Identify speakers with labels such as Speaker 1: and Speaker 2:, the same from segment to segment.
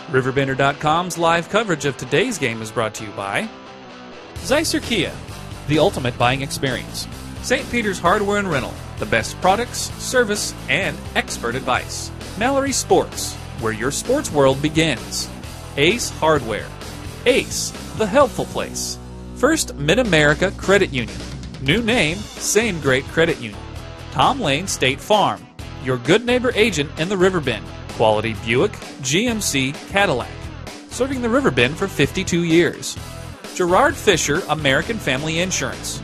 Speaker 1: RiverBender.com's live coverage of today's game is brought to you by Zeisser Kia, the ultimate buying experience. St. Peter's Hardware and Rental, the best products, service, and expert advice. Mallory Sports, where your sports world begins. Ace Hardware. Ace, the helpful place. First Mid-America Credit Union. New name, same great credit union. Tom Lane State Farm, your good neighbor agent in the Riverbend. Quality Buick, GMC, Cadillac. Serving the Riverbend for 52 years. Gerard Fisher American Family Insurance.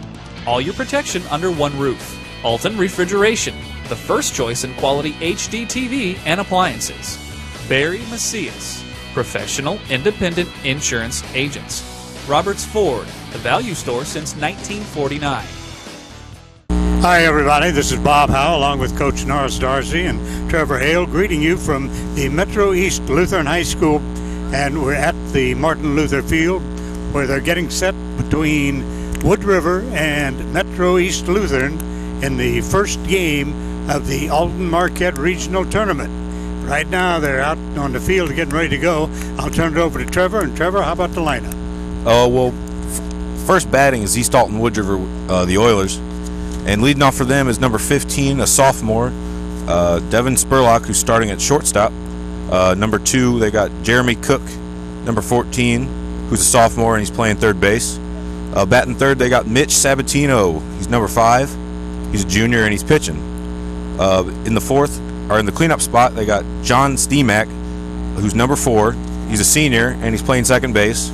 Speaker 1: All your protection under one roof. Alton Refrigeration, the first choice in quality HD TV and appliances. Barry Macias, professional independent insurance agents. Roberts Ford, the value store since 1949.
Speaker 2: Hi everybody, this is Bob Howe along with Coach Norris Darcy and Trevor Hale greeting you from the Metro East Lutheran High School, and we're at the Martin Luther Field where they're getting set between Wood River and Metro East Lutheran in the first game of the Alton Marquette Regional Tournament. Right now they're out on the field getting ready to go. I'll turn it over to Trevor, and Trevor, how about the lineup?
Speaker 3: Oh, well, first batting is East Alton Wood River, the Oilers. And leading off for them is number 15, a sophomore, Devin Spurlock, who's starting at shortstop. Number 2, they got Jeremy Cook, number 14, who's a sophomore and he's playing third base. Batting third, they got Mitch Sabatino. He's number 5. He's a junior and he's pitching. In the cleanup spot, they got John Steemack, who's number 4. He's a senior and he's playing second base.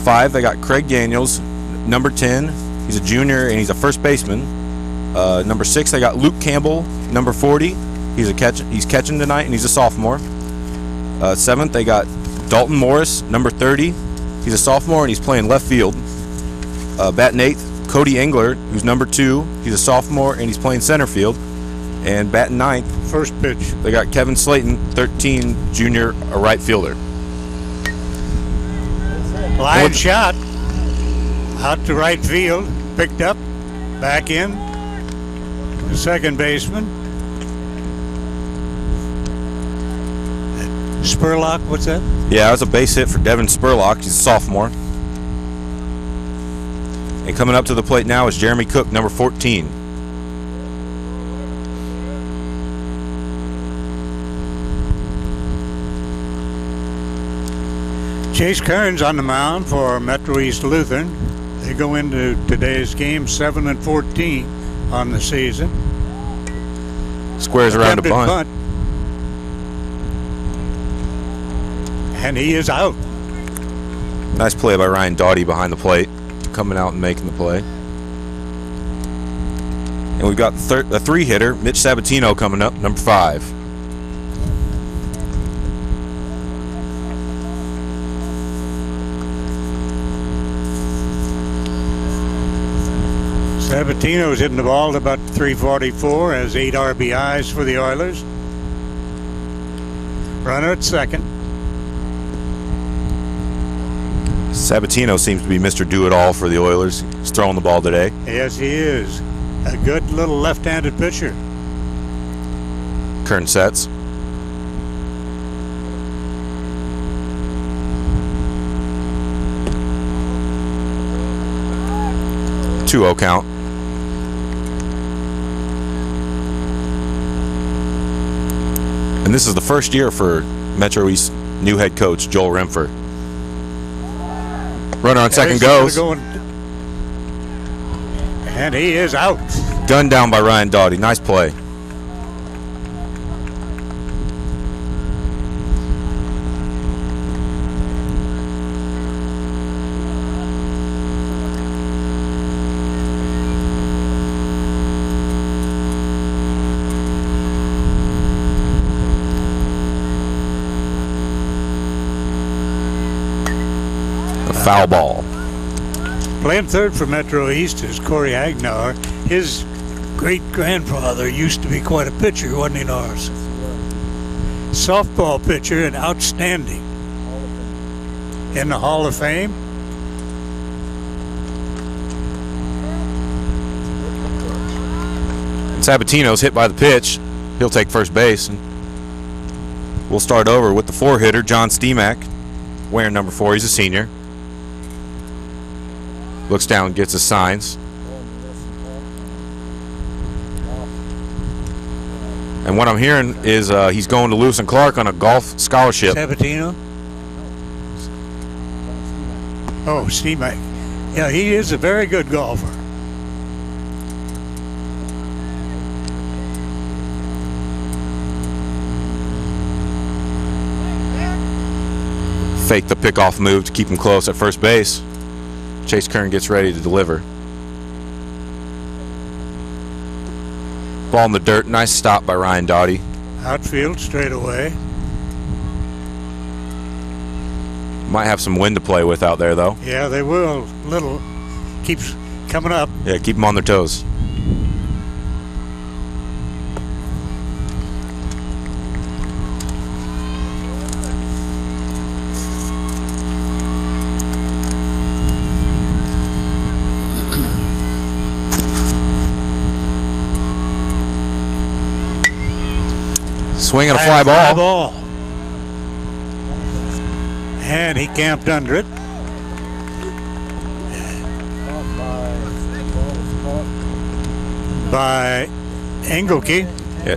Speaker 3: 5, they got Craig Daniels, number 10. He's a junior and he's a first baseman. Number 6, they got Luke Campbell, number 40. He's catching tonight, and he's a sophomore. 7th, they got Dalton Morris, number 30. He's a sophomore, and he's playing left field. Batting 8th, Cody Engler, who's number 2. He's a sophomore, and he's playing center field. And batting 9th,
Speaker 2: first pitch,
Speaker 3: they got Kevin Slayton, 13, junior, a right fielder.
Speaker 2: Line shot out to right field, picked up, back in. The second baseman. Spurlock, what's that?
Speaker 3: Yeah, that was a base hit for Devin Spurlock. He's a sophomore. And coming up to the plate now is Jeremy Cook, number 14.
Speaker 2: Chase Kearns on the mound for Metro East Lutheran. They go into today's game 7-14 on the season.
Speaker 3: Squares around a bunt.
Speaker 2: And he is out.
Speaker 3: Nice play by Ryan Doughty behind the plate, coming out and making the play. And we've got the 3-hitter, Mitch Sabatino, coming up, number 5.
Speaker 2: Sabatino's hitting the ball to about 344, has 8 RBIs for the Oilers. Runner at second.
Speaker 3: Sabatino seems to be Mr. Do-It-All for the Oilers. He's throwing the ball today.
Speaker 2: Yes, he is. A good little left-handed pitcher.
Speaker 3: Kern sets. 2-0 count. And this is the first year for Metro East new head coach Joel Remfer. Runner on second goes.
Speaker 2: And he is out.
Speaker 3: Gunned down by Ryan Doughty. Nice play. Foul ball.
Speaker 2: Playing third for Metro East is Corey Agnauer. His great-grandfather used to be quite a pitcher, wasn't he, Norris? Softball pitcher and outstanding. In the Hall of Fame.
Speaker 3: Sabatino's hit by the pitch. He'll take first base. We'll start over with the 4-hitter, John Steemack, wearing number 4. He's a senior. Looks down, gets his signs. And what I'm hearing is he's going to Lewis and Clark on a golf scholarship.
Speaker 2: Sabatino? Oh, Steemack. Yeah, he is a very good golfer.
Speaker 3: Fake the pickoff move to keep him close at first base. Chase Kern gets ready to deliver. Ball in the dirt. Nice stop by Ryan Doughty.
Speaker 2: Outfield straight away.
Speaker 3: Might have some wind to play with out there, though.
Speaker 2: Yeah, they will. Little keeps coming up.
Speaker 3: Yeah, keep them on their toes. Swinging a fly ball.
Speaker 2: And he camped under it. By Engelke.
Speaker 3: Yeah,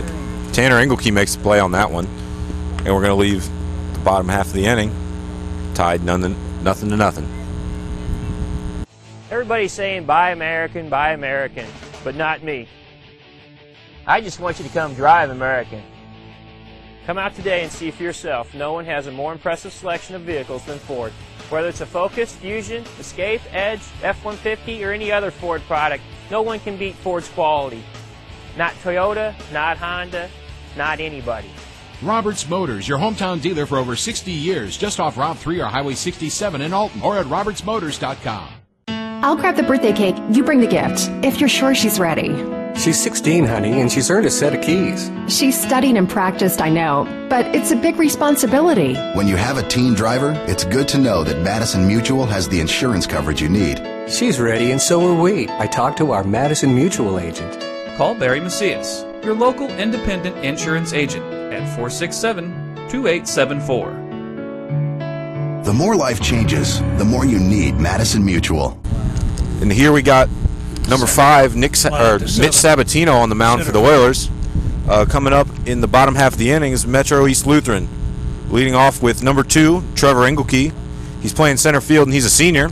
Speaker 3: Tanner Engelke makes the play on that one. And we're going to leave the bottom half of the inning tied nothing to nothing.
Speaker 4: Everybody's saying buy American, but not me. I just want you to come drive American. Come out today and see for yourself. No one has a more impressive selection of vehicles than Ford. Whether it's a Focus, Fusion, Escape, Edge, F-150, or any other Ford product, no one can beat Ford's quality. Not Toyota, not Honda, not anybody.
Speaker 5: Roberts Motors, your hometown dealer for over 60 years, just off Route 3 or Highway 67 in Alton, or at RiverBender.com.
Speaker 6: I'll grab the birthday cake. You bring the gift, if you're sure she's ready.
Speaker 7: She's 16, honey, and she's earned a set of keys.
Speaker 6: She's studied and practiced, I know, but it's a big responsibility.
Speaker 8: When you have a teen driver, it's good to know that Madison Mutual has the insurance coverage you need.
Speaker 7: She's ready, and so are we. I talked to our Madison Mutual agent.
Speaker 1: Call Barry Macias, your local independent insurance agent, at 467-2874.
Speaker 8: The more life changes, the more you need Madison Mutual.
Speaker 3: And here we got number 5, Mitch Sabatino on the mound for the Oilers. Coming up in the bottom half of the inning is Metro East Lutheran. Leading off with number 2, Trevor Engelke. He's playing center field and he's a senior.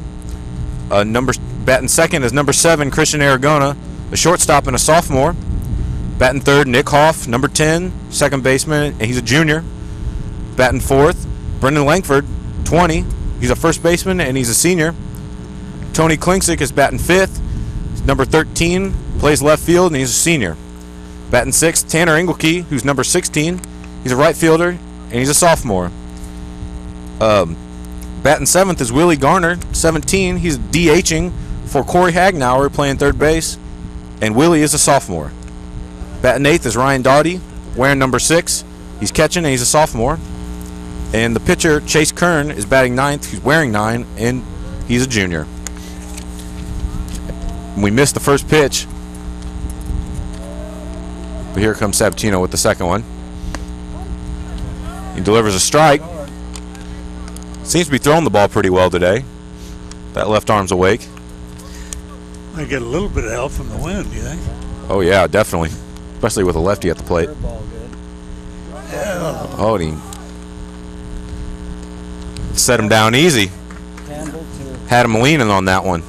Speaker 3: Batting second is number 7, Christian Aragona, a shortstop and a sophomore. Batting third, Nick Hoff, number 10, second baseman, and he's a junior. Batting fourth, Brendan Langford, 20. He's a first baseman and he's a senior. Tony Klinksick is batting fifth. Number 13, plays left field, and he's a senior. Batting sixth, Tanner Engelke, who's number 16. He's a right fielder, and he's a sophomore. Batting seventh is Willie Garner, 17. He's DHing for Corey Hagnauer, playing third base, and Willie is a sophomore. Batting eighth is Ryan Doughty, wearing number 6. He's catching, and he's a sophomore. And the pitcher, Chase Kern, is batting ninth. He's wearing 9, and he's a junior. We missed the first pitch. But here comes Sabatino with the second one. He delivers a strike. Seems to be throwing the ball pretty well today. That left arm's awake.
Speaker 2: Might get a little bit of help from the wind, do you think?
Speaker 3: Oh, yeah, definitely. Especially with a lefty at the plate.
Speaker 2: Yeah.
Speaker 3: Oh, and he set him down easy. Had him leaning on that one.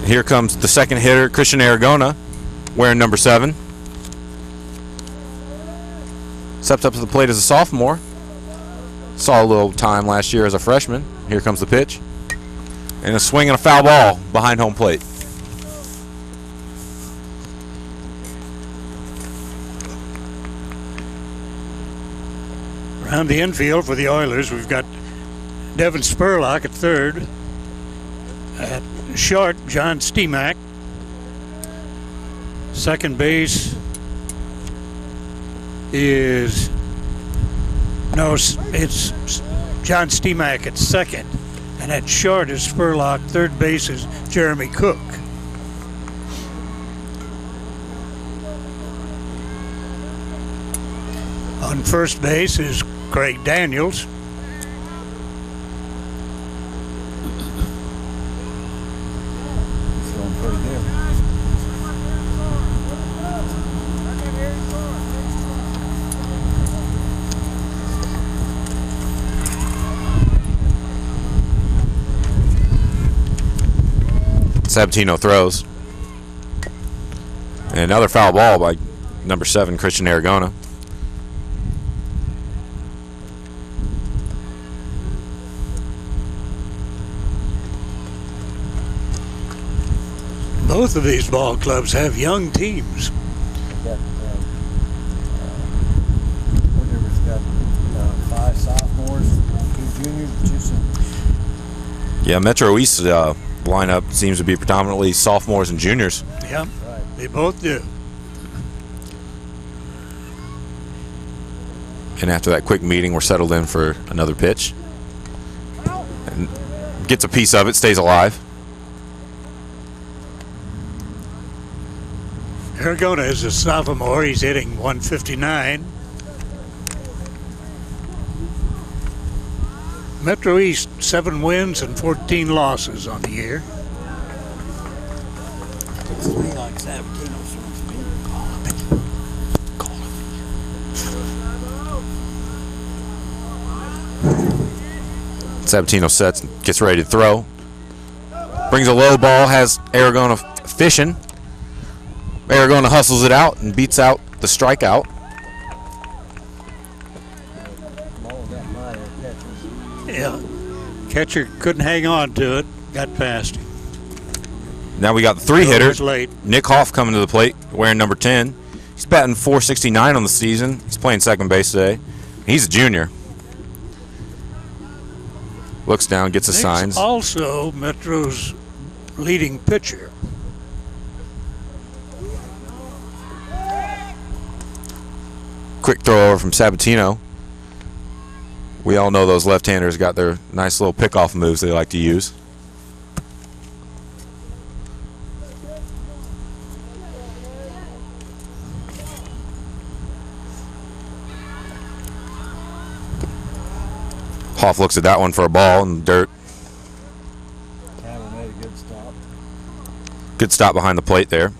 Speaker 3: Here comes the second hitter, Christian Aragona, wearing number 7. Steps up to the plate as a sophomore. Saw a little time last year as a freshman. Here comes the pitch. And a swing and a foul ball behind home plate.
Speaker 2: Around the infield for the Oilers, we've got Devin Spurlock at third. At short, John Steemack. Second base it's John Steemack at second. And at short is Spurlock. Third base is Jeremy Cook. On first base is Craig Daniels.
Speaker 3: Sabatino throws. And another foul ball by number 7, Christian Aragona.
Speaker 2: Both of these ball clubs have young teams.
Speaker 9: Woodriver's got 5 sophomores, 2 juniors, 2 seniors.
Speaker 3: Yeah, Metro East lineup seems to be predominantly sophomores and juniors.
Speaker 2: Yeah, they both do.
Speaker 3: And after that quick meeting, we're settled in for another pitch. And gets a piece of it, stays alive.
Speaker 2: Aragona is a sophomore. He's hitting .159. Metro East, 7 wins and 14 losses on the year.
Speaker 3: Sabatino sets, gets ready to throw. Brings a low ball, has Aragona fishing. Aragona hustles it out and beats out the strikeout.
Speaker 2: Yeah, catcher couldn't hang on to it, got past him.
Speaker 3: Now we got the 3-hitter.
Speaker 2: Late.
Speaker 3: Nick Hoff coming to the plate, wearing number 10. He's batting .469 on the season. He's playing second base today. He's a junior. Looks down, gets his
Speaker 2: Nick's
Speaker 3: signs.
Speaker 2: Also Metro's leading pitcher.
Speaker 3: Quick throw over from Sabatino. We all know those left-handers got their nice little pickoff moves they like to use. Hoff looks at that one for a ball in the dirt.
Speaker 9: Campbell made a good stop.
Speaker 3: Good stop behind the plate there.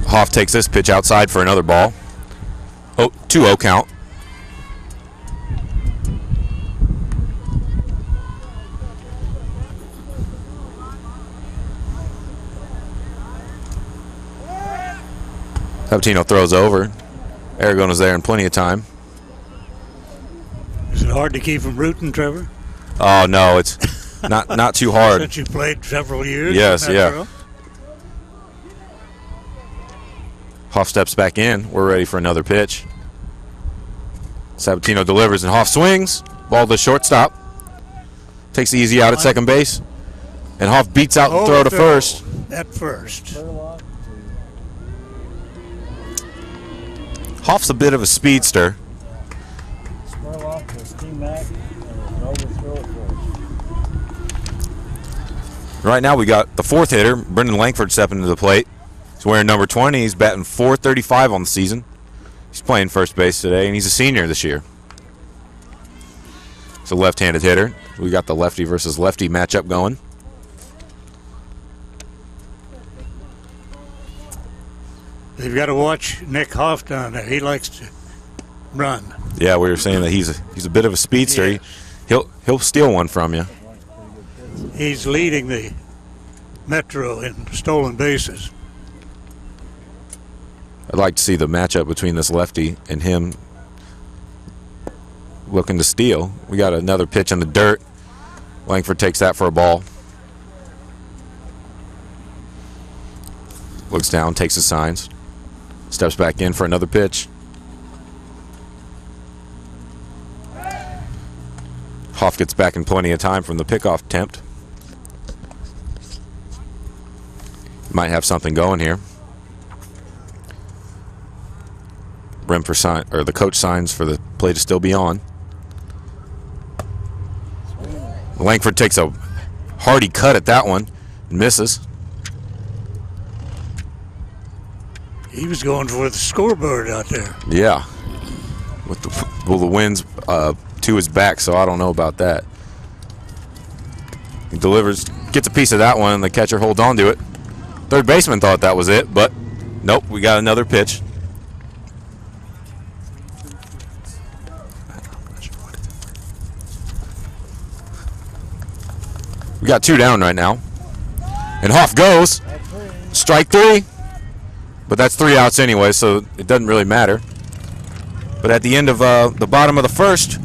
Speaker 3: Hoff takes this pitch outside for another ball. 2-0 count. Sabatino throws over. Aragona's there in plenty of time.
Speaker 2: Is it hard to keep him rooting, Trevor?
Speaker 3: Oh no, it's not too hard.
Speaker 2: Since you played several years.
Speaker 3: Yes, yeah. Hoff steps back in. We're ready for another pitch. Sabatino delivers and Hoff swings. Ball to shortstop. Takes the easy out at second base. And Hoff beats out the throw to first.
Speaker 2: At first.
Speaker 3: Hoff's a bit of a speedster.
Speaker 9: Spurlock to steam back and overthrow it first.
Speaker 3: Right now we got the 4th hitter, Brendan Langford, stepping to the plate. He's wearing number 20. He's batting .435 on the season. He's playing first base today, and he's a senior this year. He's a left-handed hitter. We got the lefty versus lefty matchup going.
Speaker 2: They've got to watch Nick Hoff down there. He likes to run.
Speaker 3: Yeah, we were saying that he's a bit of a speedster.
Speaker 2: Yeah.
Speaker 3: He'll steal one from you.
Speaker 2: He's leading the Metro in stolen bases.
Speaker 3: I'd like to see the matchup between this lefty and him looking to steal. We got another pitch in the dirt. Langford takes that for a ball. Looks down, takes his signs. Steps back in for another pitch. Hoff gets back in plenty of time from the pickoff attempt. might have something going here. Rim for sign, or the coach signs for the play to still be on. Langford takes a hearty cut at that one and misses.
Speaker 2: He was going for the scoreboard out there.
Speaker 3: Yeah. With the wind's to his back, so I don't know about that. He delivers, gets a piece of that one, and the catcher holds on to it. Third baseman thought that was it, but nope, we got another pitch. We got 2 down right now. And Hoff goes. Strike 3. But that's 3 outs anyway, so it doesn't really matter. But at the end of the bottom of the first,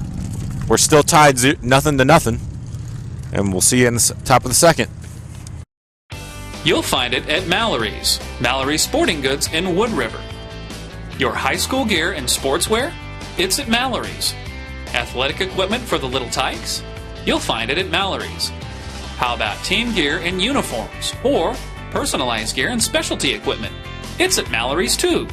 Speaker 3: we're still tied 0-0. And we'll see you in the top of the second.
Speaker 1: You'll find it at Mallory's. Mallory's Sporting Goods in Wood River. Your high school gear and sportswear? It's at Mallory's. Athletic equipment for the little tykes? You'll find it at Mallory's. How about team gear and uniforms? Or personalized gear and specialty equipment? It's at Mallory's too.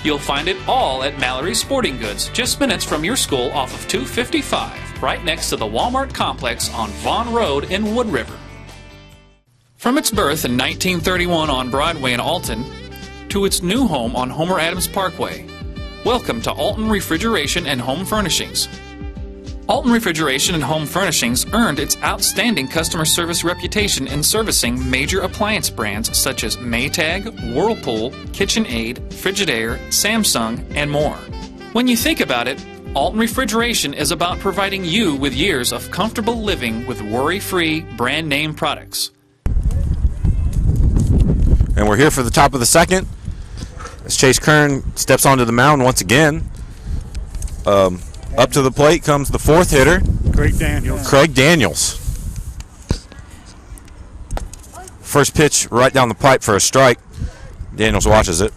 Speaker 1: You'll find it all at Mallory's Sporting Goods, just minutes from your school off of 255, right next to the Walmart complex on Vaughn Road in Wood River. From its birth in 1931 on Broadway in Alton to its new home on Homer Adams Parkway, welcome to Alton Refrigeration and Home Furnishings. Alton Refrigeration and Home Furnishings earned its outstanding customer service reputation in servicing major appliance brands such as Maytag, Whirlpool, KitchenAid, Frigidaire, Samsung, and more. When you think about it, Alton Refrigeration is about providing you with years of comfortable living with worry-free brand name products.
Speaker 3: And we're here for the top of the second as Chase Kern steps onto the mound once again. Up to the plate comes the 4th hitter, Craig Daniels. First pitch right down the pipe for a strike. Daniels watches it.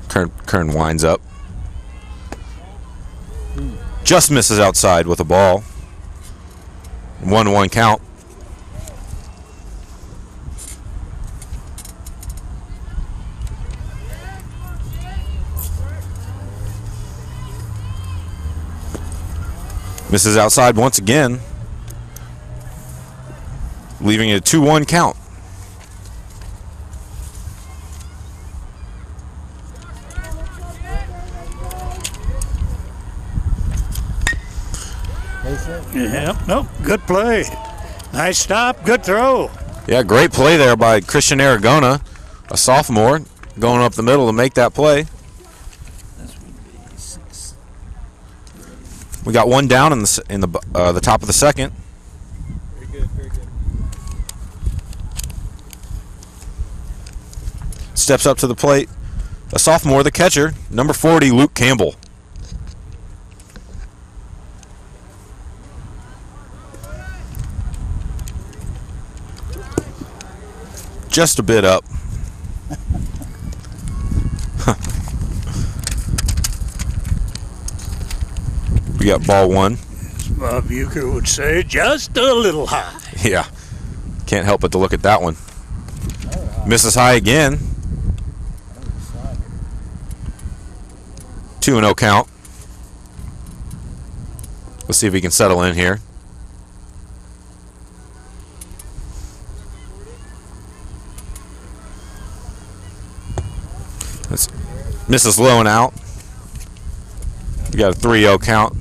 Speaker 3: Kern winds up. Just misses outside with a ball. 1-1 count. Misses outside once again, leaving it a 2-1 count.
Speaker 2: Yeah, nope, good play. Nice stop, good throw.
Speaker 3: Yeah, great play there by Christian Aragona, a sophomore, going up the middle to make that play. We got 1 down in the top of the second.
Speaker 9: Very good, very good.
Speaker 3: Steps up to the plate, a sophomore, the catcher, number 40, Luke Campbell. Just a bit up. We got ball 1.
Speaker 2: As Bob Euchre would say, just a little high.
Speaker 3: Yeah. Can't help but to look at that one. Misses high again. 2-0 count. Let's see if we can settle in here. Misses low and out. We got a 3-0 count.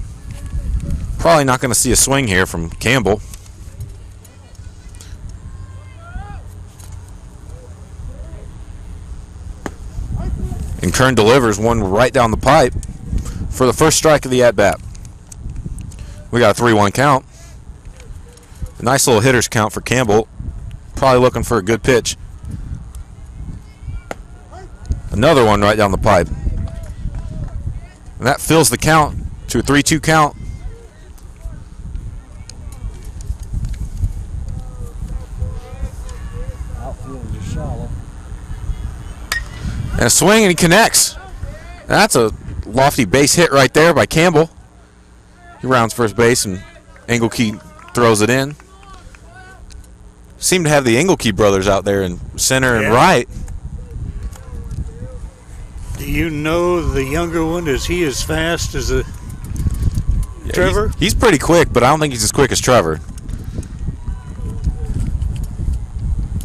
Speaker 3: Probably not going to see a swing here from Campbell. And Kern delivers one right down the pipe for the first strike of the at-bat. We got a 3-1 count. A nice little hitter's count for Campbell. Probably looking for a good pitch. Another one right down the pipe. And that fills the count to a 3-2 count.
Speaker 9: Outfield shallow.
Speaker 3: And a swing, and he connects. That's a lofty base hit right there by Campbell. He rounds first base, and Engelke throws it in. Seem to have the Engelke brothers out there in center and right.
Speaker 2: Do you know the younger one? Is he as fast as Trevor?
Speaker 3: He's pretty quick, but I don't think he's as quick as Trevor.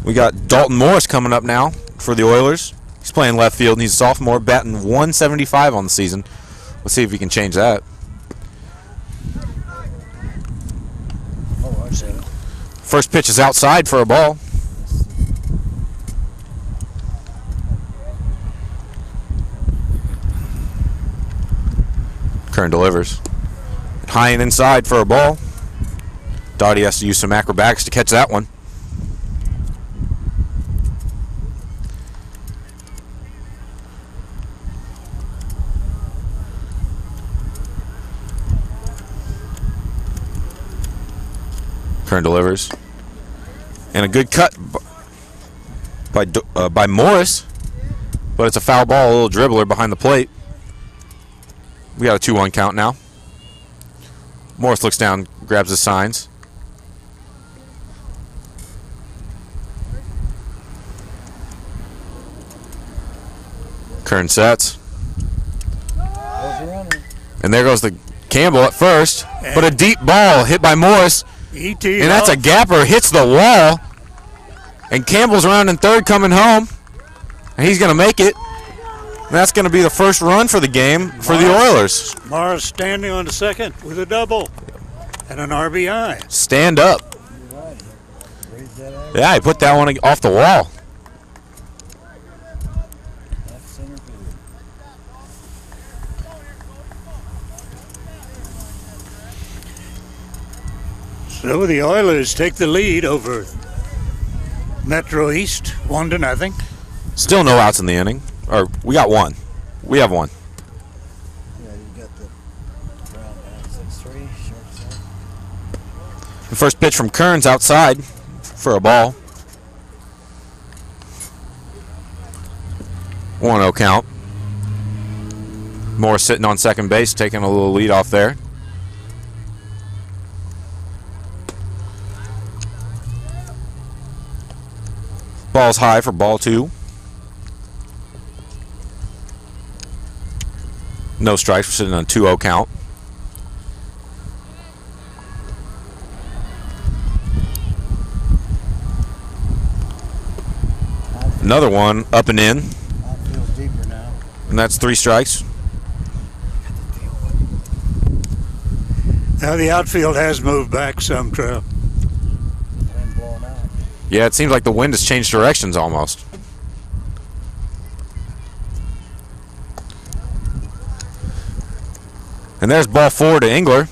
Speaker 3: We got Dalton Morris coming up now for the Oilers. He's playing left field, and he's a sophomore, batting .175 on the season. Let's see if he can change that.
Speaker 9: Oh, I said it.
Speaker 3: First pitch is outside for a ball. Kern delivers. High and inside for a ball. Dottie has to use some acrobatics to catch that one. Kern delivers. And a good cut by Morris. But it's a foul ball, a little dribbler behind the plate. We got a 2-1 count now. Morris looks down, grabs his signs. Kern sets. And there goes the Campbell at first. But a deep ball hit by Morris. And that's a gapper, hits the wall. And Campbell's around in third coming home. And he's going to make it. And that's going to be the first run for the game for the Oilers.
Speaker 2: Morris standing on the second with a double and an RBI.
Speaker 3: Stand up. Yeah, he put that one off the wall.
Speaker 2: So the Oilers take the lead over Metro East, 1-0.
Speaker 3: Still no outs in the inning. Or we got one. We have one.
Speaker 9: Yeah, you got the ground out 6-3, short side.
Speaker 3: The first pitch from Kearns outside for a ball. 1-0 count. Moore sitting on second base, taking a little lead off there. Ball's high for ball 2. No strikes. We're sitting on a 2-0 count. Another one up and in.
Speaker 9: Outfield's deeper now.
Speaker 3: And that's 3 strikes.
Speaker 2: Now the outfield has moved back some, Trev.
Speaker 9: Wind blowing out.
Speaker 3: Yeah, it seems like the wind has changed directions almost. And there's ball 4 to Engler.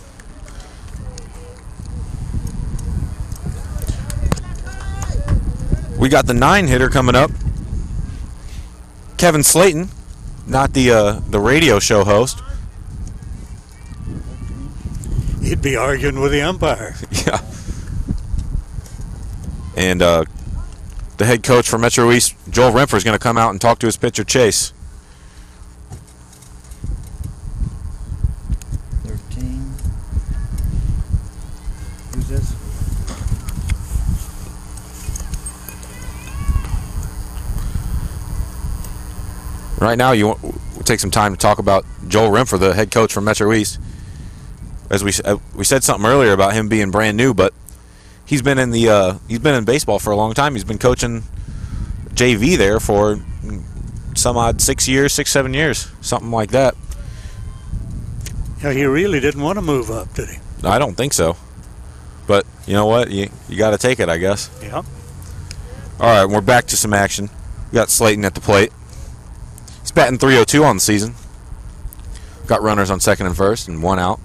Speaker 3: We got the 9-hitter coming up. Kevin Slayton, not the radio show host.
Speaker 2: He'd be arguing with the umpire.
Speaker 3: Yeah. And the head coach for Metro East, Joel Rempher, is going to come out and talk to his pitcher, Chase.
Speaker 9: 13. Who's this?
Speaker 3: Right now, we'll take some time to talk about Joel Rempher, the head coach for Metro East. As we said something earlier about him being brand new, but he's been in baseball for a long time. He's been coaching JV there for some odd 6 years, 7 years, something like that.
Speaker 2: Yeah, he really didn't want to move up, did he?
Speaker 3: I don't think so. But you know what? You got to take it, I guess.
Speaker 2: Yeah.
Speaker 3: All right, we're back to some action. We got Slayton at the plate. He's batting .302 on the season. Got runners on second and first and 1 out.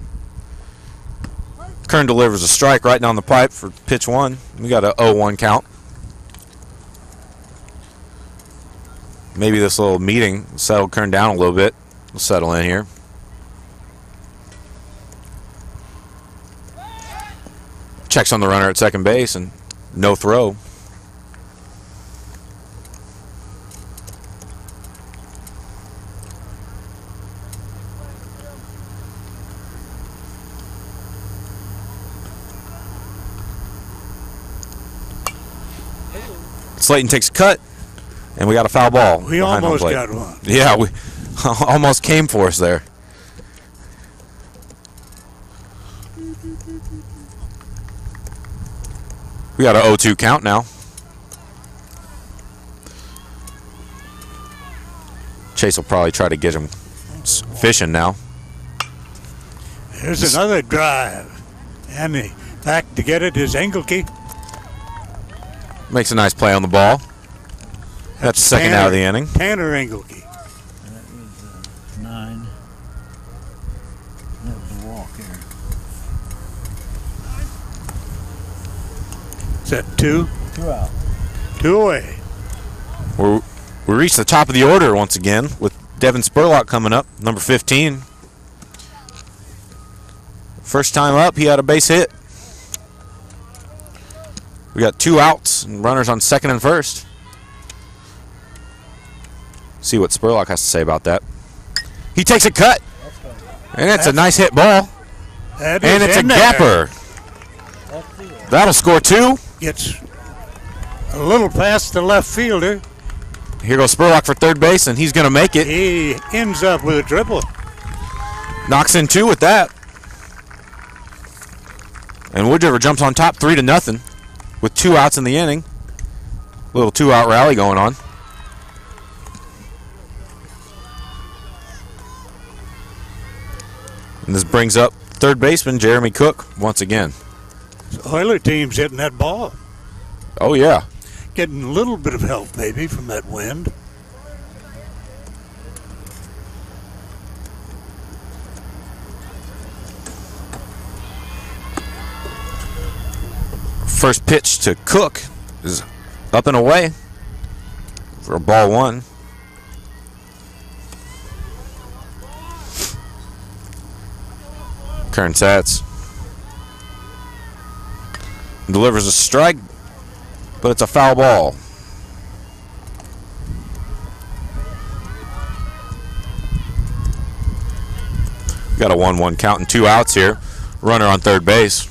Speaker 3: Kern delivers a strike right down the pipe for pitch 1. We got a 0-1 count. Maybe this little meeting settled Kern down a little bit. We'll settle in here. Checks on the runner at second base and no throw. Slayton takes a cut, and we got a foul ball.
Speaker 2: We almost got one.
Speaker 3: Yeah, we almost came for us there. We got an 0-2 count now. Chase will probably try to get him fishing now.
Speaker 2: There's another drive. And the back to get it is Engelke.
Speaker 3: Makes a nice play on the ball. That's the second out of the inning.
Speaker 2: Tanner Engelke.
Speaker 9: That was 9. That was a walk here.
Speaker 2: Is that 2?
Speaker 9: 2 out.
Speaker 2: 2 away.
Speaker 3: We reached the top of the order once again with Devin Spurlock coming up, number 15. First time up, he had a base hit. We got 2 outs and runners on second and first. See what Spurlock has to say about that. He takes a cut, and it's a nice hit ball. And it's a gapper. That'll score 2.
Speaker 2: Gets a little past the left fielder.
Speaker 3: Here goes Spurlock for third base, and he's going to make it.
Speaker 2: He ends up with a triple.
Speaker 3: Knocks in 2 with that. And Wood River jumps on top 3-0 with 2 outs in the inning. Little 2-out rally going on. And this brings up third baseman Jeremy Cook once again.
Speaker 2: The Oiler team's hitting that ball.
Speaker 3: Oh, yeah.
Speaker 2: Getting a little bit of help, maybe, from that wind.
Speaker 3: First pitch to Cook is up and away for a ball 1. Kern Satz delivers a strike, but it's a foul ball. Got a 1-1 count and 2 outs here. Runner on third base.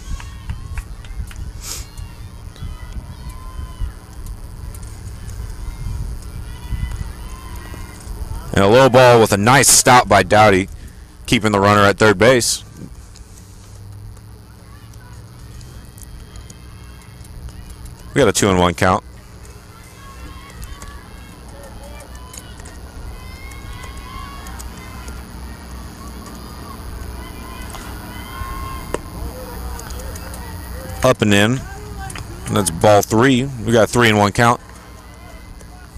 Speaker 3: And a low ball with a nice stop by Dowdy, keeping the runner at third base. We got a 2-1 count. Up and in. And that's ball 3. We got a 3-1 count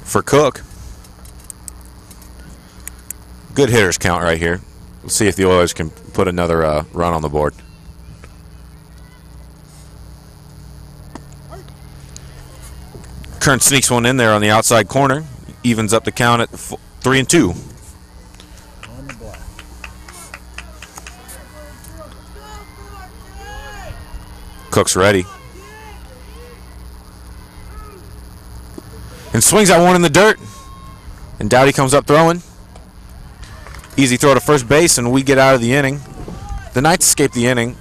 Speaker 3: for Cook. Good hitters count right here. Let's see if the Oilers can put another run on the board. Kern sneaks one in there on the outside corner. Evens up the count at 3-2.
Speaker 9: On the block.
Speaker 3: Cook's ready. And swings that one in the dirt. And Dowdy comes up throwing. Easy throw to first base, and we get out of the inning. The Knights escape the inning,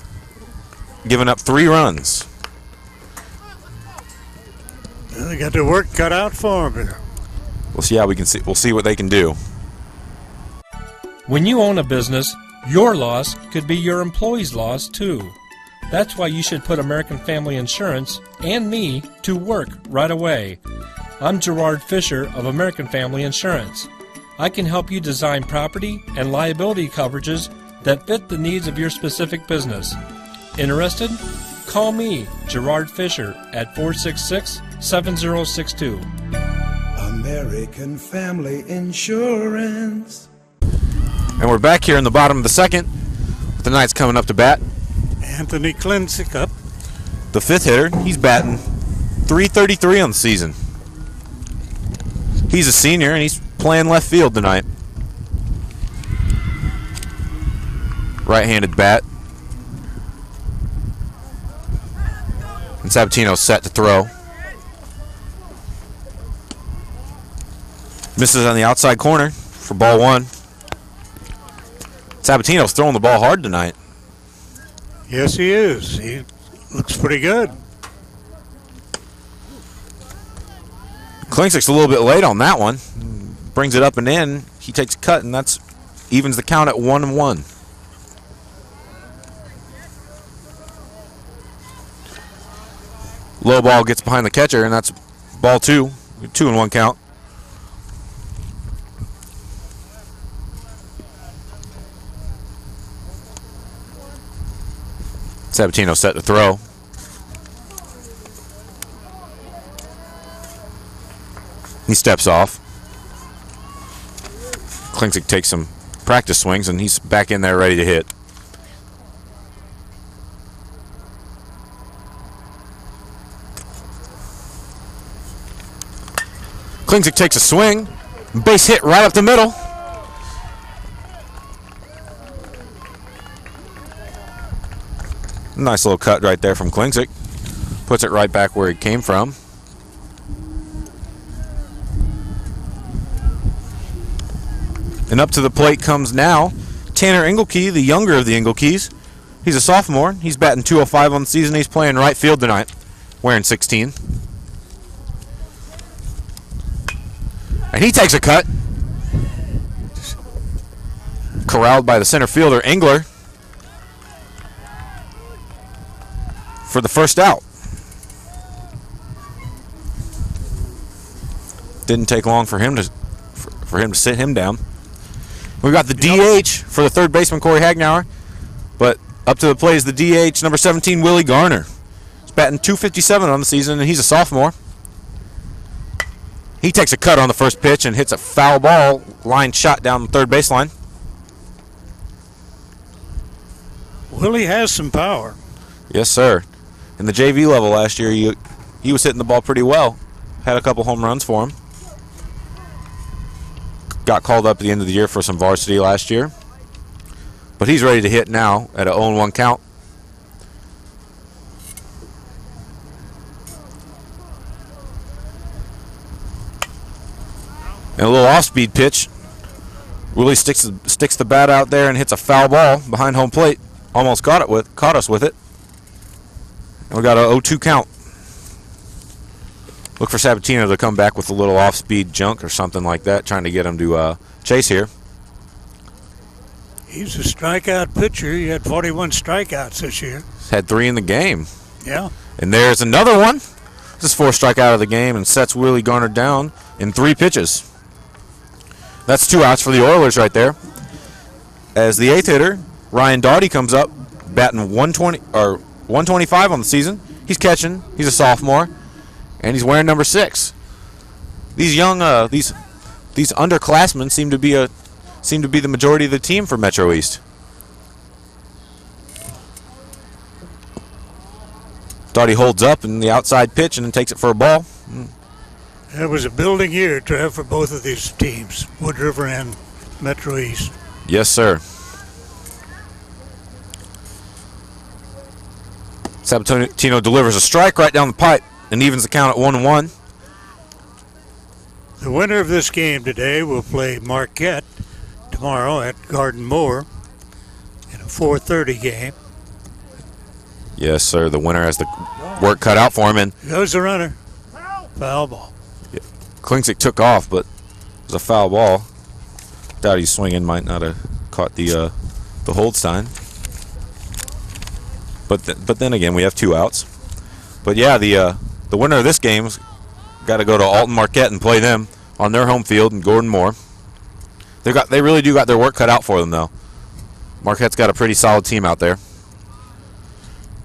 Speaker 3: giving up 3 runs.
Speaker 2: They got their work cut out for them here.
Speaker 3: We'll see how we can see. We'll see what they can do.
Speaker 10: When you own a business, your loss could be your employee's loss too. That's why you should put American Family Insurance and me to work right away. I'm Gerard Fisher of American Family Insurance. I can help you design property and liability coverages that fit the needs of your specific business. Interested? Call me, Gerard Fisher, at 466-7062.
Speaker 11: American Family Insurance.
Speaker 3: And we're back here in the bottom of the second with the Knights coming up to bat.
Speaker 2: Anthony Klinsick up.
Speaker 3: The 5th hitter, he's batting .333 on the season. He's a senior, and he's playing left field tonight. Right-handed bat. And Sabatino's set to throw. Misses on the outside corner for ball 1. Sabatino's throwing the ball hard tonight.
Speaker 2: Yes, he is. He looks pretty good.
Speaker 3: Klinksik's a little bit late on that one. Brings it up and in. He takes a cut, and that's evens the count at 1-1. Low ball gets behind the catcher, and that's ball 2. 2-1 count. Sabatino set to throw. He steps off. Klinksik takes some practice swings, and he's back in there ready to hit. Klinksik takes a swing. Base hit right up the middle. Nice little cut right there from Klinksik. Puts it right back where it came from. And up to the plate comes now Tanner Engelke, the younger of the Engelkes. He's a sophomore. He's batting .205 on the season. He's playing right field tonight, wearing 16. And he takes a cut. Corralled by the center fielder, Engler, for the first out. Didn't take long for him to sit him down. We got the DH for the third baseman, Corey Hagnauer. But up to the plate is the DH, number 17, Willie Garner. He's batting .257 on the season, and he's a sophomore. He takes a cut on the first pitch and hits a foul ball, line shot down the third baseline.
Speaker 2: Willie has some power.
Speaker 3: Yes, sir. In the JV level last year, he was hitting the ball pretty well. Had a couple home runs for him. Got called up at the end of the year for some varsity last year. But he's ready to hit now at an 0-1 count. And a little off-speed pitch. Willie sticks the bat out there and hits a foul ball behind home plate. Almost caught us with it. And we got a 0-2 count. Look for Sabatino to come back with a little off-speed junk or something like that, trying to get him to chase here.
Speaker 2: He's a strikeout pitcher. He had 41 strikeouts this year.
Speaker 3: He's had 3 in the game.
Speaker 2: Yeah.
Speaker 3: And there's another one. This is 4th strikeout of the game and sets Willie Garner down in 3 pitches. That's 2 outs for the Oilers right there. As the 8th hitter, Ryan Doughty, comes up, batting 125 on the season. He's catching. He's a sophomore, and he's wearing number 6. These young, these underclassmen seem to be the majority of the team for Metro East. Doughty holds up in the outside pitch and then takes it for a ball.
Speaker 2: It was a building year, Trev, for both of these teams, Wood River and Metro East.
Speaker 3: Yes, sir. Sabatino delivers a strike right down the pipe and evens the count at 1-1.
Speaker 2: The winner of this game today will play Marquette tomorrow at Garden Moore in a 4:30 game.
Speaker 3: Yes, sir. The winner has the work cut out for him. And
Speaker 2: goes the runner. Foul ball.
Speaker 3: Klinksik took off, but it was a foul ball. Doughty's swinging might not have caught the hold sign. But then again, we have 2 outs. But yeah, the winner of this game's got to go to Alton Marquette and play them on their home field in Gordon Moore. They really do got their work cut out for them though. Marquette's got a pretty solid team out there.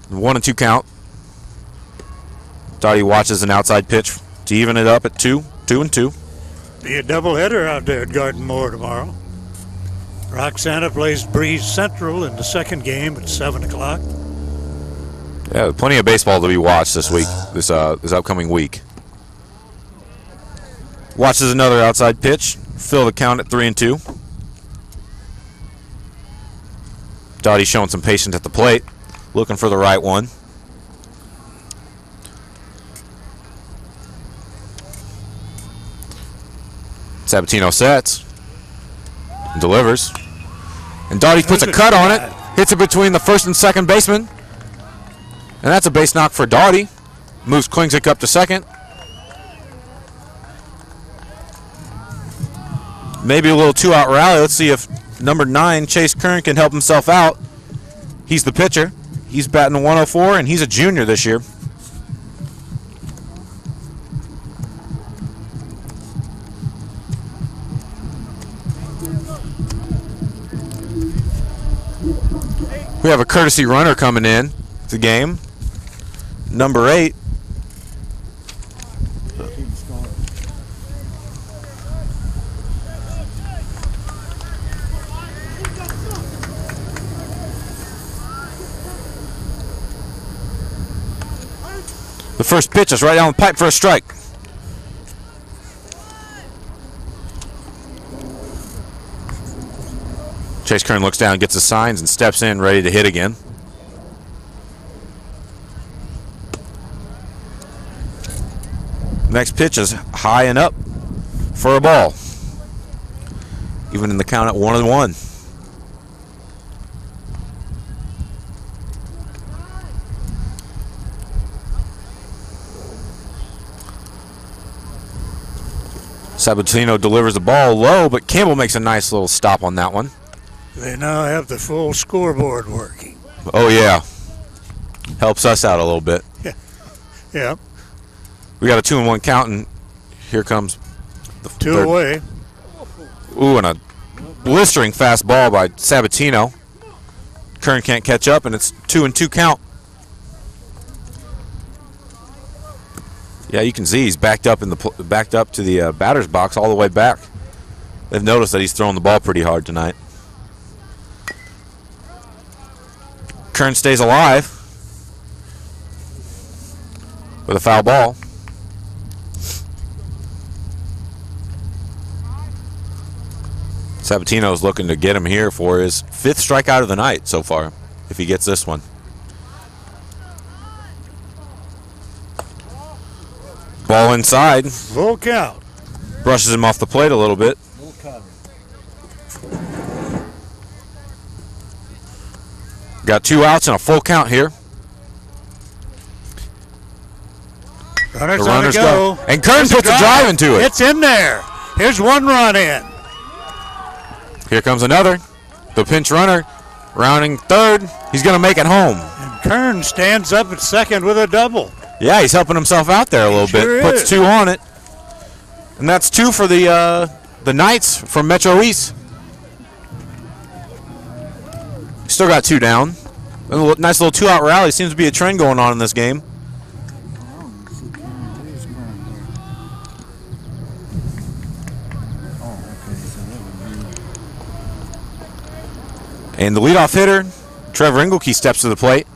Speaker 3: 1-2 count. Doughty watches an outside pitch to even it up at 2-2.
Speaker 2: Be a doubleheader out there at Garden Moore tomorrow. Roxana plays Breeze Central in the second game at 7 o'clock.
Speaker 3: Yeah, plenty of baseball to be watched this week, this upcoming week. Watches another outside pitch, fill the count at 3-2. Doughty showing some patience at the plate, looking for the right one. Sabatino sets, and delivers, and Doughty puts a cut on it, hits it between the first and second baseman, and that's a base knock for Doughty. Moves Klinksik up to second. Maybe a little 2-out rally. Let's see if number 9, Chase Kern, can help himself out. He's the pitcher. He's batting 104, and he's a junior this year. We have a courtesy runner coming in to the game. Number 8. The first pitch is right down the pipe for a strike. Chase Kern looks down, gets the signs, and steps in ready to hit again. Next pitch is high and up for a ball. Even in the count at 1-1. Sabatino delivers the ball low, but Campbell makes a nice little stop on that one.
Speaker 2: They now have the full scoreboard working.
Speaker 3: Oh, yeah. Helps us out a little bit.
Speaker 2: Yeah. Yeah.
Speaker 3: We got a 2-1 count, and here comes the
Speaker 2: 2
Speaker 3: third.
Speaker 2: away.
Speaker 3: Ooh, and a blistering fast ball by Sabatino. Kern can't catch up, and it's 2-2 count. Yeah, you can see he's backed up to the batter's box all the way back. They've noticed that he's throwing the ball pretty hard tonight. Kern stays alive with a foul ball. Sabatino's looking to get him here for his 5th strikeout of the night so far, if he gets this one. Ball inside.
Speaker 2: Full count.
Speaker 3: Brushes him off the plate a little bit. Got 2 outs and a full count here.
Speaker 2: Runners
Speaker 3: the runners
Speaker 2: on the go.
Speaker 3: And Kern puts a drive into it.
Speaker 2: It's in there. Here's 1 run in.
Speaker 3: Here comes another. The pinch runner rounding third. He's going to make it home.
Speaker 2: And Kern stands up at second with a double.
Speaker 3: Yeah, he's helping himself out there a little bit. Puts 2 on it. And that's 2 for the Knights from Metro East. Still got 2 down. A nice little 2-out rally. Seems to be a trend going on in this game. And the leadoff hitter, Trevor Engelke, steps to the plate.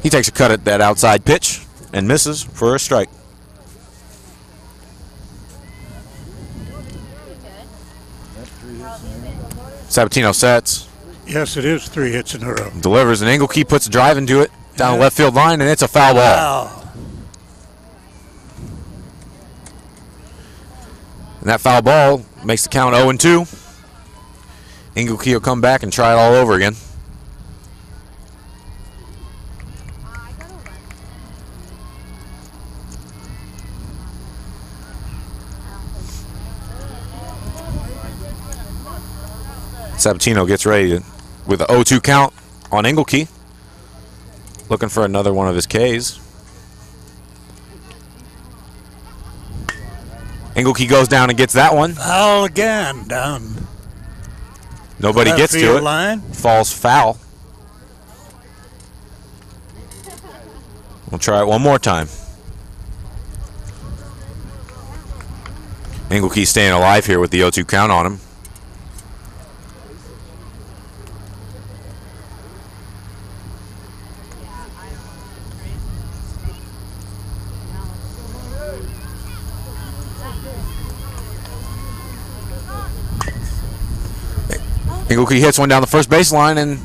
Speaker 3: He takes a cut at that outside pitch and misses for a strike. Sabatino sets.
Speaker 2: Yes, it is 3 hits in a row.
Speaker 3: Delivers, and Engelke puts a drive into it down the left field line, and it's a foul ball.
Speaker 2: Wow.
Speaker 3: And that foul ball makes the count 0-2. Engelke will come back and try it all over again. Sabatino gets ready with an 0-2 count on Engelke. Looking for another one of his Ks. Engelke goes down and gets that one.
Speaker 2: Foul again, down.
Speaker 3: Nobody gets to it.
Speaker 2: Line.
Speaker 3: Falls foul. We'll try it one more time. Engelke staying alive here with the 0-2 count on him. Engelke hits one down the first baseline, and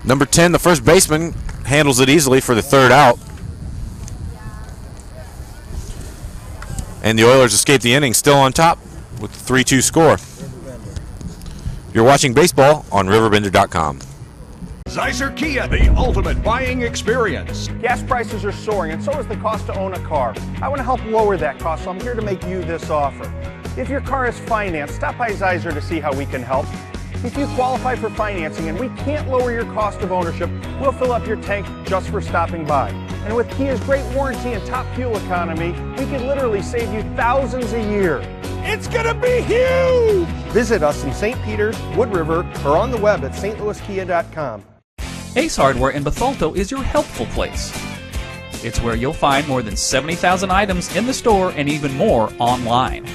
Speaker 3: number 10, the first baseman, handles it easily for the 3rd out. And the Oilers escape the inning, still on top with the 3-2 score. You're watching baseball on RiverBender.com.
Speaker 12: Zeiser Kia, the ultimate buying experience.
Speaker 13: Gas prices are soaring, and so is the cost to own a car. I want to help lower that cost, so I'm here to make you this offer. If your car is financed, stop by Zeiser to see how we can help. If you qualify for financing and we can't lower your cost of ownership, we'll fill up your tank just for stopping by. And with Kia's great warranty and top fuel economy, we can literally save you thousands a year.
Speaker 12: It's gonna be huge!
Speaker 13: Visit us in St. Peters, Wood River, or on the web at stlouiskia.com.
Speaker 1: Ace Hardware in Bethalto is your helpful place. It's where you'll find more than 70,000 items in the store and even more online.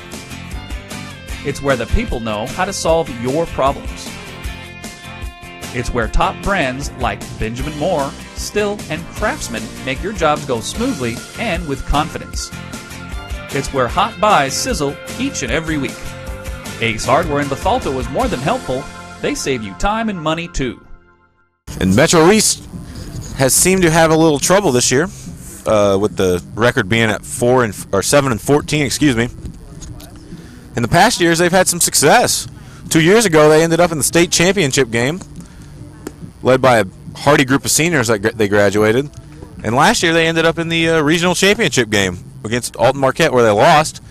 Speaker 1: It's where the people know how to solve your problems. It's where top brands like Benjamin Moore, Still, and Craftsman make your jobs go smoothly and with confidence. It's where hot buys sizzle each and every week. Ace Hardware in Bethalto is more than helpful. They save you time and money too.
Speaker 3: And Metro East has seemed to have a little trouble this year, with the record being at 7-14. Excuse me. In the past years, they've had some success. 2 years ago, they ended up in the state championship game, led by a hardy group of seniors that they graduated. And last year, they ended up in the regional championship game against Alton Marquette, where they lost.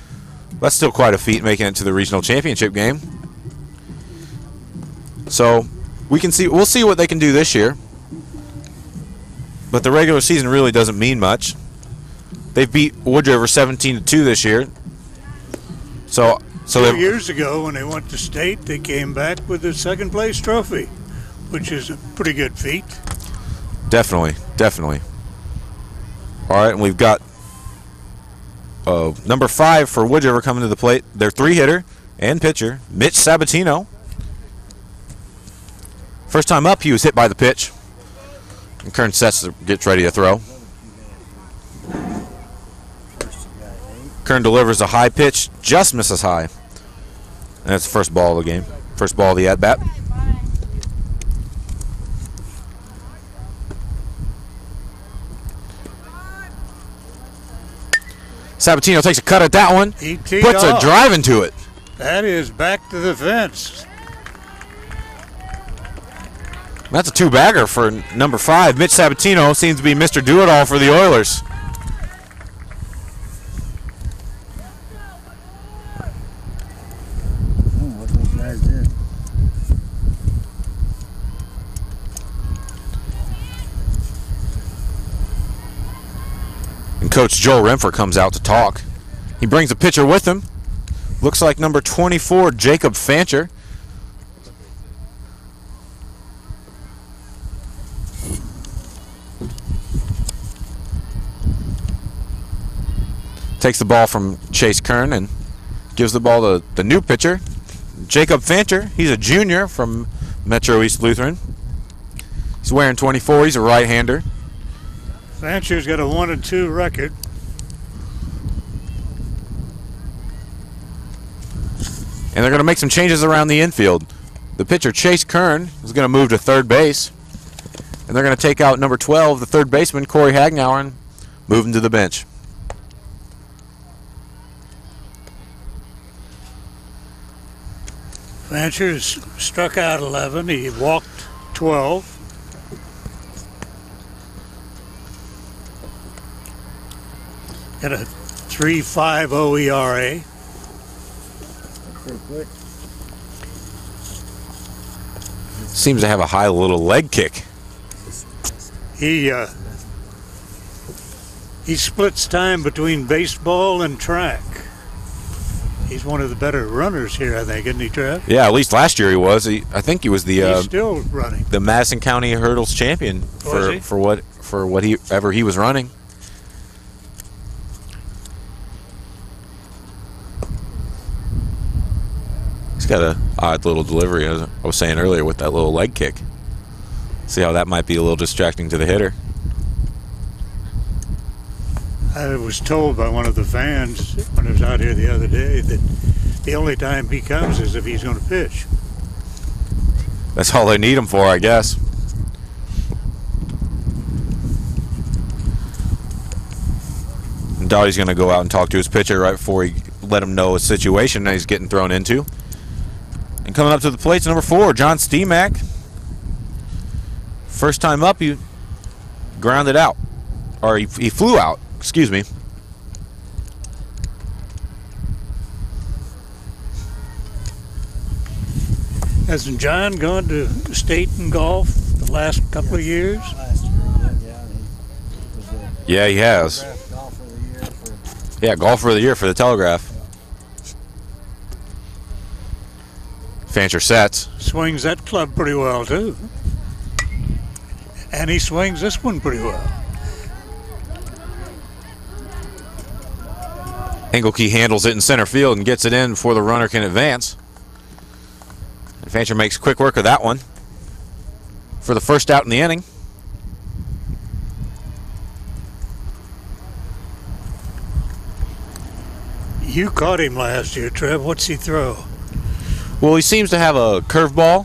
Speaker 3: That's still quite a feat, making it to the regional championship game. So we'll see what they can do this year. But the regular season really doesn't mean much. They've beat Wood River 17-2 this year. So
Speaker 2: 2 years ago, when they went to state, they came back with the second place trophy, which is a pretty good feat.
Speaker 3: Definitely. All right, and we've got number 5 for Wood River coming to the plate. Their 3-hitter and pitcher, Mitch Sabatino. First time up, he was hit by the pitch. And Kern gets ready to throw. Kern delivers a high pitch, just misses high. And that's the first ball of the game. First ball of the at-bat. Sabatino takes a cut at that one.
Speaker 2: He teed
Speaker 3: puts
Speaker 2: off.
Speaker 3: A drive into it.
Speaker 2: That is back to the fence.
Speaker 3: That's a 2-bagger for number 5. Mitch Sabatino seems to be Mr. Do-It-All for the Oilers.
Speaker 9: What those guys did.
Speaker 3: And Coach Joel Renfer comes out to talk. He brings a pitcher with him. Looks like number 24, Jacob Fancher. Takes the ball from Chase Kern and gives the ball to the new pitcher, Jacob Fancher. He's a junior from Metro East Lutheran. He's wearing 24. He's a right-hander.
Speaker 2: Fancher's got a 1-2 record.
Speaker 3: And they're going to make some changes around the infield. The pitcher, Chase Kern, is going to move to third base. And they're going to take out number 12, the third baseman, Corey Hagnauer, and move him to the bench.
Speaker 2: Fancher's struck out 11. He walked 12. Got a 3.50 ERA.
Speaker 9: Pretty quick.
Speaker 3: Seems to have a high little leg kick.
Speaker 2: He splits time between baseball and track. He's one of the better runners here, I think, isn't he, Trev?
Speaker 3: Yeah, at least last year he was. I think he was
Speaker 2: He's still running.
Speaker 3: The Madison County Hurdles champion for whatever he was running. He's got a odd little delivery, as I was saying earlier, with that little leg kick. See how that might be a little distracting to the hitter.
Speaker 2: I was told by one of the fans when I was out here the other day that the only time he comes is if he's going to pitch.
Speaker 3: That's all they need him for, I guess. And Dottie's going to go out and talk to his pitcher right before he let him know his situation that he's getting thrown into. And coming up to the plate is number 4, John Steemack. First time up, he grounded out. Or he flew out, excuse me.
Speaker 2: Hasn't John gone to state in golf the last couple of years?
Speaker 9: Last year, yeah.
Speaker 3: Yeah, he has.
Speaker 9: Golfer of the year
Speaker 3: Yeah, golfer of the year for the Telegraph. Fancher sets.
Speaker 2: Swings that club pretty well, too. And he swings this one pretty well.
Speaker 3: Engelke handles it in center field and gets it in before the runner can advance. And Fancher makes quick work of that one for the first out in the inning.
Speaker 2: You caught him last year, Trev. What's he throw?
Speaker 3: Well, he seems to have a curveball,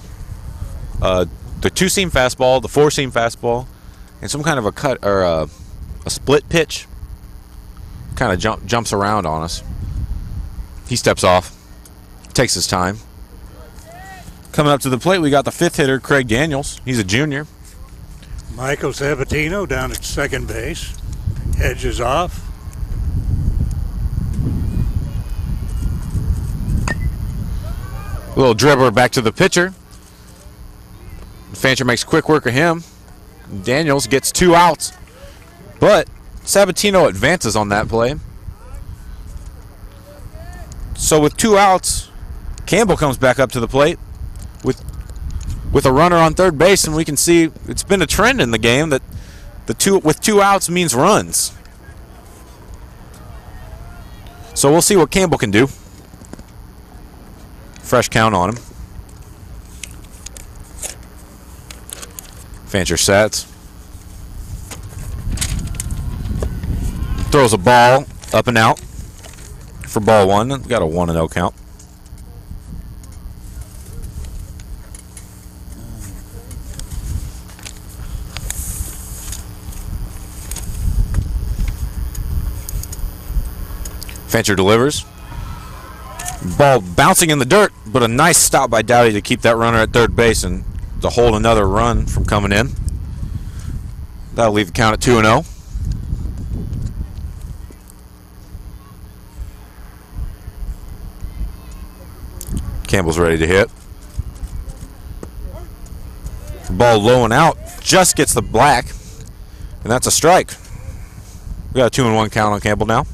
Speaker 3: the two-seam fastball, the four-seam fastball, and some kind of a cut or a split pitch. Kind of jumps around on us. He steps off, takes his time. Coming up to the plate, we got the fifth hitter, Craig Daniels. He's a junior.
Speaker 2: Michael Sabatino down at second base. Edges off.
Speaker 3: A little dribbler back to the pitcher. Fancher makes quick work of him. Daniels gets 2 outs, but Sabatino advances on that play. So with 2 outs, Campbell comes back up to the plate with a runner on third base, and we can see it's been a trend in the game that with 2 outs means runs. So we'll see what Campbell can do. Fresh count on him. Fancher sets. Throws a ball up and out for ball 1. Got a 1-0 count. Fancher delivers. Ball bouncing in the dirt, but a nice stop by Dowdy to keep that runner at third base and to hold another run from coming in. That'll leave the count at 2-0. Campbell's ready to hit. Ball low and out, just gets the black, and that's a strike. We got a 2-1 count on Campbell now.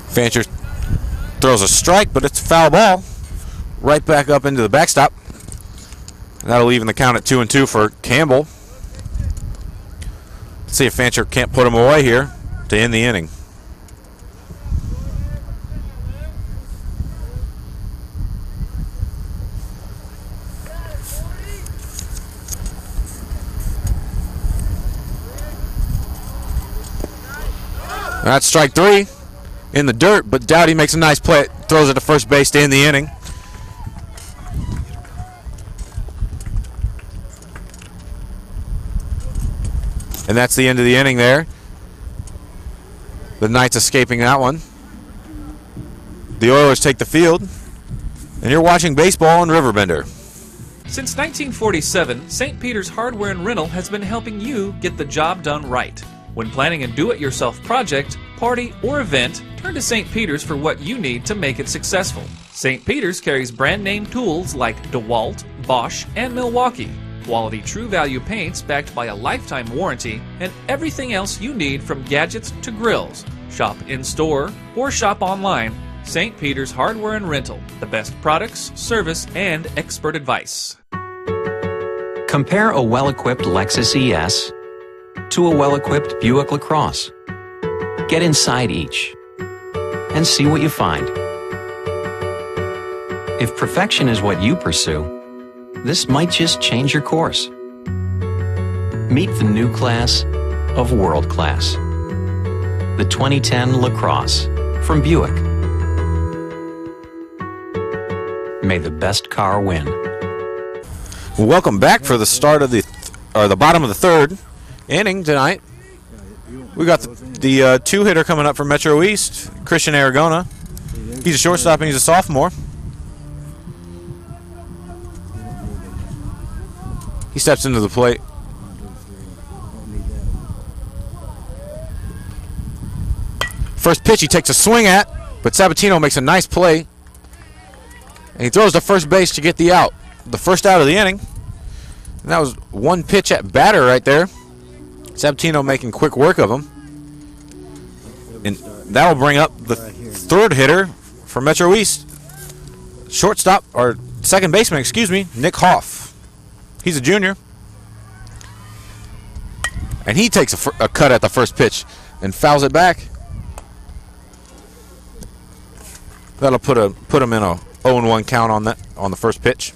Speaker 3: Fancher throws a strike, but it's a foul ball. Right back up into the backstop. And that'll even the count at 2-2 for Campbell. Let's see if Fancher can't put him away here to end the inning. That's strike 3. In the dirt, but Dowdy makes a nice play. Throws it to first base to end the inning. And that's the end of the inning there. The Knights escaping that one. The Oilers take the field. And you're watching baseball on RiverBender.
Speaker 1: Since 1947, St. Peter's Hardware and Rental has been helping you get the job done right. When planning a do-it-yourself project, party, or event, turn to St. Peter's for what you need to make it successful. St. Peter's carries brand-name tools like DeWalt, Bosch, and Milwaukee, quality True Value paints backed by a lifetime warranty, and everything else you need from gadgets to grills. Shop in-store or shop online. St. Peter's Hardware and Rental, the best products, service, and expert advice.
Speaker 14: Compare a well-equipped Lexus ES to a well-equipped Buick LaCrosse. Get inside each and see what you find. If perfection is what you pursue, this might just change your course. Meet the new class of world class. The 2010 LaCrosse from Buick. May the best car win.
Speaker 3: Welcome back for the start of the bottom of the third inning tonight. We got the two-hitter coming up for Metro East, Christian Aragona. He's a shortstop and he's a sophomore. He steps into the plate. First pitch he takes a swing at, but Sabatino makes a nice play. And he throws to first base to get the out. The first out of the inning. And that was one pitch at batter right there. Sabatino making quick work of him. And that'll bring up the third hitter for Metro East. Shortstop, or second baseman, excuse me, Nick Hoff. He's a junior. And he takes a cut at the first pitch and fouls it back. That'll put him in a 0-1 count on the first pitch.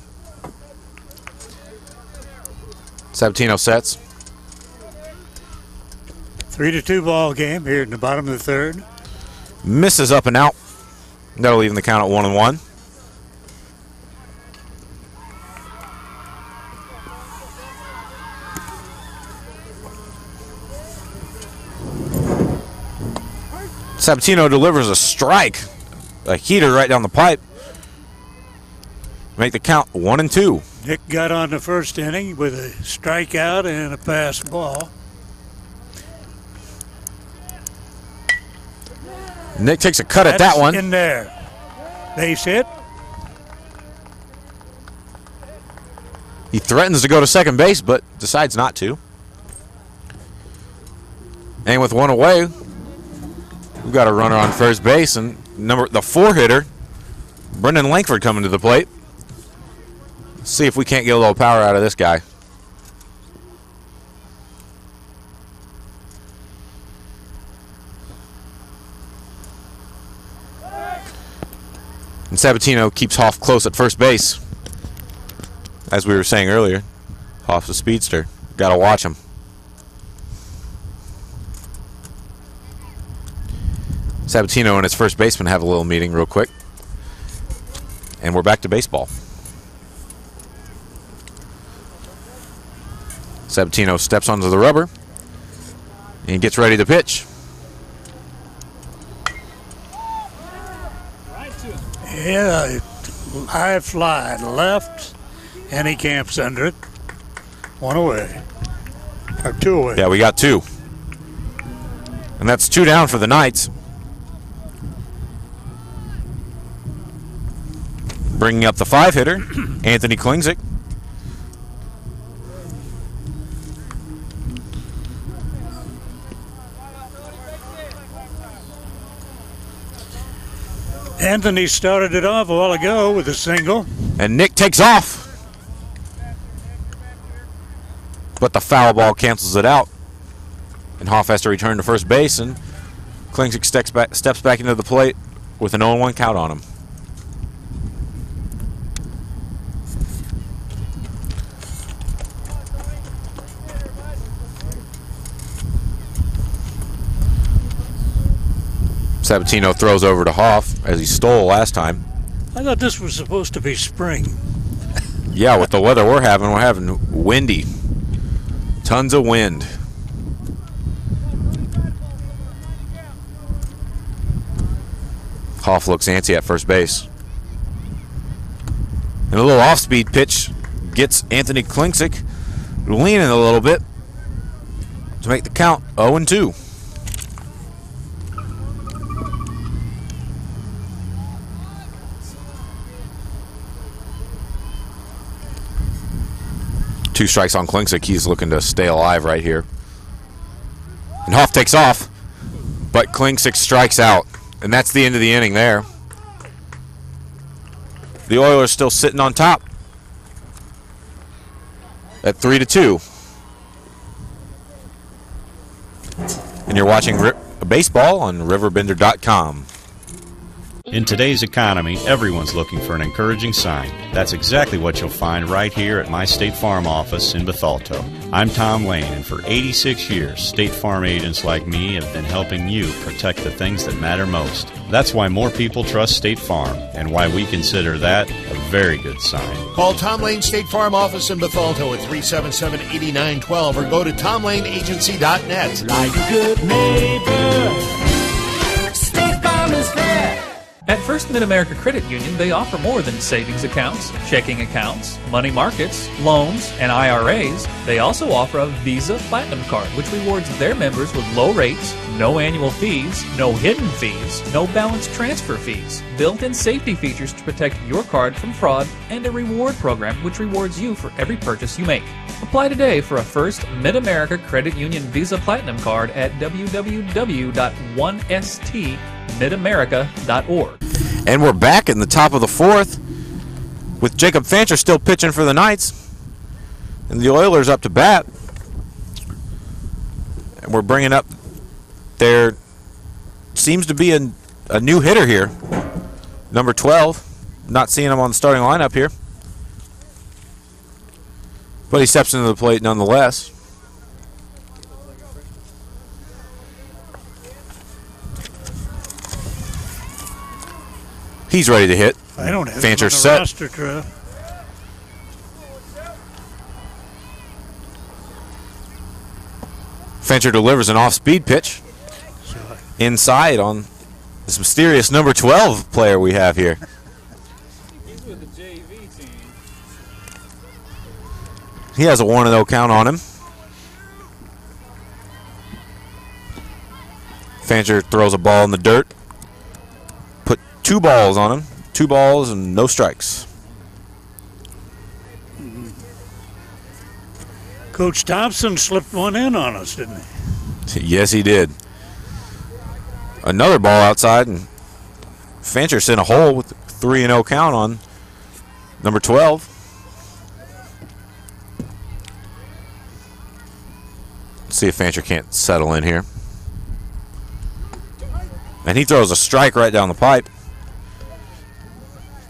Speaker 3: Sabatino sets.
Speaker 2: 3-2 ball game here in the bottom of the third.
Speaker 3: Misses up and out. That'll leave the count at 1-1. Sabatino delivers a strike, a heater right down the pipe. Make the count 1-2.
Speaker 2: Nick got on the first inning with a strikeout and a pass ball.
Speaker 3: Nick takes a cut at that one.
Speaker 2: In there. Base hit.
Speaker 3: He threatens to go to second base, but decides not to. And with one away, we've got a runner on first base, and the 4-hitter, Brendan Langford, coming to the plate. Let's see if we can't get a little power out of this guy. And Sabatino keeps Hoff close at first base. As we were saying earlier, Hoff's a speedster. Got to watch him. Sabatino and his first baseman have a little meeting real quick. And we're back to baseball. Sabatino steps onto the rubber and gets ready to pitch.
Speaker 2: Yeah, high fly left, and he camps under it. One away. Or two away.
Speaker 3: Yeah, we got two. And that's two down for the Knights. Bringing up the 5-hitter, Anthony Klingzik.
Speaker 2: Anthony started it off a while ago with a single.
Speaker 3: And Nick takes off. But the foul ball cancels it out. And Hoff has to return to first base, and Klingzik steps back into the plate with an 0-1 count on him. Sabatino throws over to Hoff, as he stole last time.
Speaker 2: I thought this was supposed to be spring.
Speaker 3: Yeah, with the weather we're having windy. Tons of wind. Hoff looks antsy at first base. And a little off-speed pitch gets Anthony Klingzik leaning a little bit to make the count 0-2. Two strikes on Klingzik. He's looking to stay alive right here. And Hoff takes off, but Klingzik strikes out. And that's the end of the inning there. The Oilers still sitting on top at 3-2. And you're watching baseball on RiverBender.com.
Speaker 15: In today's economy, everyone's looking for an encouraging sign. That's exactly what you'll find right here at my State Farm office in Bethalto. I'm Tom Lane, and for 86 years, State Farm agents like me have been helping you protect the things that matter most. That's why more people trust State Farm, and why we consider that a very good sign.
Speaker 16: Call Tom Lane State Farm office in Bethalto at 377-8912 or go to tomlaneagency.net.
Speaker 12: Like a good neighbor, State Farm is there.
Speaker 1: At First Mid-America Credit Union, they offer more than savings accounts, checking accounts, money markets, loans, and IRAs. They also offer a Visa Platinum Card, which rewards their members with low rates, no annual fees, no hidden fees, no balance transfer fees, built-in safety features to protect your card from fraud, and a reward program which rewards you for every purchase you make. Apply today for a First Mid-America Credit Union Visa Platinum Card at www.1stmidamerica.org.
Speaker 3: And we're back in the top of the fourth with Jacob Fancher still pitching for the Knights. And the Oilers up to bat. And we're bringing up, there seems to be a new hitter here. Number 12. Not seeing him on the starting lineup here. But he steps into the plate nonetheless. He's ready to hit.
Speaker 2: I don't have
Speaker 3: Fancher
Speaker 2: him on the
Speaker 3: set.
Speaker 2: roster, Trev.
Speaker 3: Fancher delivers an off-speed pitch inside on this mysterious number 12 player we have here.
Speaker 1: He's with the JV team.
Speaker 3: He has a 1-0 count on him. Fancher throws a ball in the dirt. Put 2 balls on him. 2 balls and no strikes.
Speaker 2: Coach Thompson slipped one in on us, didn't he?
Speaker 3: Yes, he did. Another ball outside, and Fancher sent a hole with a 3-0 count on number 12. Let's see if Fancher can't settle in here. And he throws a strike right down the pipe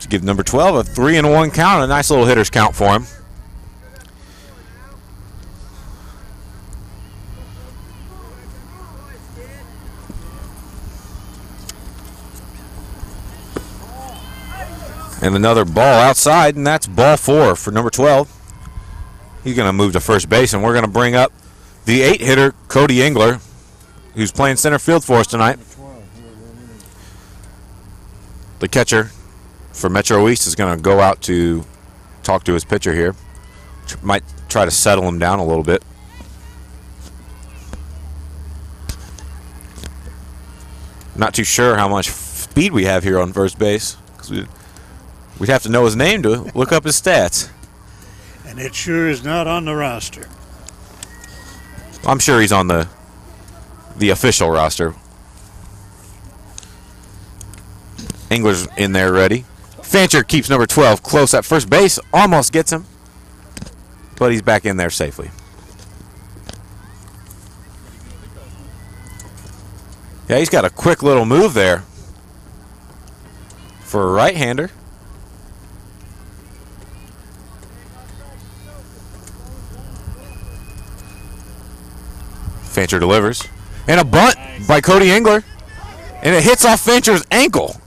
Speaker 3: to give number 12 a 3-1 count, a nice little hitter's count for him. And another ball outside, and that's ball 4 for number 12. He's going to move to first base, and we're going to bring up the 8-hitter, Cody Engler, who's playing center field for us tonight. The catcher for Metro East is going to go out to talk to his pitcher here. Might try to settle him down a little bit. Not too sure how much speed we have here on first base, because we'd have to know his name to look up his stats.
Speaker 2: And it sure is not on the roster.
Speaker 3: I'm sure he's on the official roster. Engler's in there ready. Fancher keeps number 12 close at first base. Almost gets him. But he's back in there safely. Yeah, he's got a quick little move there for a right-hander. Fancher delivers. And a bunt by Cody Engler. And it hits off Fancher's ankle.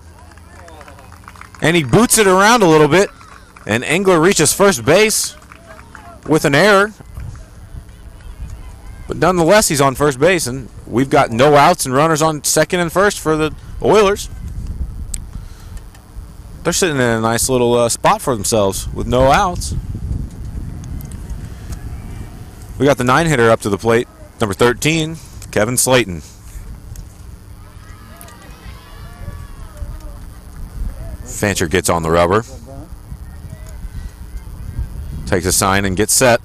Speaker 3: And he boots it around a little bit. And Engler reaches first base with an error. But nonetheless, he's on first base. And we've got no outs and runners on second and first for the Oilers. They're sitting in a nice little spot for themselves with no outs. We got the 9-hitter up to the plate. Number 13, Kevin Slayton. Fancher gets on the rubber. Takes a sign and gets set.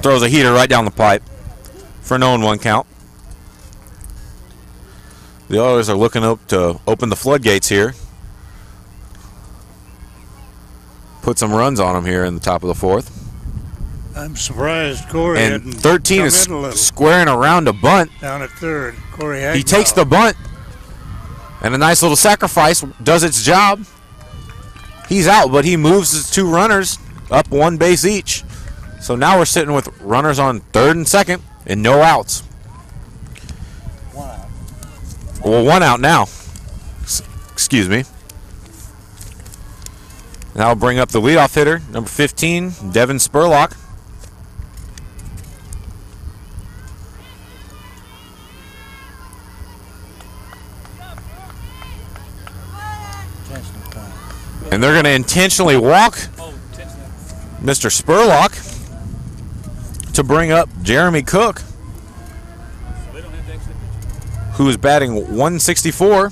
Speaker 3: Throws a heater right down the pipe for an 0-1 count. The Oilers are looking up to open the floodgates here. Put some runs on them here in the top of the fourth.
Speaker 2: I'm surprised Corey
Speaker 3: and
Speaker 2: hadn't
Speaker 3: 13 is squaring around a bunt.
Speaker 2: Down at third. Corey
Speaker 3: He takes the bunt. And a nice little sacrifice does its job. He's out, but he moves his two runners up one base each. So now we're sitting with runners on third and second and no outs. Well, one out now. Excuse me. Now I'll bring up the leadoff hitter, number 15, Devin Spurlock. And they're going to intentionally walk Mr. Spurlock to bring up Jeremy Cook, who is batting 164.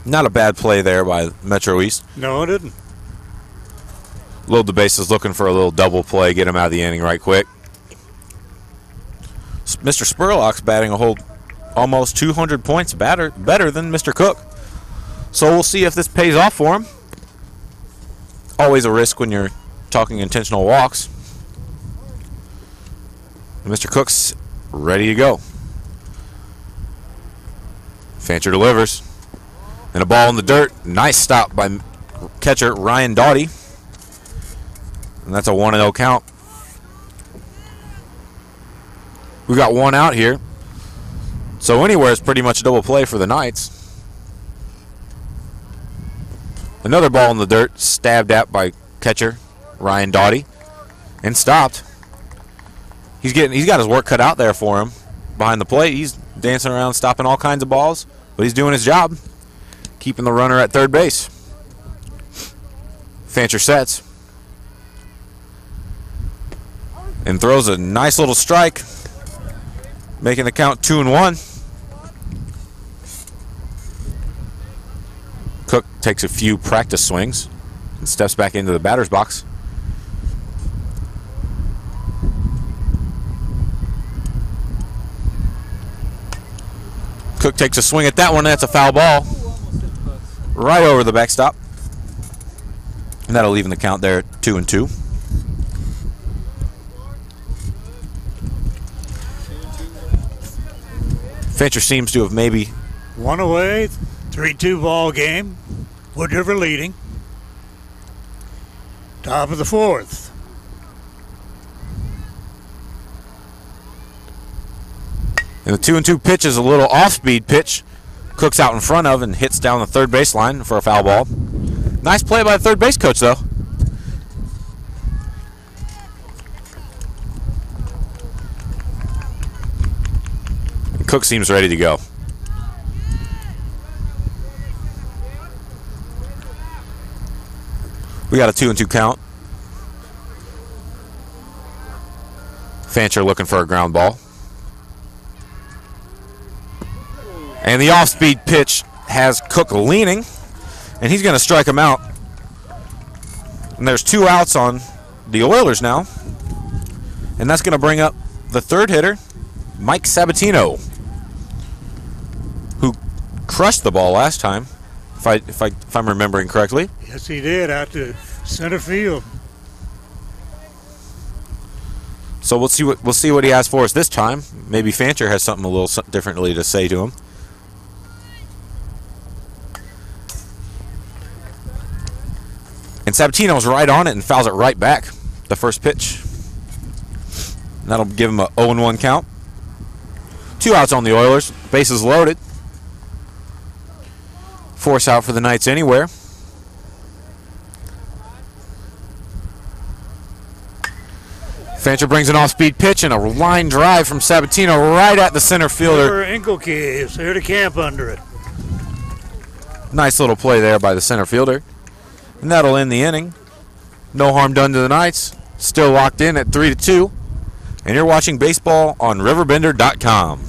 Speaker 3: Not a bad play there by Metro East.
Speaker 2: No, it didn't.
Speaker 3: Load the bases, looking for a little double play, get him out of the inning right quick. Mr. Spurlock's batting a whole almost 200 points better than Mr. Cook. So we'll see if this pays off for him. Always a risk when you're talking intentional walks. Mr. Cook's ready to go. Fancher delivers. And a ball in the dirt. Nice stop by catcher Ryan Doughty. And that's a 1-0 count. We got one out here. So anywhere is pretty much a double play for the Knights. Another ball in the dirt, stabbed at by catcher Ryan Doughty, and stopped. He's got his work cut out there for him behind the plate. He's dancing around, stopping all kinds of balls, but he's doing his job, keeping the runner at third base. Fancher sets and throws a nice little strike, making the count 2-1. Cook takes a few practice swings and steps back into the batter's box. Cook takes a swing at that one. That's a foul ball. Right over the backstop. And that'll even the count there at 2-2. Fancher seems to have maybe
Speaker 2: one away, 3-2 ball game. Wood River leading. Top of the fourth.
Speaker 3: And the 2-2 pitch is a little off-speed pitch. Cook's out in front of and hits down the third baseline for a foul ball. Nice play by the third base coach, though. And Cook seems ready to go. We got a 2-2 count. Fancher looking for a ground ball. And the off-speed pitch has Cook leaning, and he's going to strike him out. And there's two outs on the Oilers now. And that's going to bring up the third hitter, Mike Sabatino, who crushed the ball last time, if I'm remembering correctly.
Speaker 2: Yes, he did, out to center field.
Speaker 3: So we'll see what he has for us this time. Maybe Fancher has something a little differently to say to him. And Sabatino's right on it and fouls it right back. The first pitch. And that'll give him a 0-1 count. Two outs on the Oilers. Bases loaded. Force out for the Knights anywhere. Fancher brings an off-speed pitch and a line drive from Sabatino right at the center fielder.
Speaker 2: Engelke is here to camp under it.
Speaker 3: Nice little play there by the center fielder. And that'll end the inning. No harm done to the Knights. Still locked in at 3-2. And you're watching baseball on RiverBender.com.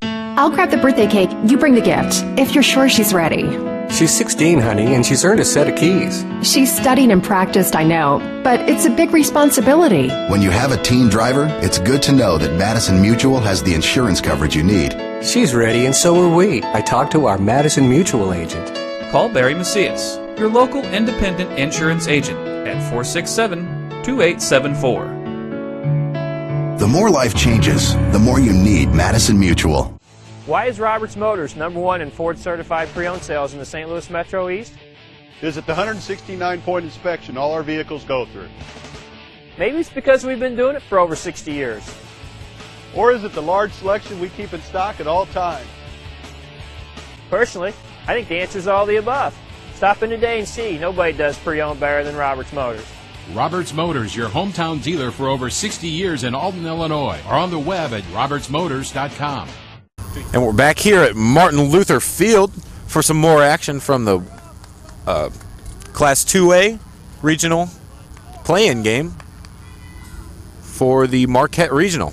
Speaker 6: I'll grab the birthday cake. You bring the gift, if you're sure she's ready.
Speaker 7: She's 16, honey, and she's earned a set of keys.
Speaker 6: She's studied and practiced, I know, but it's a big responsibility.
Speaker 8: When you have a teen driver, it's good to know that Madison Mutual has the insurance coverage you need.
Speaker 7: She's ready, and so are we. I talked to our Madison Mutual agent.
Speaker 1: Call Barry Macias, your local independent insurance agent, at 467-2874.
Speaker 8: The more life changes, the more you need Madison Mutual.
Speaker 4: Why is Roberts Motors #1 in Ford certified pre-owned sales in the St. Louis Metro East?
Speaker 17: Visit the 169-point inspection all our vehicles go through.
Speaker 4: Maybe it's because we've been doing it for over 60 years.
Speaker 17: Or is it the large selection we keep in stock at all times?
Speaker 4: Personally, I think the answer is all the above. Stop in today and see. Nobody does pre-owned better than Roberts Motors.
Speaker 5: Roberts Motors, your hometown dealer for over 60 years in Alton, Illinois, or on the web at RiverBender.com.
Speaker 3: And we're back here at Martin Luther Field for some more action from the Class 2A regional play-in game for the Marquette Regional.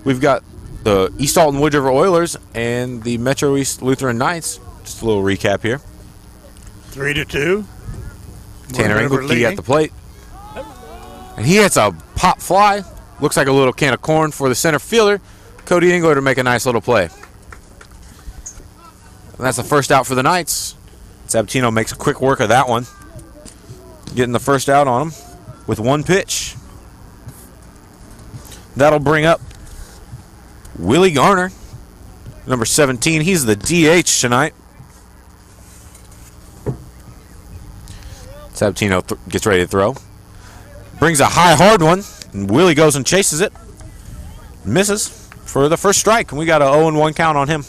Speaker 3: We've got the East Alton Wood River Oilers and the Metro East Lutheran Knights. Just a little recap here.
Speaker 2: 3-2.
Speaker 3: Tanner Engelke at the plate. And he hits a pop fly. Looks like a little can of corn for the center fielder, Cody Engler, to make a nice little play. And that's the first out for the Knights. Sabatino makes a quick work of that one, getting the first out on him with one pitch. That'll bring up Willie Garner, number 17. He's the DH tonight. Sabatino gets ready to throw. Brings a high, hard one, and Willie goes and chases it. Misses for the first strike, and we got an 0-1 count on him.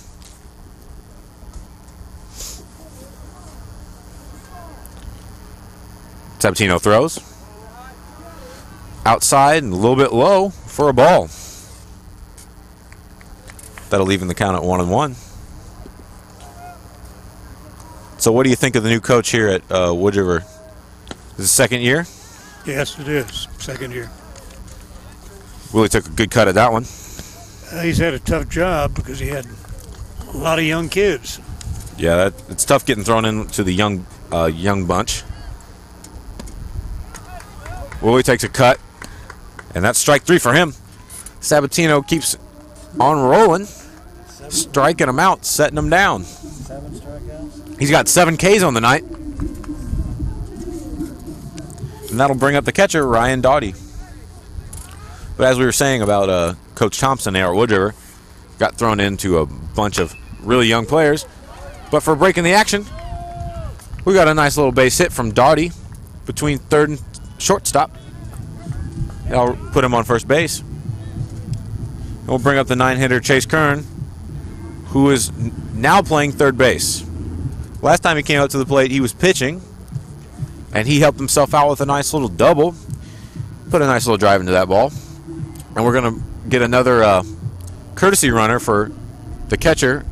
Speaker 3: Sabatino throws. Outside and a little bit low for a ball. That'll leave him the count at 1-1. So what do you think of the new coach here at Wood River? Is it second year?
Speaker 2: Yes, it is. Second year.
Speaker 3: Willie took a good cut at that one.
Speaker 2: He's had a tough job because he had a lot of young kids.
Speaker 3: Yeah, it's tough getting thrown into the young bunch. Willie takes a cut, and that's strike 3 for him. Sabatino keeps on rolling, striking him out, setting him down.
Speaker 9: 7 strikeouts.
Speaker 3: He's got 7 Ks on the night. And that'll bring up the catcher, Ryan Doughty. But as we were saying about Coach Thompson there at Wood River, got thrown into a bunch of really young players. But for breaking the action, we got a nice little base hit from Doughty between third and shortstop. That'll put him on first base. And we'll bring up the 9-hitter Chase Kern, who is now playing third base. Last time he came up to the plate, he was pitching, and he helped himself out with a nice little double. Put a nice little drive into that ball. And we're going to get another courtesy runner for the catcher.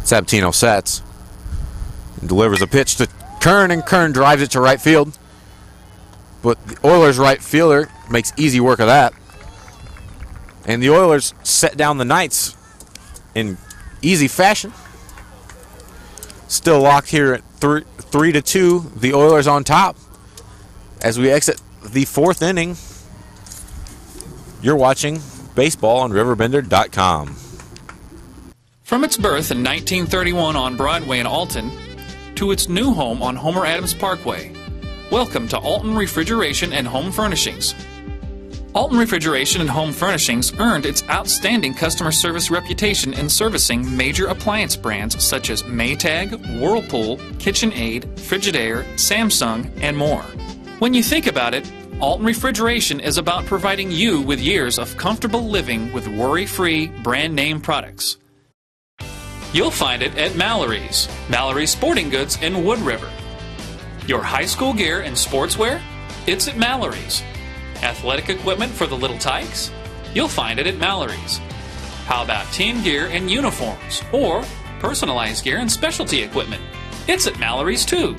Speaker 3: Sabatino sets and delivers a pitch to Kern, and Kern drives it to right field. But the Oilers' right fielder makes easy work of that. And the Oilers set down the Knights in easy fashion. Still locked here at 3-2. The Oilers on top as we exit the 4th inning. You're watching baseball on RiverBender.com.
Speaker 1: From its birth in 1931 on Broadway in Alton to its new home on Homer Adams Parkway, welcome to Alton Refrigeration and Home Furnishings. Alton Refrigeration and Home Furnishings earned its outstanding customer service reputation in servicing major appliance brands such as Maytag, Whirlpool, KitchenAid, Frigidaire, Samsung, and more. When you think about it, Alton Refrigeration is about providing you with years of comfortable living with worry-free brand name products. You'll find it at Mallory's Sporting Goods in Wood River. Your high school gear and sportswear? It's at Mallory's. Athletic equipment for the little tykes? You'll find it at Mallory's. How about team gear and uniforms, or personalized gear and specialty equipment? It's at Mallory's too.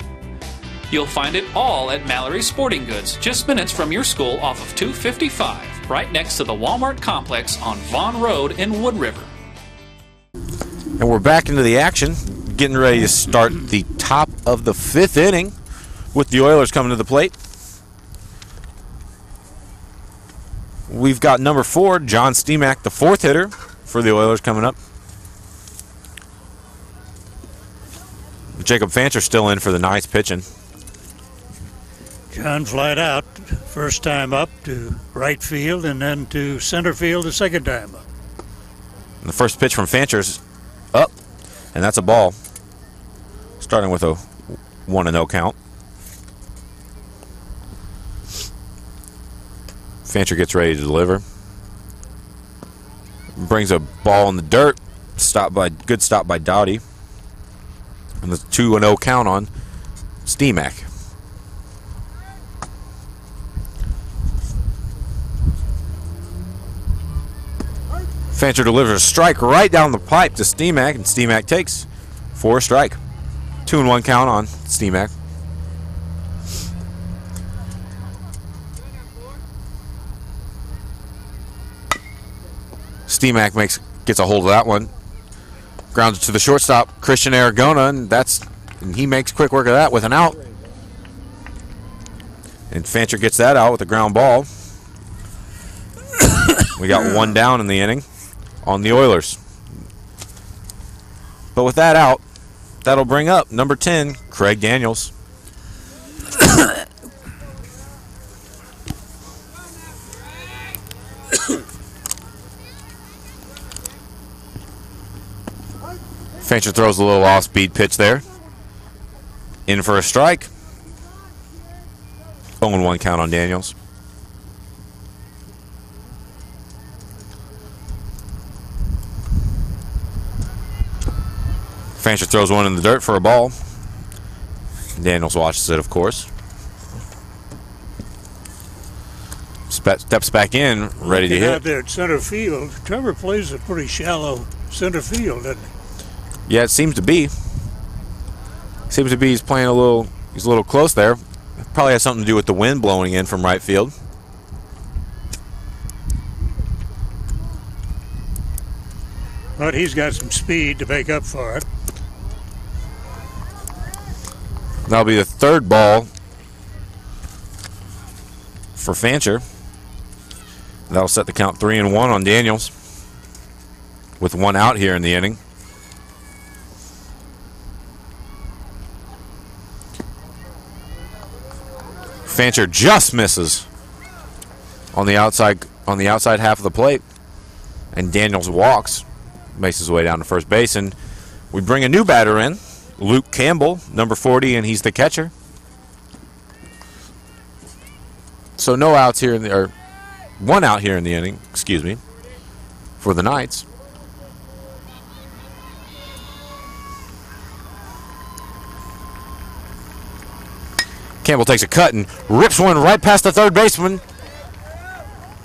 Speaker 1: You'll find it all at Mallory's Sporting Goods, just minutes from your school off of 255, right next to the Walmart complex on Vaughn Road in Wood River.
Speaker 3: And we're back into the action, getting ready to start the top of the 5th inning with the Oilers coming to the plate. We've got number 4, John Steemack, the 4th hitter for the Oilers coming up. Jacob Fancher still in for the Knights pitching.
Speaker 2: John flied out first time up to right field and then to center field the second time up.
Speaker 3: And the first pitch from Fancher's up, and that's a ball. Starting with a 1-0 count. Fancher gets ready to deliver. Brings a ball in the dirt. Good stop by Dowdy. And the 2-0 count on Steemack. Fancher delivers a strike right down the pipe to Steemack, and Steemack takes for a strike. 2-1 count on Steemack. Steemack gets a hold of that one. Grounds it to the shortstop, Christian Aragona, and he makes quick work of that with an out. And Fancher gets that out with a ground ball. We got one down in the inning on the Oilers. But with that out, that'll bring up number 10, Craig Daniels. Fancher throws a little off-speed pitch there. In for a strike. 0-1 count on Daniels. Fancher throws one in the dirt for a ball. Daniels watches it, of course. Steps back in, ready to hit.
Speaker 2: Out there at center field, Trevor plays a pretty shallow center field, doesn't he?
Speaker 3: Yeah, it seems to be. Seems to be he's playing he's a little close there. Probably has something to do with the wind blowing in from right field.
Speaker 2: But he's got some speed to make up for it.
Speaker 3: That'll be the third ball for Fancher. That'll set the count 3-1 on Daniels with one out here in the inning. Fancher just misses on the outside half of the plate, and Daniels walks, makes his way down to first base, and we bring a new batter in, Luke Campbell, number 40, and he's the catcher. So no outs here or one out here in the inning, excuse me, for the Knights. Campbell takes a cut and rips one right past the third baseman.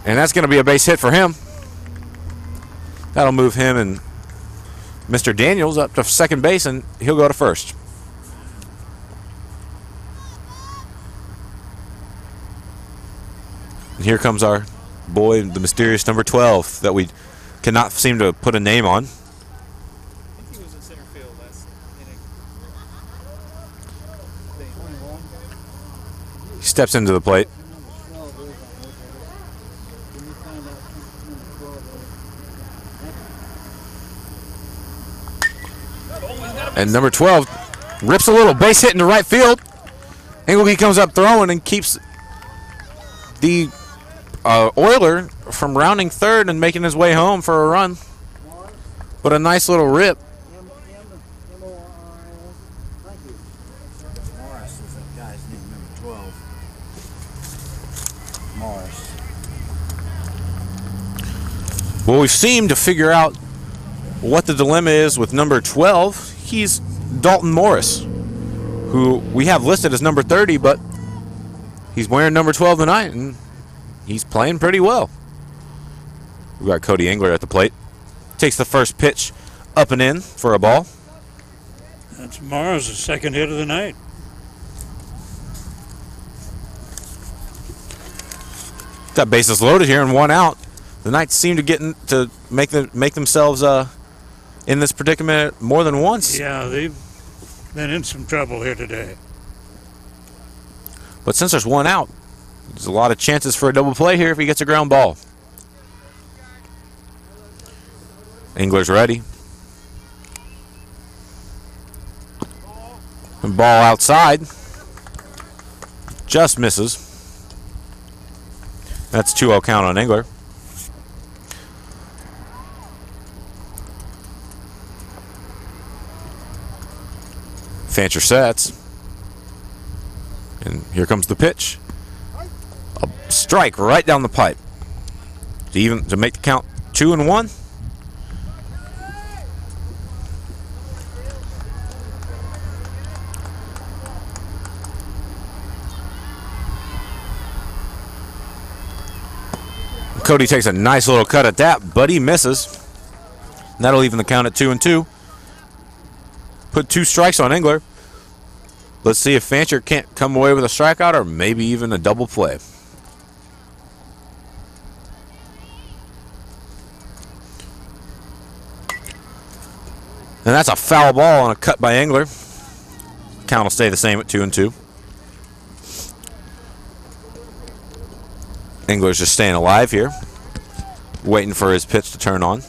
Speaker 3: And that's going to be a base hit for him. That'll move him and Mr. Daniels up to second base, and he'll go to first. And here comes our boy, the mysterious number 12 that we cannot seem to put a name on. He steps into the plate. And number 12 rips a little base hit into right field. Engelke comes up throwing and keeps the Oiler from rounding third and making his way home for a run. But a nice little rip.
Speaker 9: Morris is that guy's name, number 12. Morris.
Speaker 3: Well, we've seemed to figure out what the dilemma is with number 12. He's Dalton Morris, who we have listed as number 30, but he's wearing number 12 tonight, and he's playing pretty well. We've got Cody Engler at the plate. Takes the first pitch up and in for a ball.
Speaker 2: That's Morris' second hit of the night.
Speaker 3: Got bases loaded here and one out. The Knights seem to make themselves in this predicament more than once.
Speaker 2: Yeah, they've been in some trouble here today.
Speaker 3: But since there's one out, there's a lot of chances for a double play here if he gets a ground ball. Engler's ready. And ball outside. just misses. That's 2-0 count on Engler. Fancher sets. And here comes the pitch. A strike right down the pipe. To make the count 2-1. Cody takes a nice little cut at that, but he misses. And that'll even the count at 2-2. Put 2 strikes on Engler. Let's see if Fancher can't come away with a strikeout or maybe even a double play. And that's a foul ball on a cut by Engler. Count will stay the same at 2-2. Engler's just staying alive here, waiting for his pitch to turn on.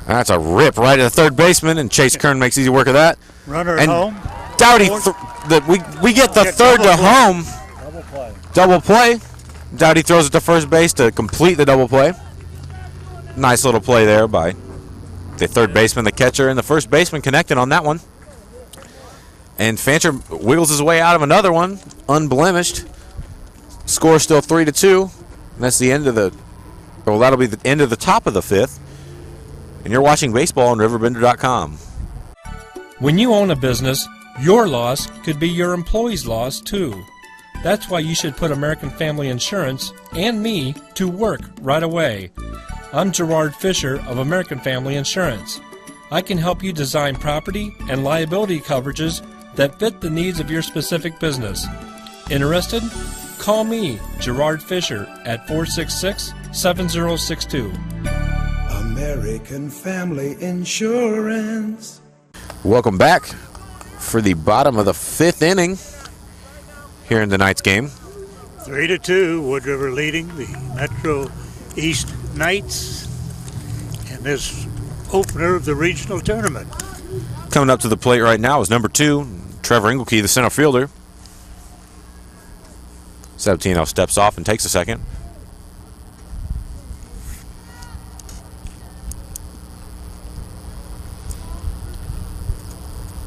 Speaker 3: That's a rip right at the third baseman, and Chase Kern makes easy work of that.
Speaker 2: Runner
Speaker 3: and
Speaker 2: home.
Speaker 3: Doughty, we get the third to home.
Speaker 9: Double play.
Speaker 3: Double play. Doughty throws it to first base to complete the double play. Nice little play there by the third baseman, the catcher, and the first baseman connected on that one. And Fancher wiggles his way out of another one, unblemished. Score still 3-2. And that's the end of that'll be the end of the top of the 5th. And you're watching baseball on RiverBender.com.
Speaker 10: When you own a business, your loss could be your employee's loss too. That's why you should put American Family Insurance and me to work right away. I'm Gerard Fisher of American Family Insurance. I can help you design property and liability coverages that fit the needs of your specific business. Interested? Call me, Gerard Fisher, at 466-7062.
Speaker 11: American Family Insurance.
Speaker 3: Welcome back for the bottom of the 5th inning here in the Knights game.
Speaker 2: 3-2, Wood River leading the Metro East Knights in this opener of the regional tournament.
Speaker 3: Coming up to the plate right now is number 2, Trevor Engelke, the center fielder. Sabatino steps off and takes a second.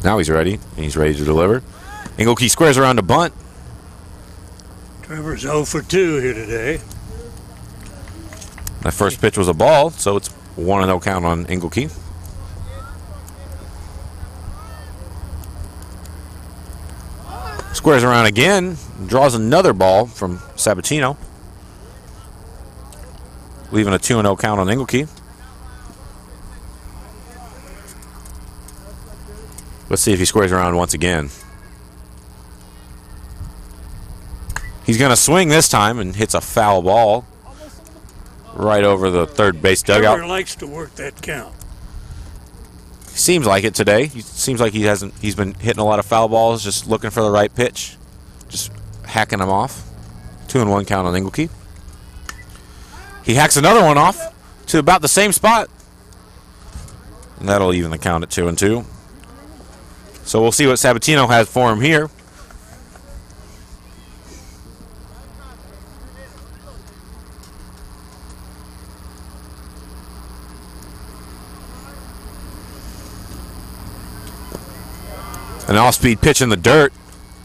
Speaker 3: Now he's ready. He's ready to deliver. Engelke squares around to bunt.
Speaker 2: Trevor's 0 for 2 here today.
Speaker 3: That first pitch was a ball, so it's 1-0 count on Engelke. Squares around again, draws another ball from Sabatino, leaving a 2-0 count on Engelke. Let's see if he squares around once again. He's going to swing this time and hits a foul ball right over the third base dugout.
Speaker 2: Trevor likes to work that count.
Speaker 3: Seems like it today. Seems like he's been hitting a lot of foul balls, just looking for the right pitch, just hacking them off. 2-1 count on Engelke. He hacks another one off to about the same spot, and that'll even the count at 2-2. So we'll see what Sabatino has for him here. An off-speed pitch in the dirt.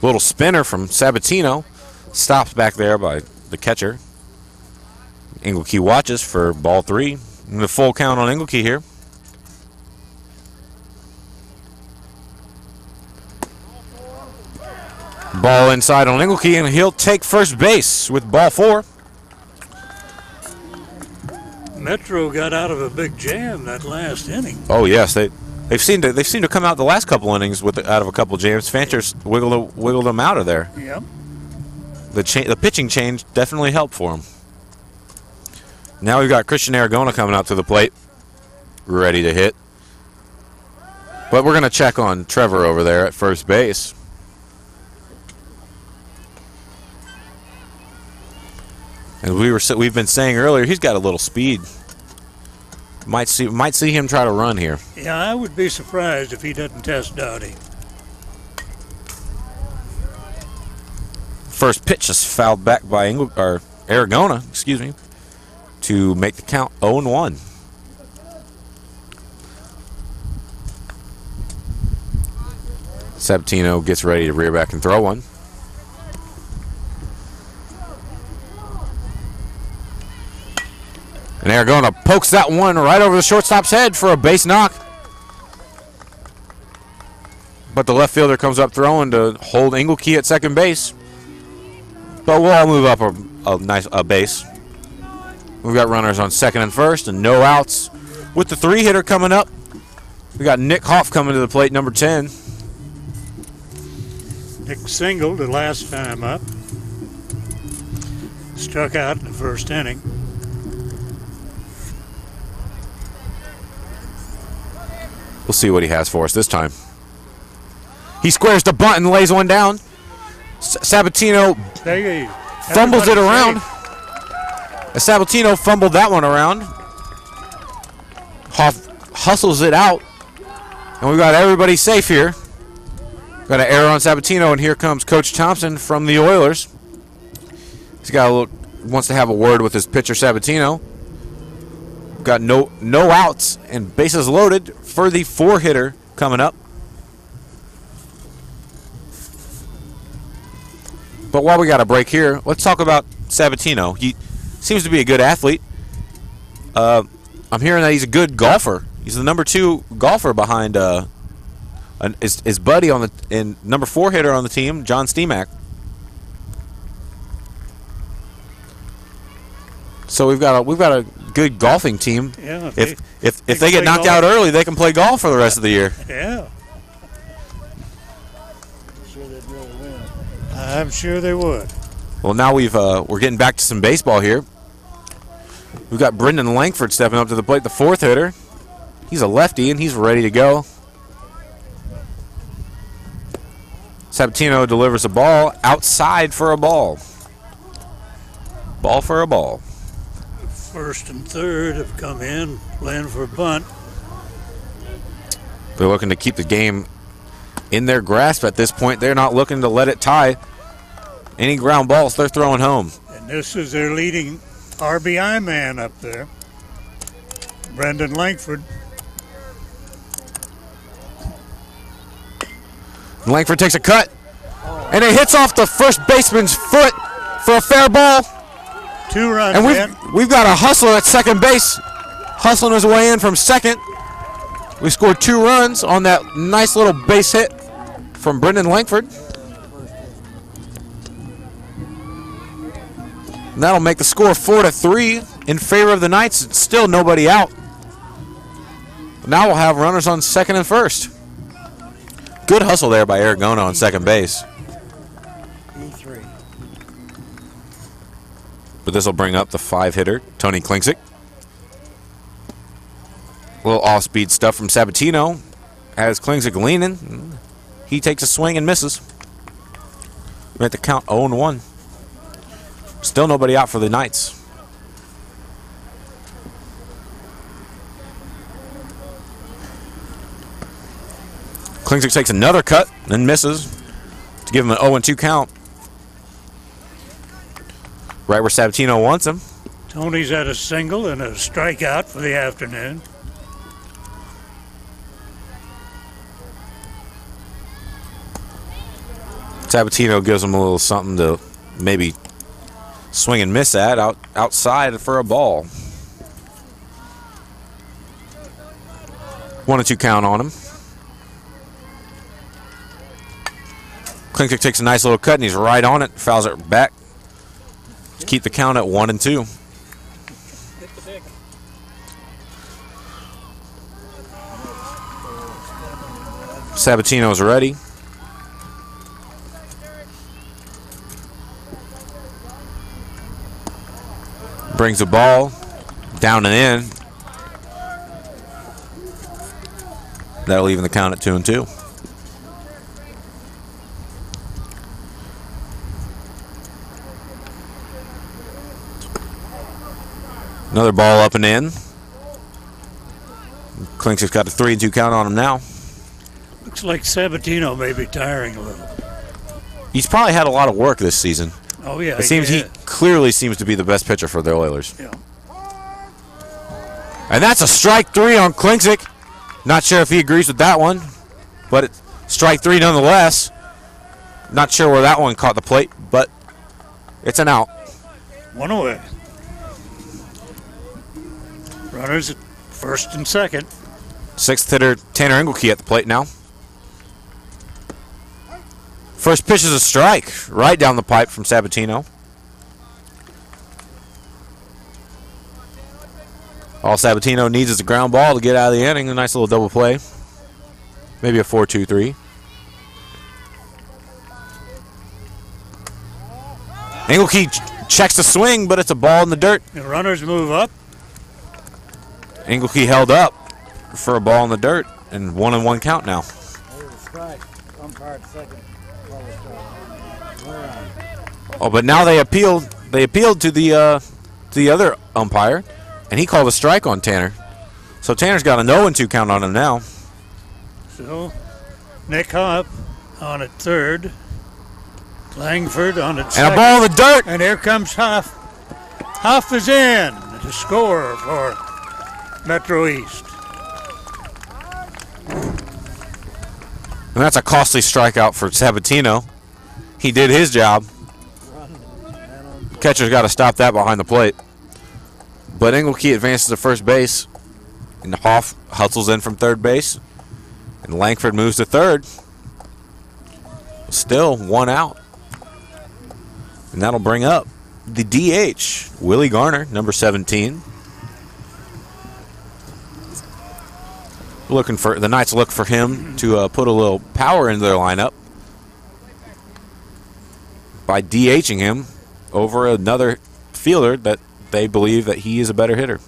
Speaker 3: Little spinner from Sabatino. Stops back there by the catcher. Engelke watches for ball 3. And the full count on Engelke here. Ball inside on Engelke, and he'll take first base with ball 4.
Speaker 2: Metro got out of a big jam that last inning.
Speaker 3: Oh yes, they've seemed to come out the last couple innings out of a couple jams. Fancher's wiggled them out of there.
Speaker 2: Yep.
Speaker 3: The pitching change definitely helped for him. Now we've got Christian Aragona coming out to the plate, ready to hit. But we're going to check on Trevor over there at first base. And we've been saying earlier, he's got a little speed. Might see him try to run here.
Speaker 2: Yeah, I would be surprised if he doesn't test Dowdy.
Speaker 3: First pitch is fouled back by Aragona, excuse me, to make the count 0-1. Sabatino gets ready to rear back and throw one. And Aragona pokes that one right over the shortstop's head for a base knock. But the left fielder comes up throwing to hold Engelke at second base. But we'll all move up a base. We've got runners on second and first and no outs. With the 3-hitter coming up, we got Nick Hoff coming to the plate, number 10.
Speaker 2: Nick singled the last time up. Struck out in the first inning.
Speaker 3: We'll see what he has for us this time. He squares the bunt and lays one down. Sabatino fumbles it around. Sabatino fumbled that one around. Hoff hustles it out. And we got everybody safe here. Got an error on Sabatino, and here comes Coach Thompson from the Oilers. He's got wants to have a word with his pitcher Sabatino. Got no outs and bases loaded for the 4-hitter coming up. But while we got a break here, let's talk about Sabatino. He seems to be a good athlete. I'm hearing that he's a good golfer. He's the number 2 golfer behind his buddy on the number 4 hitter on the team, John Steemack. So we've got a good golfing team.
Speaker 2: Yeah,
Speaker 3: if they get knocked out early, they can play golf for the rest of the year.
Speaker 2: Yeah. I'm sure they would.
Speaker 3: Well, now we're getting back to some baseball here. We've got Brendan Langford stepping up to the plate, the 4th hitter. He's a lefty, and he's ready to go. Sabatino delivers a ball outside for a ball. Ball for a ball.
Speaker 2: First and third have come in, playing for a bunt.
Speaker 3: They're looking to keep the game in their grasp at this point. They're not looking to let it tie. Any ground balls, they're throwing home.
Speaker 2: And this is their leading RBI man up there, Brendan Langford.
Speaker 3: Langford takes a cut, and it hits off the first baseman's foot for a fair ball.
Speaker 2: 2 runs.
Speaker 3: And we've got a hustler at second base, hustling his way in from second. We scored 2 runs on that nice little base hit from Brendan Langford. And that'll make the score 4-3 in favor of the Knights. It's still nobody out. Now we'll have runners on second and first. Good hustle there by Aragona on second base.
Speaker 2: E3.
Speaker 3: But this will bring up the 5-hitter, Tony Klingsik. A little off-speed stuff from Sabatino. Has Klingsik leaning. He takes a swing and misses. We're at the count 0-1. Still nobody out for the Knights. Klingsik takes another cut and misses to give him an 0-2 count. Right where Sabatino wants him.
Speaker 2: Tony's had a single and a strikeout for the afternoon.
Speaker 3: Sabatino gives him a little something to maybe swing and miss at outside for a ball. 1-2 count on him. Klingsik takes a nice little cut and he's right on it. Fouls it back to keep the count at 1-2. Sabatino's ready. Brings the ball down and in. That'll even the count at 2-2. Another ball up and in. Klinks has got a 3-2 count on him now.
Speaker 2: Looks like Sabatino may be tiring a little.
Speaker 3: He's probably had a lot of work this season.
Speaker 2: Oh, yeah.
Speaker 3: It seems he clearly seems to be the best pitcher for the Oilers.
Speaker 2: Yeah.
Speaker 3: And that's a strike 3 on Klinksick. Not sure if he agrees with that one, but it's strike 3 nonetheless. Not sure where that one caught the plate, but it's an out.
Speaker 2: One away. Runners at first and second.
Speaker 3: Sixth hitter Tanner Engelke at the plate now. First pitch is a strike right down the pipe from Sabatino. All Sabatino needs is a ground ball to get out of the inning. A nice little double play. Maybe a 4-2-3. Engelke checks the swing, but it's a ball in the dirt.
Speaker 2: The runners move up.
Speaker 3: Engelke held up for a ball in the dirt, and 1-1 count now. Oh, but now they appealed. They appealed to the other umpire, and he called a strike on Tanner. So Tanner's got a 0-2 count on him now.
Speaker 2: So Nick Hopp on at third. Langford on at second.
Speaker 3: And a ball in the dirt.
Speaker 2: And here comes Hoff. Hoff is in to score for Metro East.
Speaker 3: And that's a costly strikeout for Sabatino. He did his job. Catcher's got to stop that behind the plate. But Engelke advances to first base. And Hoff hustles in from third base. And Langford moves to third. Still 1 out. And that'll bring up the DH, Willie Garner, number 17. Looking for the Knights look for him to put a little power into their lineup by DHing him over another fielder that they believe that he is a better hitter.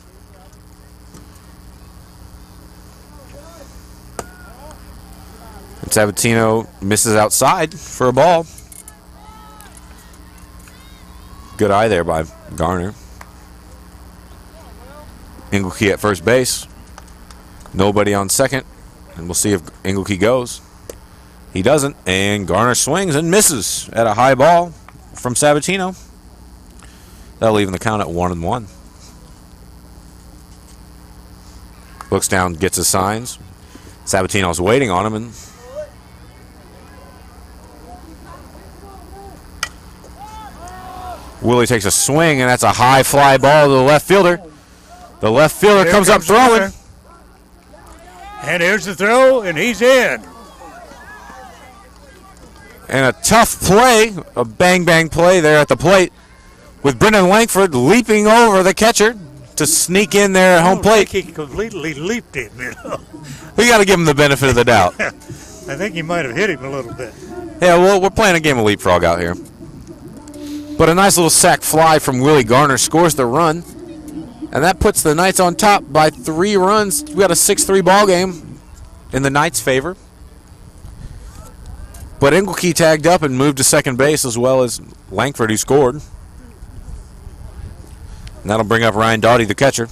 Speaker 3: And Sabatino misses outside for a ball. Good eye there by Garner. Engelke at first base. Nobody on second. And we'll see if Engelke goes. He doesn't. And Garner swings and misses at a high ball from Sabatino. That'll leave the count at 1-1. Looks down, gets his signs. Sabatino's waiting on him, and Willie takes a swing, and that's a high fly ball to the left fielder. The left fielder comes up throwing.
Speaker 2: And here's the throw, and he's in.
Speaker 3: And a tough play, a bang-bang play there at the plate with Brendan Langford leaping over the catcher to sneak in there at home plate.
Speaker 2: I think he completely leaped him, you know.
Speaker 3: We got to give him the benefit of the doubt.
Speaker 2: I think he might have hit him a little bit.
Speaker 3: Yeah, well, we're playing a game of leapfrog out here. But a nice little sac fly from Willie Garner scores the run. And that puts the Knights on top by 3 runs. We got a 6-3 ball game in the Knights' favor. But Engelke tagged up and moved to second base as well as Langford, who scored. And that'll bring up Ryan Doughty, the catcher.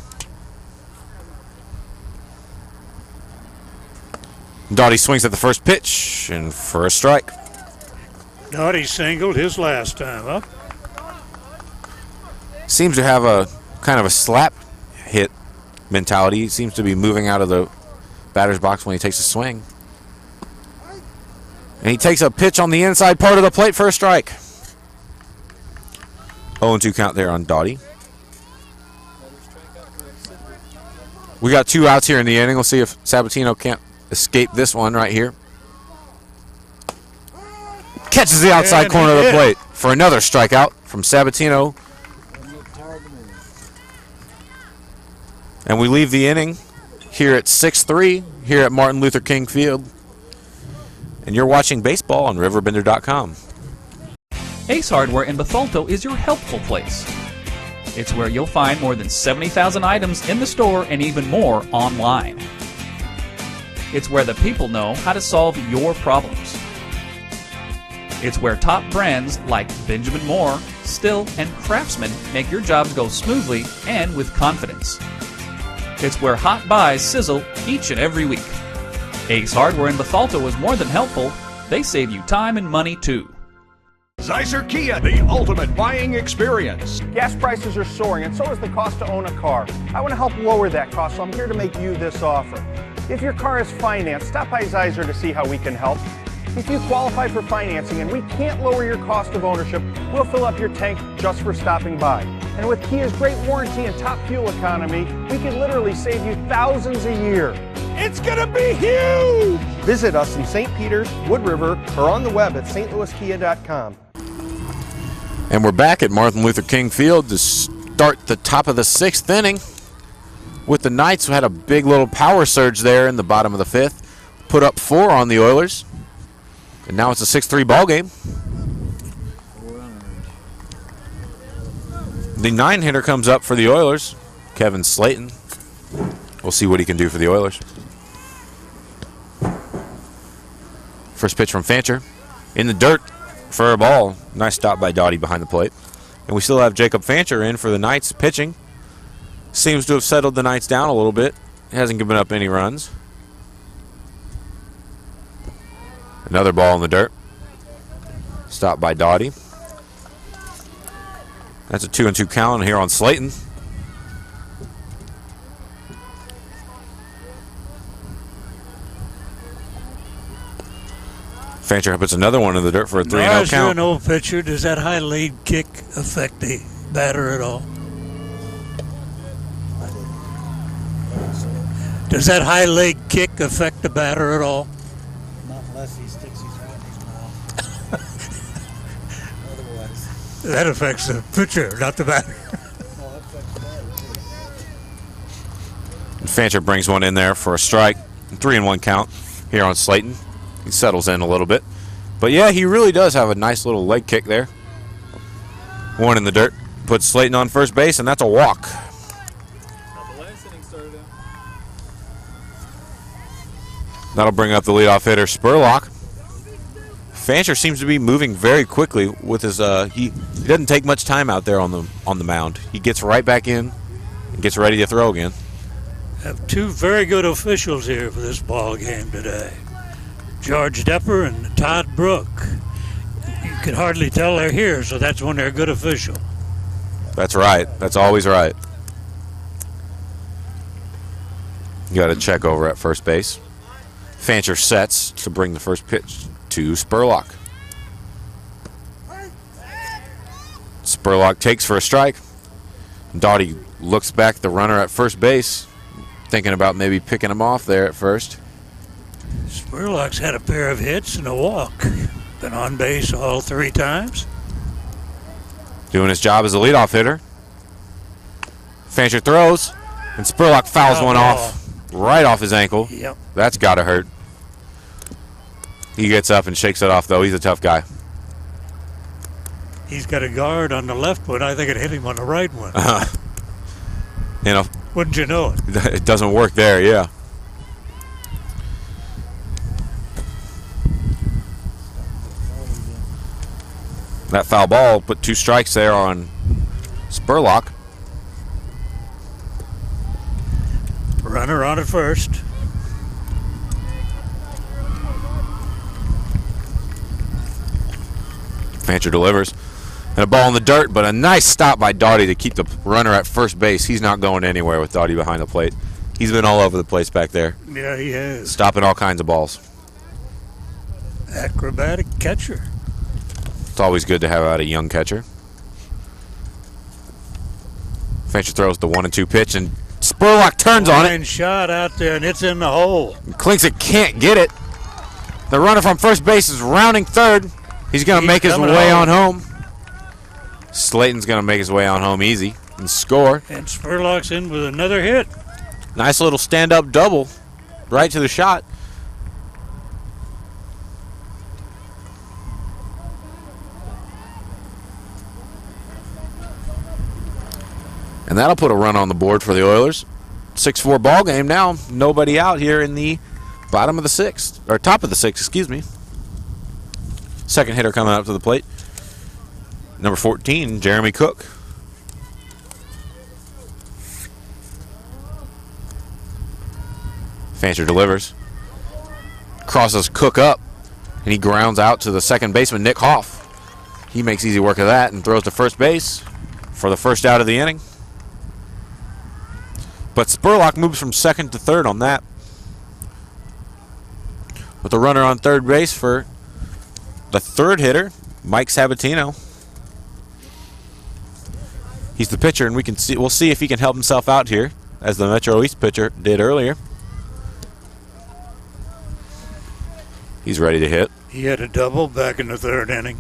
Speaker 3: Doughty swings at the first pitch and for a strike.
Speaker 2: Doughty singled his last time up.
Speaker 3: Seems to have a kind of a slap hit mentality. He seems to be moving out of the batter's box when he takes a swing. And he takes a pitch on the inside part of the plate for a strike. 0-2 count there on Doughty. We got 2 outs here in the inning. We'll see if Sabatino can't escape this one right here. Catches the outside corner of the plate for another strikeout from Sabatino. And we leave the inning here at 6-3 here at Martin Luther King Field. And you're watching baseball on RiverBender.com.
Speaker 1: Ace Hardware in Bethalto is your helpful place. It's where you'll find more than 70,000 items in the store and even more online. It's where the people know how to solve your problems. It's where top brands like Benjamin Moore, Still, and Craftsman make your jobs go smoothly and with confidence. It's where hot buys sizzle each and every week. Ace Hardware in Bethalto is more than helpful. They save you time and money, too.
Speaker 18: Zicer Kia, the ultimate buying experience.
Speaker 13: Gas prices are soaring, and so is the cost to own a car. I want to help lower that cost, so I'm here to make you this offer. If your car is financed, stop by Zicer to see how we can help. If you qualify for financing and we can't lower your cost of ownership, we'll fill up your tank just for stopping by. And with Kia's great warranty and top fuel economy, we can literally save you thousands a year.
Speaker 18: It's gonna be huge!
Speaker 13: Visit us in St. Peters, Wood River, or on the web at stlouiskia.com.
Speaker 3: And we're back at Martin Luther King Field to start the top of the 6th inning with the Knights, who had a big little power surge there in the bottom of the 5th. Put up 4 on the Oilers. And now it's a 6-3 ball game. The 9-hitter comes up for the Oilers, Kevin Slayton. We'll see what he can do for the Oilers. First pitch from Fancher. In the dirt for a ball. Nice stop by Doughty behind the plate. And we still have Jacob Fancher in for the Knights pitching. Seems to have settled the Knights down a little bit. Hasn't given up any runs. Another ball in the dirt. Stopped by Doughty. That's a 2-2 count here on Slayton. Fancher puts another one in the dirt for a 3-0 count.
Speaker 2: As you're an old pitcher, does that high leg kick affect the batter at all? Does that high leg kick affect the batter at all?
Speaker 9: Not unless he sticks his hand in his mouth. Otherwise.
Speaker 2: That affects the pitcher, not the batter.
Speaker 9: Well, that affects the batter, too.
Speaker 3: And Fancher brings one in there for a strike. 3-1 count here on Slayton. He settles in a little bit. But yeah, he really does have a nice little leg kick there. One in the dirt. Puts Slayton on first base, and that's a walk. That'll bring up the leadoff hitter, Spurlock. Fancher seems to be moving very quickly with his. He doesn't take much time out there on the mound. He gets right back in and gets ready to throw again.
Speaker 2: Have 2 very good officials here for this ball game today. George Depper and Todd Brook. You can hardly tell they're here, so that's when they're a good official.
Speaker 3: That's right. That's always right. You got to check over at first base. Fancher sets to bring the first pitch to Spurlock. Spurlock takes for a strike. Doughty looks back at the runner at first base, thinking about maybe picking him off there at first.
Speaker 2: Spurlock's had a pair of hits and a walk. Been on base all 3 times.
Speaker 3: Doing his job as a leadoff hitter. Fancher throws, and Spurlock fouls one off. Right off his ankle.
Speaker 2: Yep.
Speaker 3: That's got to hurt. He gets up and shakes it off, though. He's a tough guy.
Speaker 2: He's got a guard on the left one. I think it hit him on the right one.
Speaker 3: You know.
Speaker 2: Wouldn't you know it?
Speaker 3: It doesn't work there, yeah. That foul ball put 2 strikes there on Spurlock.
Speaker 2: Runner on at first.
Speaker 3: Fancher delivers. And a ball in the dirt, but a nice stop by Doughty to keep the runner at first base. He's not going anywhere with Doughty behind the plate. He's been all over the place back there.
Speaker 2: Yeah, he has.
Speaker 3: Stopping all kinds of balls.
Speaker 2: Acrobatic catcher.
Speaker 3: It's always good to have out a young catcher. Fancher throws the 1-2 pitch, and Spurlock turns on it.
Speaker 2: Shot out there, and it's in the hole.
Speaker 3: Klink's can't get it. The runner from first base is rounding third. He's going to make his way on home. Slayton's going to make his way on home easy and score.
Speaker 2: And Spurlock's in with another hit.
Speaker 3: Nice little stand-up double right to the shot. And that'll put a run on the board for the Oilers. 6-4 ball game now. Nobody out here in the bottom of the 6th, or top of the 6th, excuse me. Second hitter coming up to the plate. Number 14, Jeremy Cook. Fancher delivers. Crosses Cook up, and he grounds out to the second baseman, Nick Hoff. He makes easy work of that and throws to first base for the first out of the inning. But Spurlock moves from second to third on that, with a runner on third base for the third hitter, Mike Sabatino. He's the pitcher, and we'll see if he can help himself out here, as the Metro East pitcher did earlier. He's ready to hit.
Speaker 2: He had a double back in the third inning.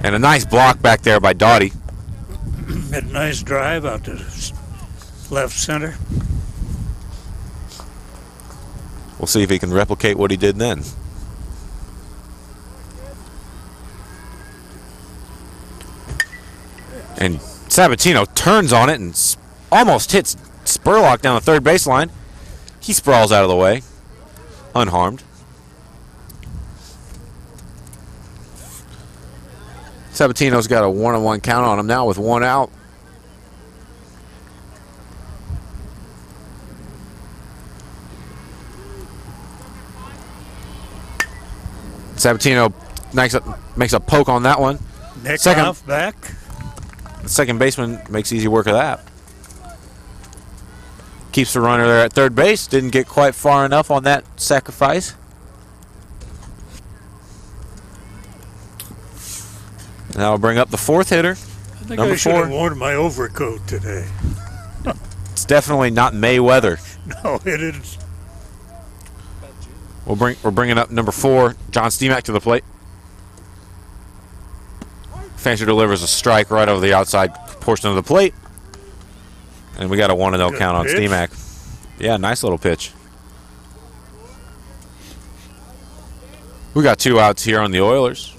Speaker 3: And a nice block back there by Doughty.
Speaker 2: Had a nice drive out to left center.
Speaker 3: We'll see if he can replicate what he did then. And Sabatino turns on it and almost hits Spurlock down the third baseline. He sprawls out of the way, unharmed. Sabatino's got a 1-on-1 count on him now with one out. Sabatino makes a poke on that one.
Speaker 2: Nick off back.
Speaker 3: The second baseman makes easy work of that. Keeps the runner there at third base. Didn't get quite far enough on that sacrifice. Now we'll bring up the fourth hitter.
Speaker 2: I think
Speaker 3: number
Speaker 2: I should
Speaker 3: 4.
Speaker 2: have worn my overcoat today.
Speaker 3: It's definitely not May weather.
Speaker 2: No, it is.
Speaker 3: We're bringing up number 4, John Steemack, to the plate. Fancher delivers a strike right over the outside portion of the plate. And we got a 1-0 count on Steemack. Yeah, nice little pitch. We got 2 outs here on the Oilers.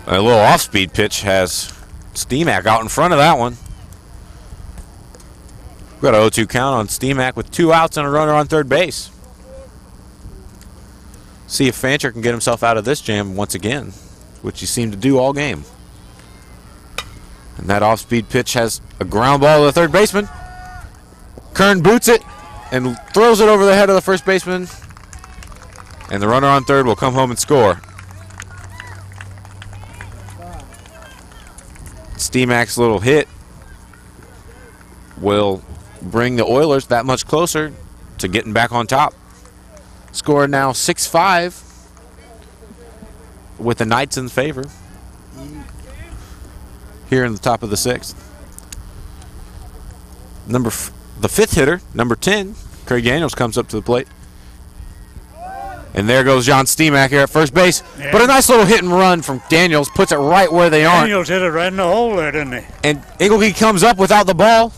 Speaker 3: A little off-speed pitch has Steemack out in front of that one. We got an 0-2 count on Steemack with 2 outs and a runner on third base. See if Fancher can get himself out of this jam once again, which he seemed to do all game. And that off-speed pitch has a ground ball to the third baseman. Kern boots it and throws it over the head of the first baseman. And the runner on third will come home and score. Steemack's little hit will bring the Oilers that much closer to getting back on top. Score now 6-5 with the Knights in favor here in the top of the 6th. The 5th hitter, number 10, Craig Daniels, comes up to the plate. And there goes John Steemack here at first base. Yeah. But a nice little hit and run from Daniels puts it right where they are.
Speaker 2: Daniels hit it right in the hole there, didn't he?
Speaker 3: And Engelke comes up without the ball.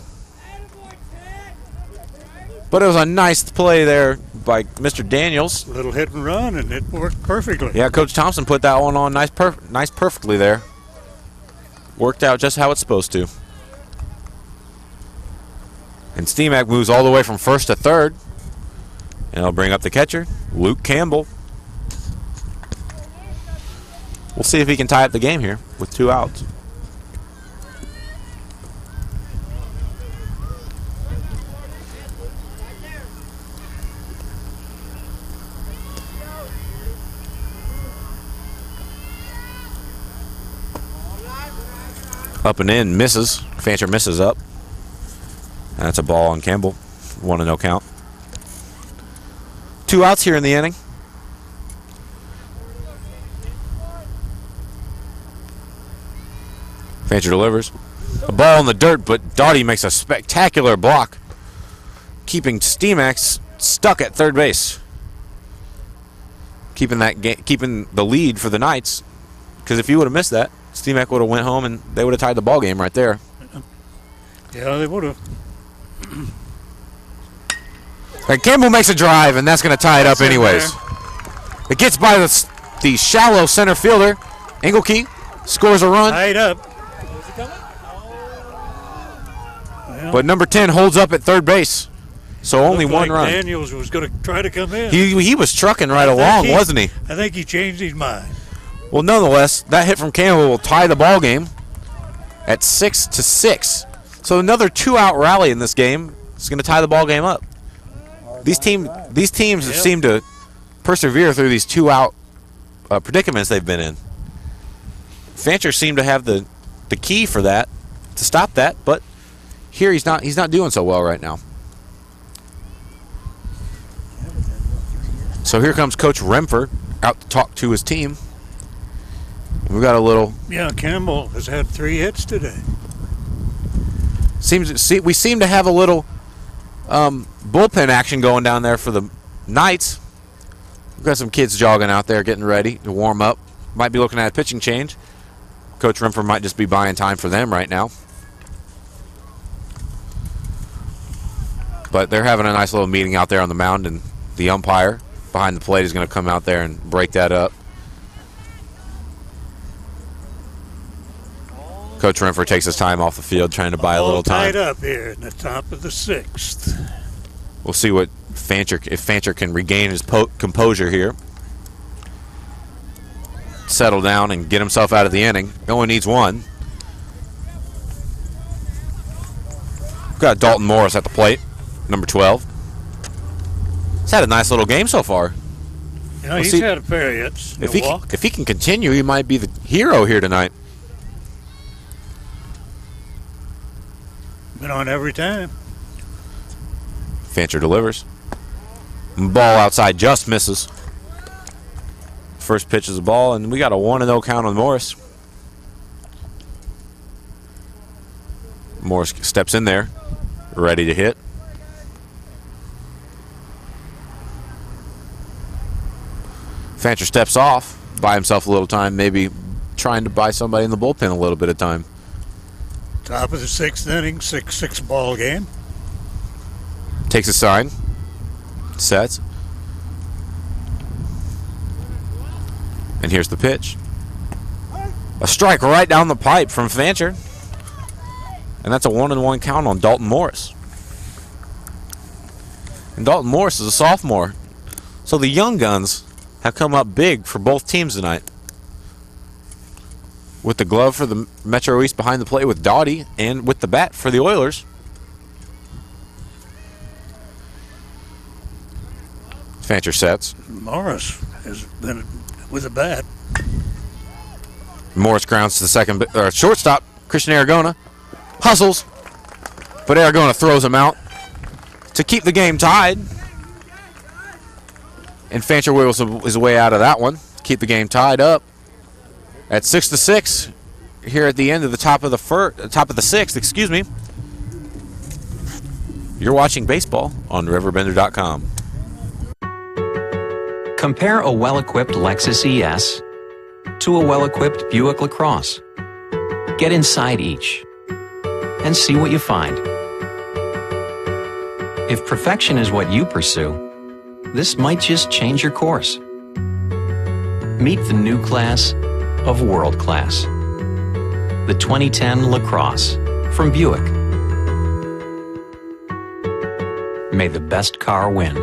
Speaker 3: But it was a nice play there by Mr. Daniels.
Speaker 2: Little hit and run, and it worked perfectly.
Speaker 3: Yeah, Coach Thompson put that one on nice perfectly there. Worked out just how it's supposed to. And Steemack moves all the way from first to third. And I'll bring up the catcher, Luke Campbell. We'll see if he can tie up the game here with 2 outs. Up and in, misses. Fancher misses up. And that's a ball on Campbell. 1-0 count. 2 outs here in the inning. Fancher delivers. A ball in the dirt, but Doughty makes a spectacular block, keeping Steemack stuck at third base. Keeping the lead for the Knights. Because if he would have missed that, Steemack would have went home and they would have tied the ball game right there.
Speaker 2: Yeah, they would have.
Speaker 3: And Campbell makes a drive, and that's going to tie it up anyways. It gets by the shallow center fielder. Engelke scores a run.
Speaker 2: Tied up.
Speaker 3: But number 10 holds up at third base. So only one run.
Speaker 2: Daniels was going to try to come in.
Speaker 3: He was trucking right along, wasn't he?
Speaker 2: I think he changed his mind.
Speaker 3: Well, nonetheless, that hit from Campbell will tie the ball game at 6-6. So another 2-out rally in this game is going to tie the ball game up. These teams have seemed to persevere through these 2-out predicaments they've been in. Fancher seemed to have the key for that, to stop that, but here he's not doing so well right now. So here comes Coach Remfer out to talk to his team. We got a little.
Speaker 2: Yeah, Campbell has had 3 hits today.
Speaker 3: We seem to have a little bullpen action going down there for the Knights. We've got some kids jogging out there getting ready to warm up. Might be looking at a pitching change. Coach Remfer might just be buying time for them right now. But they're having a nice little meeting out there on the mound, and the umpire behind the plate is going to come out there and break that up. Coach Remfer takes his time off the field trying to buy a little time.
Speaker 2: Tied up here in the top of the 6th.
Speaker 3: We'll see if Fancher can regain his composure here. Settle down and get himself out of the inning. He only needs 1. We've got Dalton Morris at the plate, number 12. He's had a nice little game so far.
Speaker 2: Yeah, he's had a pair of hits.
Speaker 3: If he can continue, he might be the hero here tonight.
Speaker 2: Been on every time.
Speaker 3: Fancher delivers. Ball outside just misses. First pitch is a ball, and we got a 1-0 count on Morris. Morris steps in there, ready to hit. Fancher steps off, buy himself a little time, maybe trying to buy somebody in the bullpen a little bit of time.
Speaker 2: Top of the 6th inning, 6-6 ball game.
Speaker 3: Takes a sign. Sets. And here's the pitch. A strike right down the pipe from Fancher. And that's a 1-1 count on Dalton Morris. And Dalton Morris is a sophomore. So the young guns have come up big for both teams tonight. With the glove for the Metro East behind the plate with Doughty, and with the bat for the Oilers. Fancher sets.
Speaker 2: Morris has been with a bat.
Speaker 3: Morris grounds to the shortstop, Christian Aragona. Hustles, but Aragona throws him out to keep the game tied. And Fancher wiggles his way out of that one. Keep the game tied up at 6-6 here at the end of the top of the 6th. Excuse me. You're watching baseball on RiverBender.com.
Speaker 14: Compare a well-equipped Lexus ES to a well-equipped Buick LaCrosse. Get inside each and see what you find. If perfection is what you pursue, this might just change your course. Meet the new class of world class. The 2010 LaCrosse from Buick. May the best car win.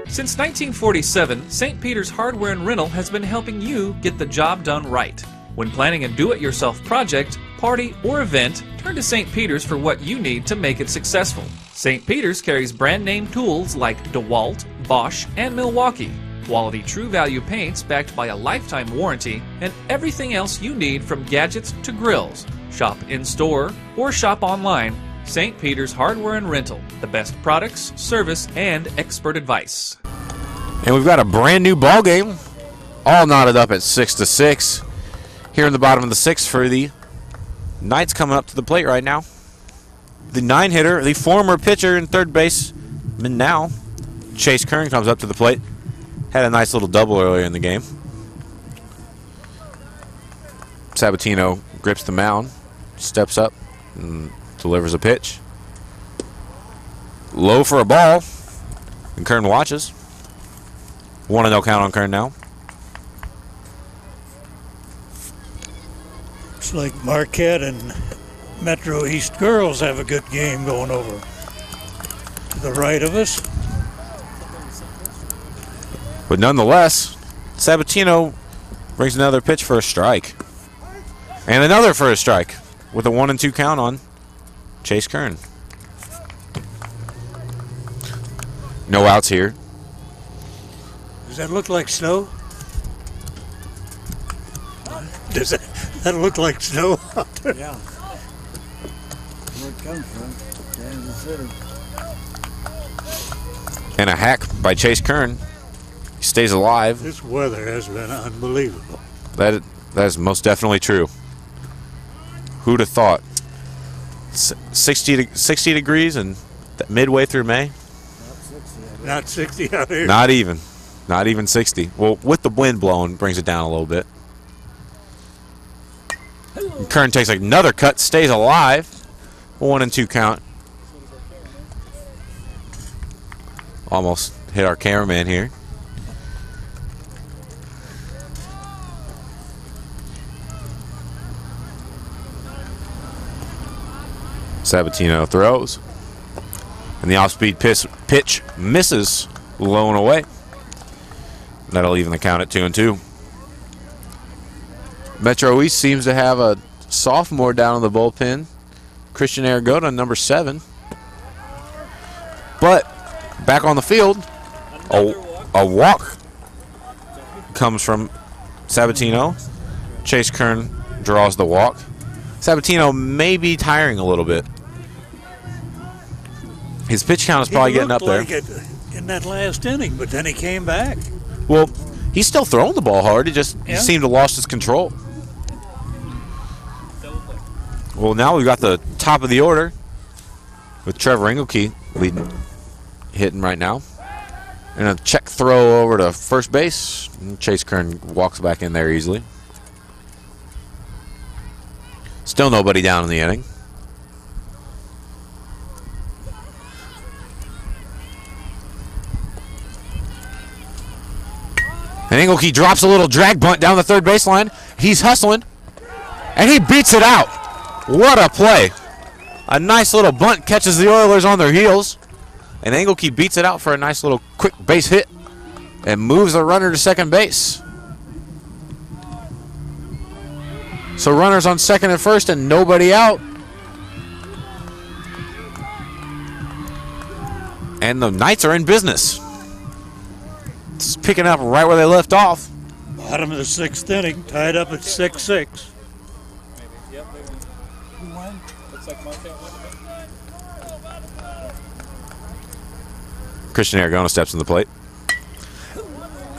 Speaker 1: Since 1947, St. Peter's Hardware and Rental has been helping you get the job done right. When planning a do-it-yourself project, party, or event, turn to St. Peter's for what you need to make it successful. St. Peter's carries brand-name tools like DeWalt, Bosch, and Milwaukee, quality True Value paints backed by a lifetime warranty, and everything else you need from gadgets to grills. Shop in-store or shop online. St. Peter's Hardware and Rental, the best products, service, and expert advice.
Speaker 3: And we've got a brand new ball game, all knotted up at 6-6. Here in the bottom of the 6th for the Knights coming up to the plate right now. The 9-hitter, the former pitcher and third baseman now, Chase Kern, comes up to the plate. Had a nice little double earlier in the game. Sabatino grips the mound, steps up, and delivers a pitch. Low for a ball, and Kern watches. 1-0 count on Kern now.
Speaker 2: Looks like Marquette and Metro East girls have a good game going over to the right of us.
Speaker 3: But nonetheless, Sabatino brings another pitch for a strike. And another for a strike with a 1-2 count on Chase Kern. No outs here.
Speaker 2: Does that look like snow? Does that look like snow out there?
Speaker 9: Yeah. Where it comes from, Kansas City.
Speaker 3: And a hack by Chase Kern. He stays alive.
Speaker 2: This weather has been unbelievable.
Speaker 3: That is most definitely true. Who'd have thought? 60 degrees and midway through May?
Speaker 2: Not 60 out here.
Speaker 3: Not even 60. Well, with the wind blowing, brings it down a little bit. And Kern takes another cut, stays alive. 1-2 count. Almost hit our cameraman here. Sabatino throws. And the off-speed pitch misses, low and away. That'll even the count at 2-2. Metro East seems to have a sophomore down in the bullpen. Christian Aragona, number 7. But back on the field, a walk comes from Sabatino. Chase Kern draws the walk. Sabatino may be tiring a little bit. His pitch count is probably getting up there.
Speaker 2: He looked like it in that last inning, but then he came back.
Speaker 3: Well, he's still throwing the ball hard. He seemed to have lost his control. Well, now we've got the top of the order with Trevor Engelke hitting right now. And a check throw over to first base. And Chase Kern walks back in there easily. Still nobody down in the inning. And Engelke drops a little drag bunt down the third baseline. He's hustling. And he beats it out. What a play. A nice little bunt catches the Oilers on their heels. And Engelke beats it out for a nice little quick base hit. And moves the runner to second base. So runners on second and first and nobody out. And the Knights are in business. It's picking up right where they left off.
Speaker 2: Bottom of the 6th inning, tied up at 6-6.
Speaker 3: Christian Aragona steps in the plate.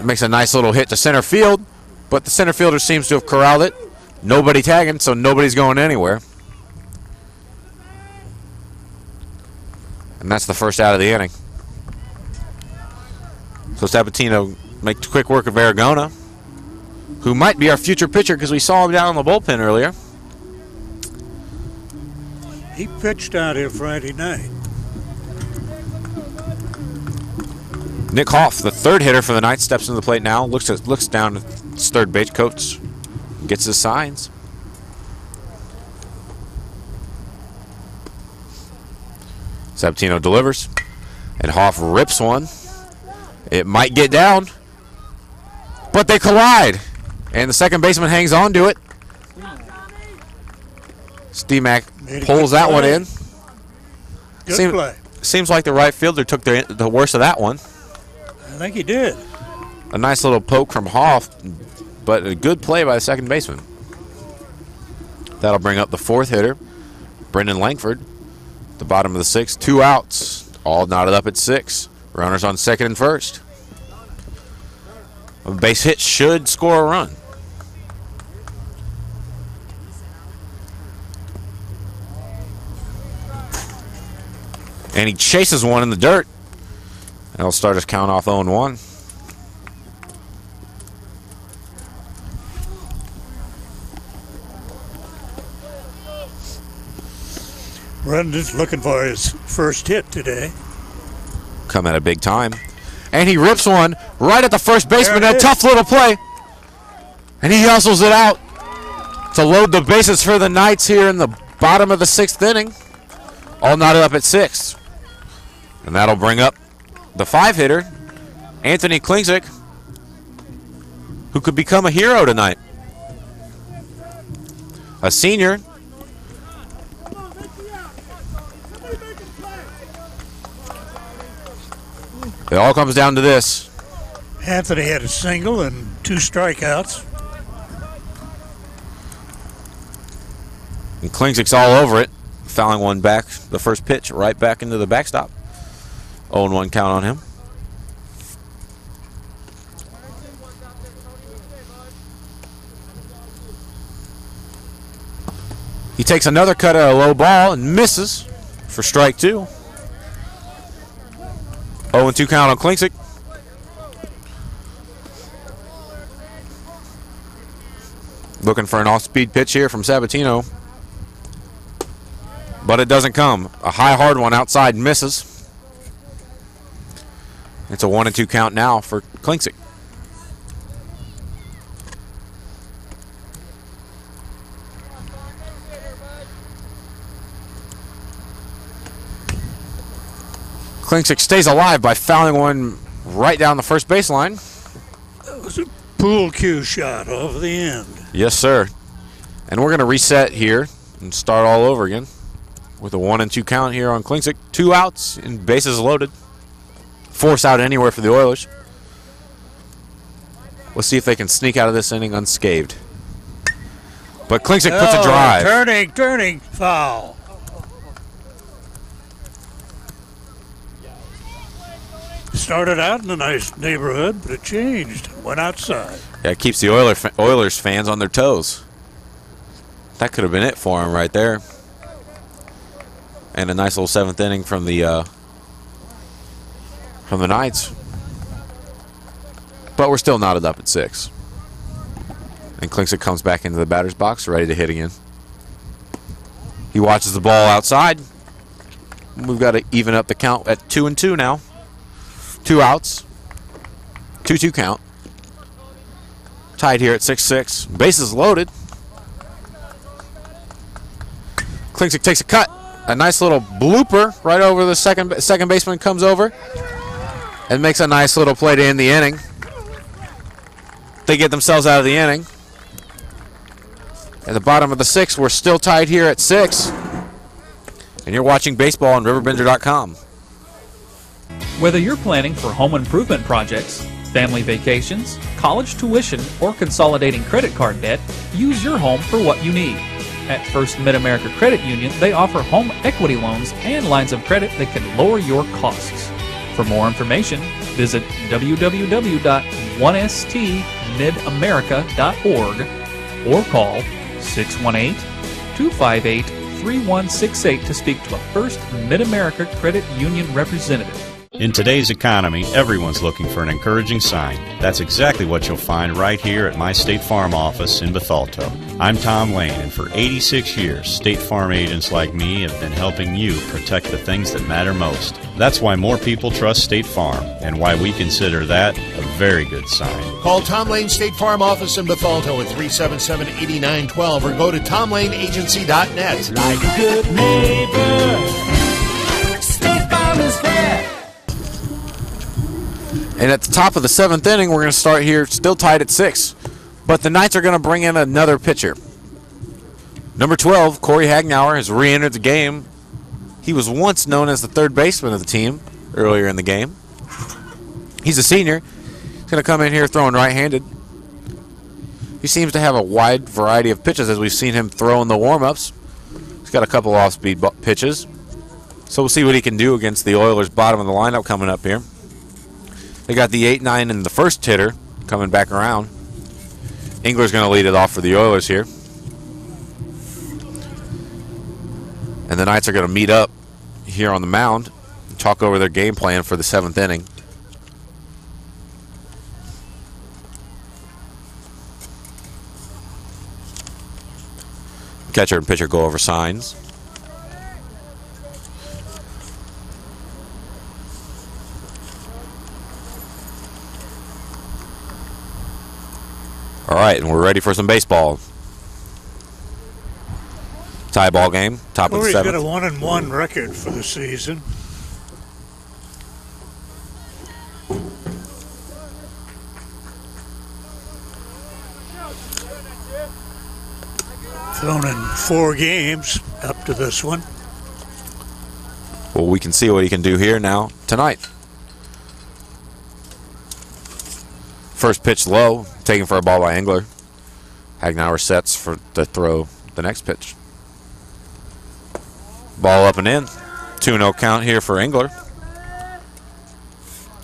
Speaker 3: Makes a nice little hit to center field, but the center fielder seems to have corralled it. Nobody tagging, so nobody's going anywhere. And that's the first out of the inning. So Sabatino makes quick work of Aragona, who might be our future pitcher because we saw him down in the bullpen earlier.
Speaker 2: He pitched out here Friday night.
Speaker 3: Nick Hoff, the third hitter for the Knights, steps into the plate now. Looks down at his third base coach. Gets his signs. Sabatino delivers. And Hoff rips one. It might get down. But they collide. And the second baseman hangs on to it. Steemack pulls that one in.
Speaker 2: Good play.
Speaker 3: Seems like the right fielder took the worst of that one.
Speaker 2: I think he did.
Speaker 3: A nice little poke from Hoff, but a good play by the second baseman. That'll bring up the fourth hitter, Brendan Langford. The bottom of the 6th, 2 outs. All knotted up at 6. Runners on second and first. A base hit should score a run. And he chases one in the dirt. That'll start his count off 0-1.
Speaker 2: Brendan's looking for his first hit today.
Speaker 3: Come at a big time. And he rips one right at the first baseman. A tough little play. And he hustles it out to load the bases for the Knights here in the bottom of the 6th inning. All knotted up at 6. And that'll bring up the 5-hitter, Anthony Klingzik, who could become a hero tonight. A senior It all comes down to this.
Speaker 2: Anthony had a single and 2 strikeouts.
Speaker 3: And Klingzik's all over it. Fouling one back, the first pitch, right back into the backstop. 0-1 count on him. He takes another cut at a low ball and misses for strike 2. 0-2 count on Klingzik. Looking for an off-speed pitch here from Sabatino. But it doesn't come. A high, hard one outside misses. It's a 1-2 count now for Klingzik. Klingzik stays alive by fouling one right down the first baseline.
Speaker 2: That was a pool cue shot off the end.
Speaker 3: Yes, sir. And we're going to reset here and start all over again with a 1-2 count here on Klingzik. 2 outs and bases loaded. Force out anywhere for the Oilers. We'll see if they can sneak out of this inning unscathed. But Klingzik puts a drive.
Speaker 2: Turning, foul. Started out in a nice neighborhood, but it changed. Went outside.
Speaker 3: Yeah, it keeps the Oilers fans on their toes. That could have been it for him right there. And a nice little 7th inning from the Knights. But we're still knotted up at 6. And Klingzik comes back into the batter's box, ready to hit again. He watches the ball outside. We've got to even up the count at 2-2 now. 2 outs. 2-2 count. Tied here at 6-6. Bases loaded. Klingzik takes a cut. A nice little blooper right over the second baseman comes over and makes a nice little play to end the inning. They get themselves out of the inning. At the bottom of the 6th, we're still tied here at 6. And you're watching baseball on RiverBender.com.
Speaker 1: Whether you're planning for home improvement projects, family vacations, college tuition, or consolidating credit card debt, use your home for what you need. At First Mid-America Credit Union, they offer home equity loans and lines of credit that can lower your costs. For more information, visit www.1stmidamerica.org or call 618-258-3168 to speak to a First Mid-America Credit Union representative.
Speaker 15: In today's economy, everyone's looking for an encouraging sign. That's exactly what you'll find right here at my State Farm office in Bethalto. I'm Tom Lane, and for 86 years, State Farm agents like me have been helping you protect the things that matter most. That's why more people trust State Farm, and why we consider that a very good sign.
Speaker 16: Call Tom Lane State Farm office in Bethalto at 377-8912 or go to tomlaneagency.net.
Speaker 12: Like a good neighbor, State Farm is there.
Speaker 3: And at the top of the 7th inning, we're going to start here, still tied at 6. But the Knights are going to bring in another pitcher. Number 12, Corey Hagnauer, has re-entered the game. He was once known as the 3rd baseman of the team earlier in the game. He's a senior. He's going to come in here throwing right-handed. He seems to have a wide variety of pitches as we've seen him throw in the warm-ups. He's got a couple off-speed pitches. So we'll see what he can do against the Oilers' bottom of the lineup coming up here. They got the 8-9 and the first hitter coming back around. Engler's going to lead it off for the Oilers here. And the Knights are going to meet up here on the mound and talk over their game plan for the 7th inning. Catcher and pitcher go over signs. All right, and we're ready for some baseball. Tie ball game, top of the 7th.
Speaker 2: Corey's got a 1-1 record for the season. Thrown in 4 games up to this one.
Speaker 3: Well, we can see what he can do here now tonight. First pitch low, taken for a ball by Engler. Hagnauer sets to throw the next pitch. Ball up and in. 2-0 count here for Engler.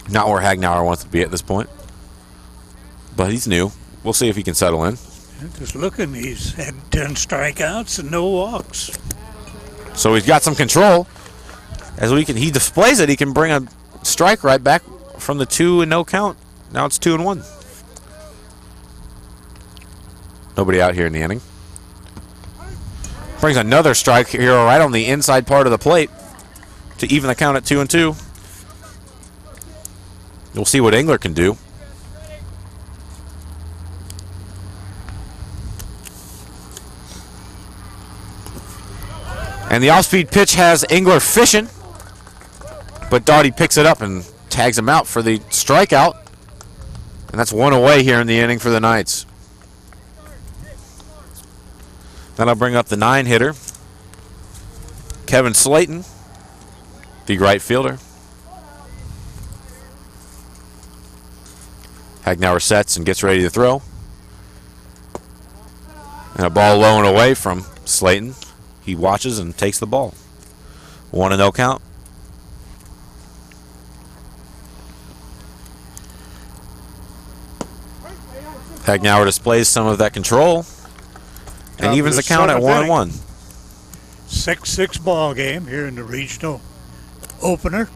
Speaker 3: Not where Hagnauer wants to be at this point. But he's new. We'll see if he can settle in.
Speaker 2: Just looking, he's had 10 strikeouts and no walks.
Speaker 3: So he's got some control. As he displays it, he can bring a strike right back from the 2-0 count. Now it's 2-1. Nobody out here in the inning. Brings another strike here right on the inside part of the plate to even the count at 2-2. We'll see what Engler can do. And the off-speed pitch has Engler fishing, but Doughty picks it up and tags him out for the strikeout. And that's one away here in the inning for the Knights. Then I'll bring up the 9-hitter, Kevin Slayton, the right fielder. Hagnauer sets and gets ready to throw. And a ball low and away from Slayton. He watches and takes the ball. 1-0 count. Hagnauer displays some of that control and evens the count at 1-1.
Speaker 2: 6-6 ball game here in the regional opener.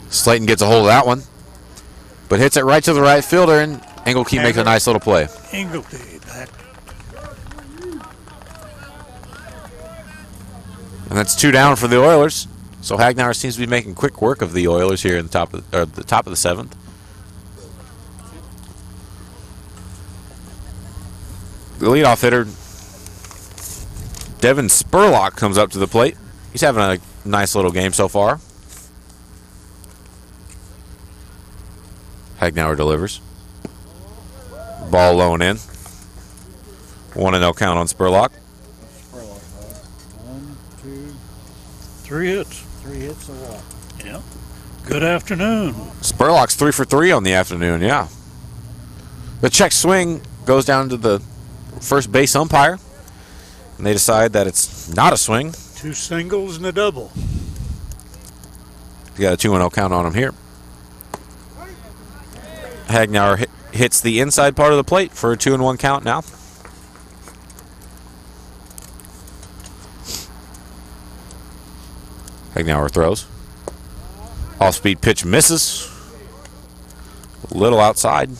Speaker 3: Slayton gets a hold of that one, but hits it right to the right fielder, and Engelke makes a nice little play.
Speaker 2: Engelke back.
Speaker 3: And that's 2 down for the Oilers. So Hagnauer seems to be making quick work of the Oilers here in the top of the 7th. The leadoff hitter, Devin Spurlock, comes up to the plate. He's having a nice little game so far. Hagnauer delivers. Ball low and in. 1-0 count on Spurlock.
Speaker 2: 1, 2, 3 hits.
Speaker 9: 3 hits a walk.
Speaker 2: Yeah. Good afternoon.
Speaker 3: Spurlock's 3 for 3 on the afternoon, yeah. The check swing goes down to the first base umpire, and they decide that it's not a swing.
Speaker 2: 2 singles and a double.
Speaker 3: You got a 2-0 count on him here. Hagnauer hits the inside part of the plate for a 2-1 count now. Hagnauer throws. Off-speed pitch misses. A little outside.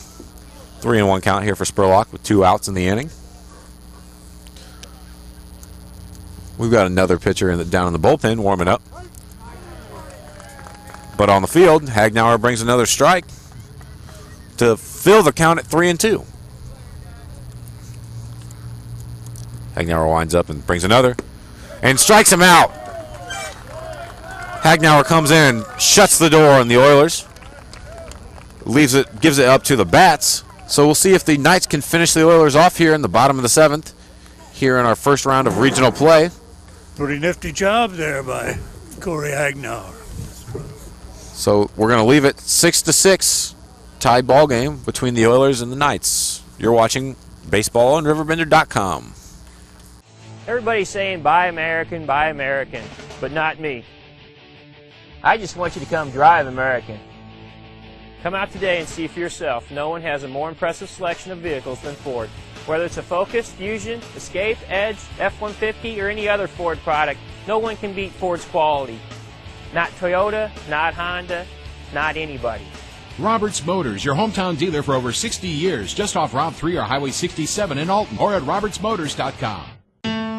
Speaker 3: 3-1 count here for Spurlock with 2 outs in the inning. We've got another pitcher down in the bullpen warming up. But on the field, Hagnauer brings another strike to fill the count at 3-2. Hagnauer winds up and brings another and strikes him out. Hagnauer comes in, shuts the door on the Oilers, gives it up to the bats. So we'll see if the Knights can finish the Oilers off here in the bottom of the 7th, here in our first round of regional play.
Speaker 2: Pretty nifty job there by Corey Hagnauer.
Speaker 3: So we're going to leave it 6-6, tied ball game between the Oilers and the Knights. You're watching baseball on RiverBender.com.
Speaker 4: Everybody's saying buy American, but not me. I just want you to come drive American. Come out today and see for yourself. No one has a more impressive selection of vehicles than Ford. Whether it's a Focus, Fusion, Escape, Edge, F-150, or any other Ford product, no one can beat Ford's quality. Not Toyota, not Honda, not anybody.
Speaker 5: Roberts Motors, your hometown dealer for over 60 years, just off Route 3 or Highway 67 in Alton, or at RiverBender.com.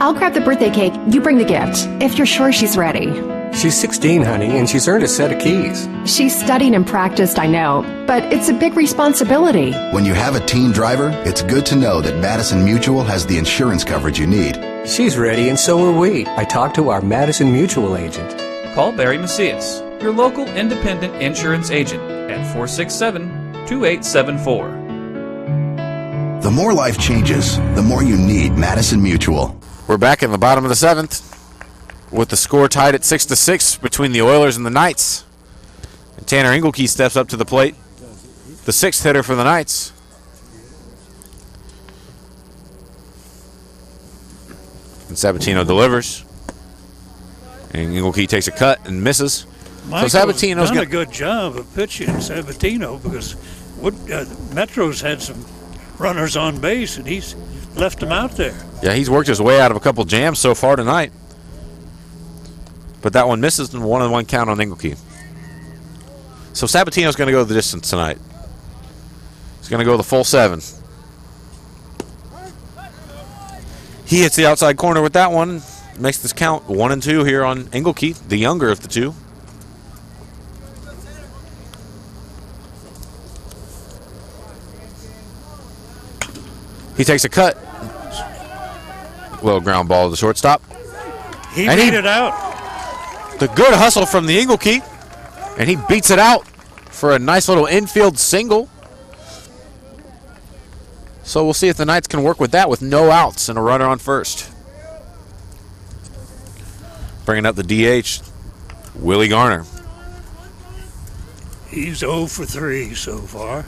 Speaker 6: I'll grab the birthday cake. You bring the gift, if you're sure she's ready.
Speaker 7: She's 16, honey, and she's earned a set of keys.
Speaker 6: She's studied and practiced, I know, but it's a big responsibility.
Speaker 8: When you have a teen driver, it's good to know that Madison Mutual has the insurance coverage you need.
Speaker 7: She's ready, and so are we. I talked to our Madison Mutual agent.
Speaker 1: Call Barry Macias, your local independent insurance agent, at 467-2874.
Speaker 8: The more life changes, the more you need Madison Mutual.
Speaker 3: We're back in the bottom of the 7th with the score tied at 6-6 between the Oilers and the Knights. And Tanner Engelke steps up to the plate. The 6th hitter for the Knights. And Sabatino delivers. And Engelke takes a cut and misses.
Speaker 2: Michael's
Speaker 3: so Sabatino's
Speaker 2: done a good job of pitching Sabatino because Metro's had some runners on base, and he's left them out there.
Speaker 3: Yeah, he's worked his way out of a couple jams so far tonight. But that one misses, and 1-1 count on Engelke. So Sabatino's going to go the distance tonight. He's going to go the full 7. He hits the outside corner with that one. Makes this count 1-2 here on Engelke, the younger of the two. He takes a cut. Little ground ball to the shortstop.
Speaker 2: He beat it out.
Speaker 3: The good hustle from the Engelke. And he beats it out for a nice little infield single. So we'll see if the Knights can work with that with no outs and a runner on first. Bringing up the DH, Willie Garner.
Speaker 2: He's 0 for 3 so far.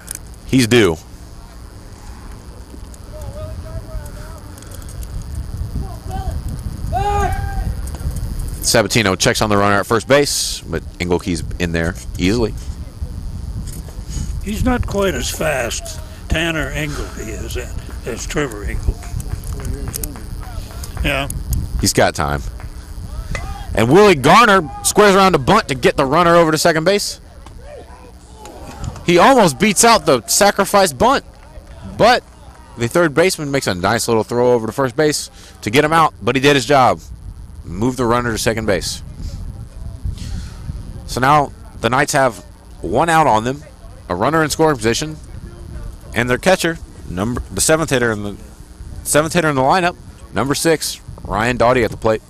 Speaker 3: He's due. Sabatino checks on the runner at first base, but Engelke's in there easily.
Speaker 2: He's not quite as fast, Tanner Engelke, as Trevor Engelke. Yeah.
Speaker 3: He's got time. And Willie Garner squares around to bunt to get the runner over to second base. He almost beats out the sacrifice bunt, but the third baseman makes a nice little throw over to first base to get him out, but he did his job. Moved the runner to second base. So now the Knights have 1 out on them, a runner in scoring position, and their catcher, the seventh hitter in the lineup, number 6, Ryan Doughty at the plate.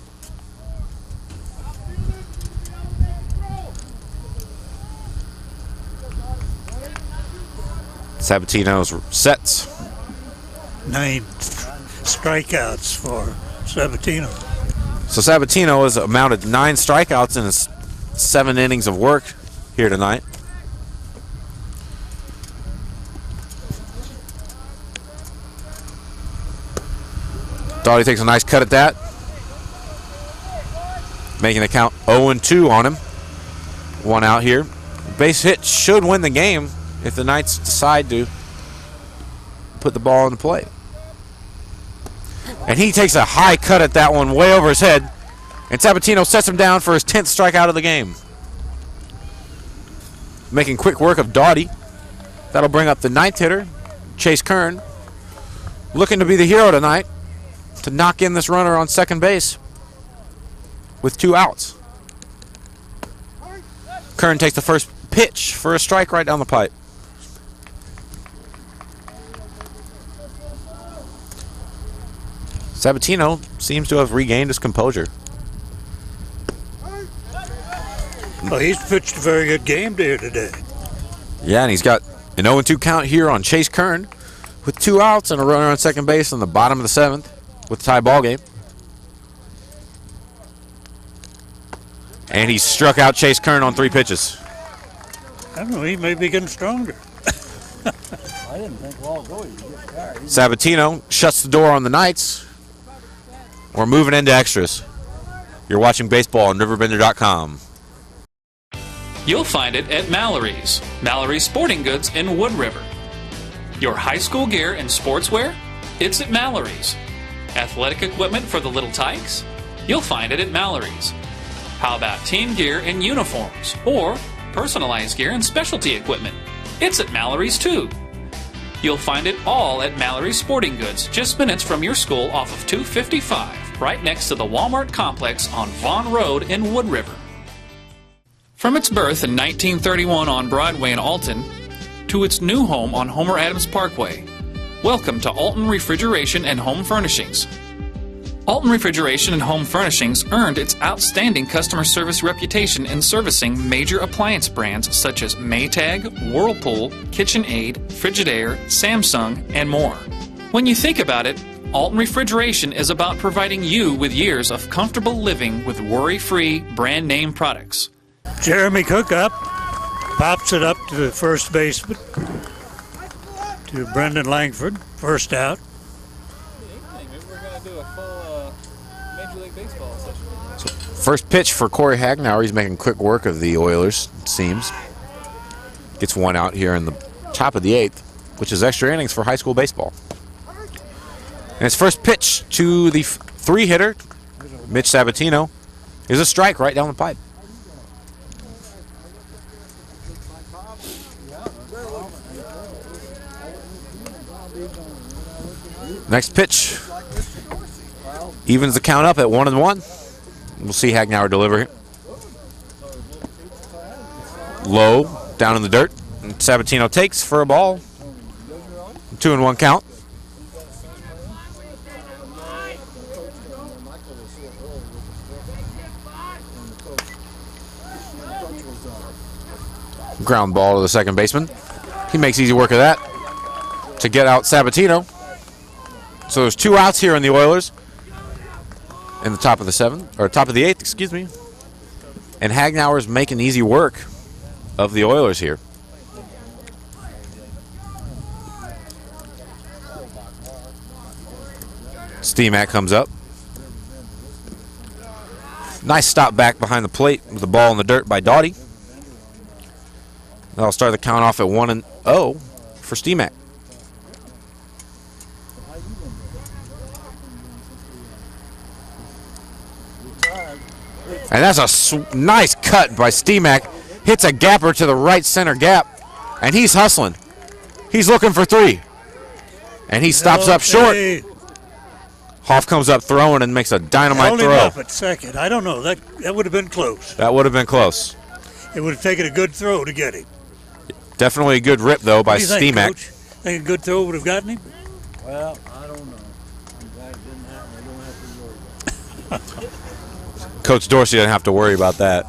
Speaker 3: Sabatino's sets.
Speaker 2: 9 strikeouts for Sabatino.
Speaker 3: So Sabatino has amounted 9 strikeouts in his 7 innings of work here tonight. Doughty takes a nice cut at that. Making the count 0-2 on him. 1 out here. Base hit should win the game if the Knights decide to put the ball in the play. And he takes a high cut at that one way over his head. And Sabatino sets him down for his 10th strikeout of the game. Making quick work of Doughty. That'll bring up the 9th hitter, Chase Kern. Looking to be the hero tonight to knock in this runner on second base with 2 outs. Kern takes the first pitch for a strike right down the pipe. Sabatino seems to have regained his composure.
Speaker 2: Well, he's pitched a very good game here today.
Speaker 3: Yeah, and he's got an 0-2 count here on Chase Kern with 2 outs and a runner on second base on the bottom of the 7th with a tie ball game. And he struck out Chase Kern on 3 pitches.
Speaker 2: I don't know, he may be getting stronger.
Speaker 9: I didn't think long ago he would get tired.
Speaker 3: Sabatino shuts the door on the Knights. We're moving into extras. You're watching baseball on RiverBender.com.
Speaker 1: You'll find it at Mallory's. Mallory's Sporting Goods in Wood River. Your high school gear and sportswear? It's at Mallory's. Athletic equipment for the little tykes? You'll find it at Mallory's. How about team gear and uniforms? Or personalized gear and specialty equipment? It's at Mallory's too. You'll find it all at Mallory's Sporting Goods, just minutes from your school off of 255, right next to the Walmart complex on Vaughn Road in Wood River. From its birth in 1931 on Broadway in Alton to its new home on Homer Adams Parkway, welcome to Alton Refrigeration and Home Furnishings. Alton Refrigeration and Home Furnishings earned its outstanding customer service reputation in servicing major appliance brands such as Maytag, Whirlpool, KitchenAid, Frigidaire, Samsung, and more. When you think about it, Alton Refrigeration is about providing you with years of comfortable living with worry-free brand name products.
Speaker 2: Jeremy Cook up. Pops it up to the first baseman, to Brendan Langford. First out.
Speaker 1: Maybe we're going to do a full Major League Baseball session.
Speaker 19: So first pitch for Corey Hagnauer. He's making quick work of the Oilers, it seems. Gets one out here in the top of the 8th, which is extra innings for high school baseball. And his first pitch to the 3-hitter, Mitch Sabatino, is a strike right down the pipe. Next pitch evens the count up at 1-1. We'll see Hagnauer deliver it. Low, down in the dirt. And Sabatino takes for a ball. 2-1 count. Ground ball to the second baseman. He makes easy work of that to get out Sabatino. So there's 2 outs here in the Oilers in the top of the 8th, excuse me. And Hagnauer's making easy work of the Oilers here. Steamack comes up. Nice stop back behind the plate with the ball in the dirt by Doughty. That'll start the count off at 1-0 for Steamack. And that's a nice cut by Steamack. Hits a gapper to the right center gap. And he's hustling. He's looking for 3. And he stops up short. Hoff comes up throwing and makes a dynamite throw.
Speaker 2: Up at second. I don't know. That would have been close.
Speaker 19: That would have been close.
Speaker 2: It would have taken a good throw to get him.
Speaker 19: Definitely a good rip, though, by Steamack.
Speaker 2: Think a good throw would have gotten him?
Speaker 9: Well, I don't know. I'm glad it didn't happen. I don't have to worry about it.
Speaker 19: Coach Dorsey doesn't have to worry about that.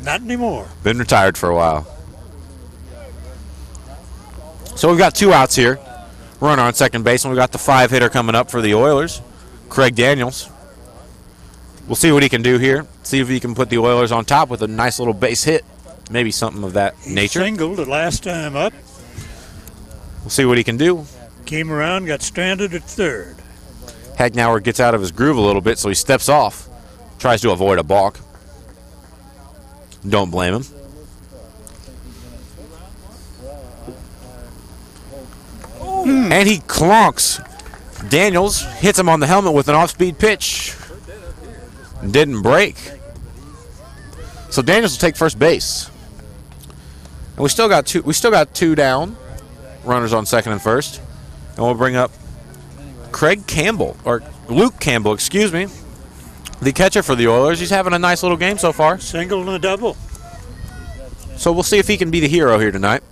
Speaker 2: Not anymore.
Speaker 19: Been retired for a while. So we've got 2 outs here. Runner on second base, and we've got the 5-hitter coming up for the Oilers, Craig Daniels. We'll see what he can do here. See if he can put the Oilers on top with a nice little base hit. Maybe something of that nature.
Speaker 2: He singled the last time up.
Speaker 19: We'll see what he can do.
Speaker 2: Came around, got stranded at third.
Speaker 19: Hagnauer gets out of his groove a little bit, so he steps off. Tries to avoid a balk. Don't blame him. And he clonks. Daniels hits him on the helmet with an off-speed pitch. Didn't break. So Daniels will take first base. And we still got 2 down. Runners on second and first. And we'll bring up Luke Campbell, excuse me. The catcher for the Oilers. He's having a nice little game so far.
Speaker 2: Single and a double.
Speaker 19: So we'll see if he can be the hero here tonight.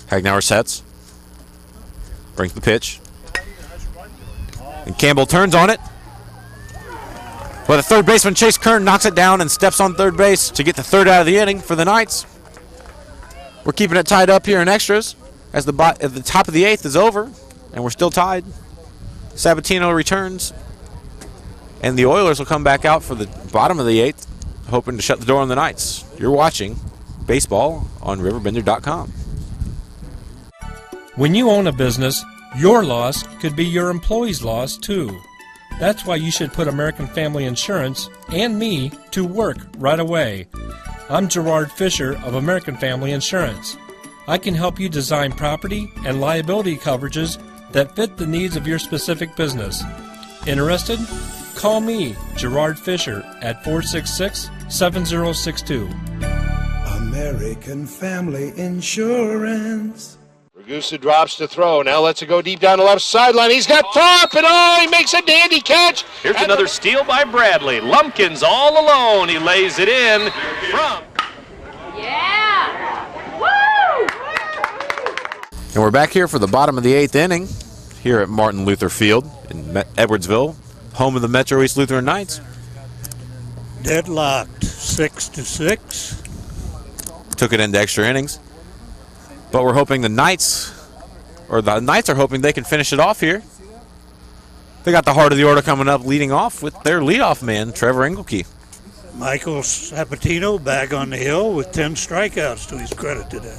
Speaker 19: Hagnauer sets. Brings the pitch. And Campbell turns on it. But the third baseman, Chase Kern, knocks it down and steps on third base to get the 3rd out of the inning for the Knights. We're keeping it tied up here in extras as the top of the 8th is over, and we're still tied. Sabatino returns, and the Oilers will come back out for the bottom of the 8th, hoping to shut the door on the Knights. You're watching baseball on RiverBender.com.
Speaker 10: When you own a business, your loss could be your employee's loss too. That's why you should put American Family Insurance and me to work right away. I'm Gerard Fisher of American Family Insurance. I can help you design property and liability coverages that fit the needs of your specific business. Interested? Call me, Gerard Fisher, at 466-7062.
Speaker 11: American Family Insurance.
Speaker 16: Ragusa drops to throw. Now lets it go deep down the left sideline. He's got Thorpe, and he makes a dandy catch.
Speaker 20: Here's another steal by Bradley. Lumpkins all alone. He lays it in from.
Speaker 12: Yeah! Woo!
Speaker 19: And we're back here for the bottom of the 8th inning here at Martin Luther Field in Edwardsville, home of the Metro East Lutheran Knights.
Speaker 2: Deadlocked 6-6.
Speaker 19: Took it into extra innings. But we're hoping the Knights are hoping they can finish it off here. They got the heart of the order coming up, leading off with their leadoff man, Trevor Engelke.
Speaker 2: Michael Sabatino back on the hill with 10 strikeouts to his credit today.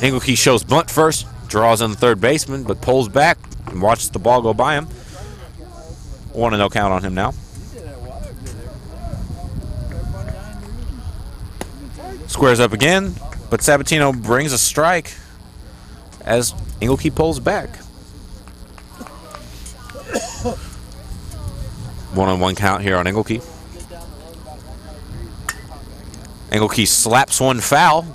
Speaker 19: Engelke shows bunt first, draws on the third baseman, but pulls back and watches the ball go by him. 1-0 count on him now. Squares up again, but Sabatino brings a strike as Engelke pulls back. 1-1 count here on Engelke. Engelke slaps one foul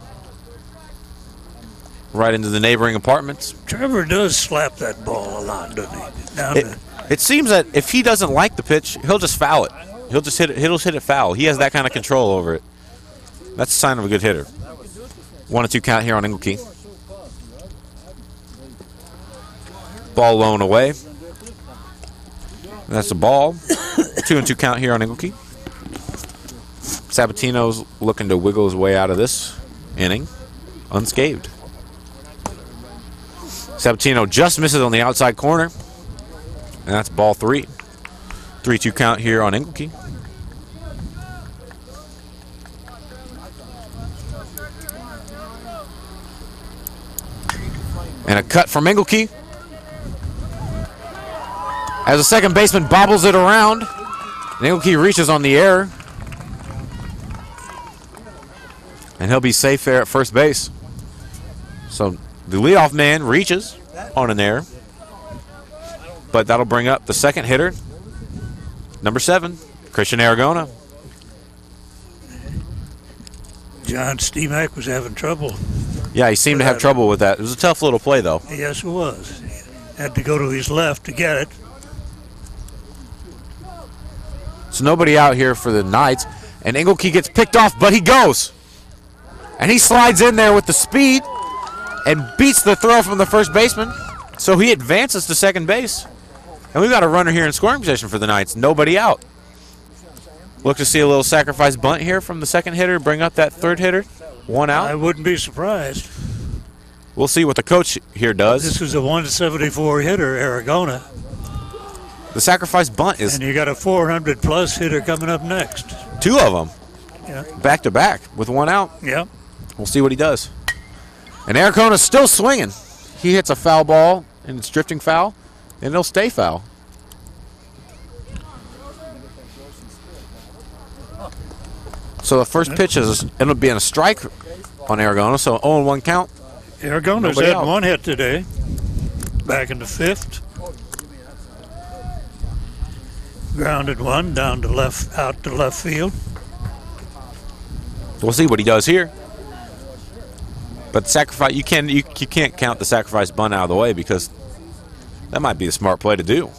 Speaker 19: right into the neighboring apartments.
Speaker 2: Trevor does slap that ball a lot, doesn't he?
Speaker 19: It seems that if he doesn't like the pitch, he'll just foul it. He'll just hit it foul. He has that kind of control over it. That's a sign of a good hitter. 1-2 count here on Engelke. Ball low and away. That's a ball. 2-2 count here on Engelke. Sabatino's looking to wiggle his way out of this inning unscathed. Sabatino just misses on the outside corner. And that's ball 3. 3-2 count here on Engelke. And a cut from Engelke. As the second baseman bobbles it around, and Engelke reaches on the air. And he'll be safe there at first base. So the leadoff man reaches on an error. But that'll bring up the second hitter, number 7, Christian Aragona.
Speaker 2: John Steemack was having trouble.
Speaker 19: Yeah, he seemed to have trouble with that. It was a tough little play, though.
Speaker 2: Yes, it was. Had to go to his left to get it.
Speaker 19: So nobody out here for the Knights. And Engelke gets picked off, but he goes. And he slides in there with the speed and beats the throw from the first baseman. So he advances to second base. And we've got a runner here in scoring position for the Knights. Nobody out. Look to see a little sacrifice bunt here from the second hitter. Bring up that third hitter. 1 out.
Speaker 2: I wouldn't be surprised.
Speaker 19: We'll see what the coach here does.
Speaker 2: This is a 174 hitter, Aragona.
Speaker 19: The sacrifice bunt is...
Speaker 2: And you got a 400-plus hitter coming up next.
Speaker 19: 2 of them.
Speaker 2: Yeah.
Speaker 19: Back to back with 1 out.
Speaker 2: Yep.
Speaker 19: We'll see what he does. And Aragona's still swinging. He hits a foul ball, and it's drifting foul, and it'll stay foul. So the first pitch is it'll be a strike on Aragona, so 0-1 count.
Speaker 2: Aragona's had 1 hit today, back in the 5th. Grounded 1 down to left, out to left field.
Speaker 19: We'll see what he does here. But sacrifice, you can't count the sacrifice bunt out of the way because that might be the smart play to do.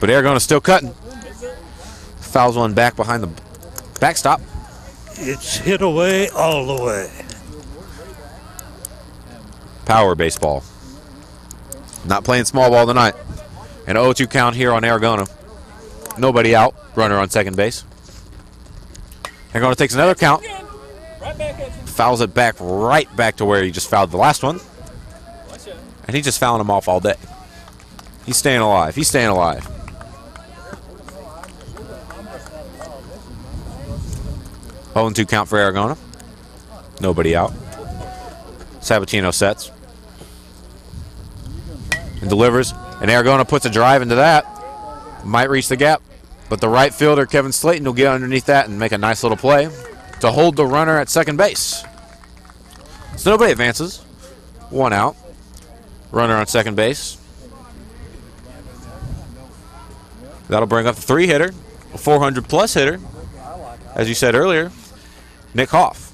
Speaker 19: But Aragona's still cutting. Fouls one back behind the backstop.
Speaker 2: It's hit away all the way.
Speaker 19: Power baseball. Not playing small ball tonight. An 0-2 count here on Aragona. Nobody out. Runner on second base. Aragona takes another count. Fouls it back right back to where he just fouled the last one. And he's just fouling him off all day. He's staying alive. He's staying alive. Oh, and 2 count for Aragona. Nobody out. Sabatino sets. And delivers. And Aragona puts a drive into that. Might reach the gap. But the right fielder, Kevin Slayton, will get underneath that and make a nice little play to hold the runner at second base. So nobody advances. 1 out. Runner on second base. That'll bring up the 3-hitter, a 400-plus hitter, as you said earlier, Nick Hoff.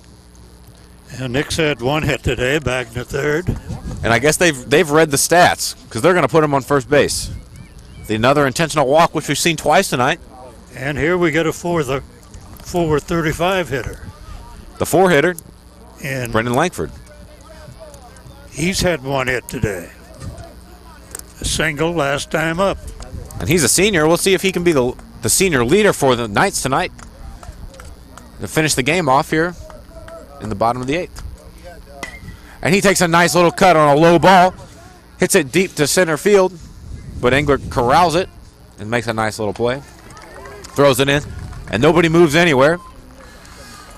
Speaker 2: And Nick's had 1 hit today, back in the 3rd.
Speaker 19: And I guess they've read the stats because they're going to put him on first base. Another intentional walk, which we've seen twice tonight.
Speaker 2: And here we get a 435 hitter.
Speaker 19: The 4-hitter,
Speaker 2: and
Speaker 19: Brendan Langford.
Speaker 2: He's had 1 hit today. A single last time up.
Speaker 19: And he's a senior. We'll see if he can be the senior leader for the Knights tonight to finish the game off here in the bottom of the 8th. And he takes a nice little cut on a low ball. Hits it deep to center field. But Engler corrals it and makes a nice little play. Throws it in, and nobody moves anywhere.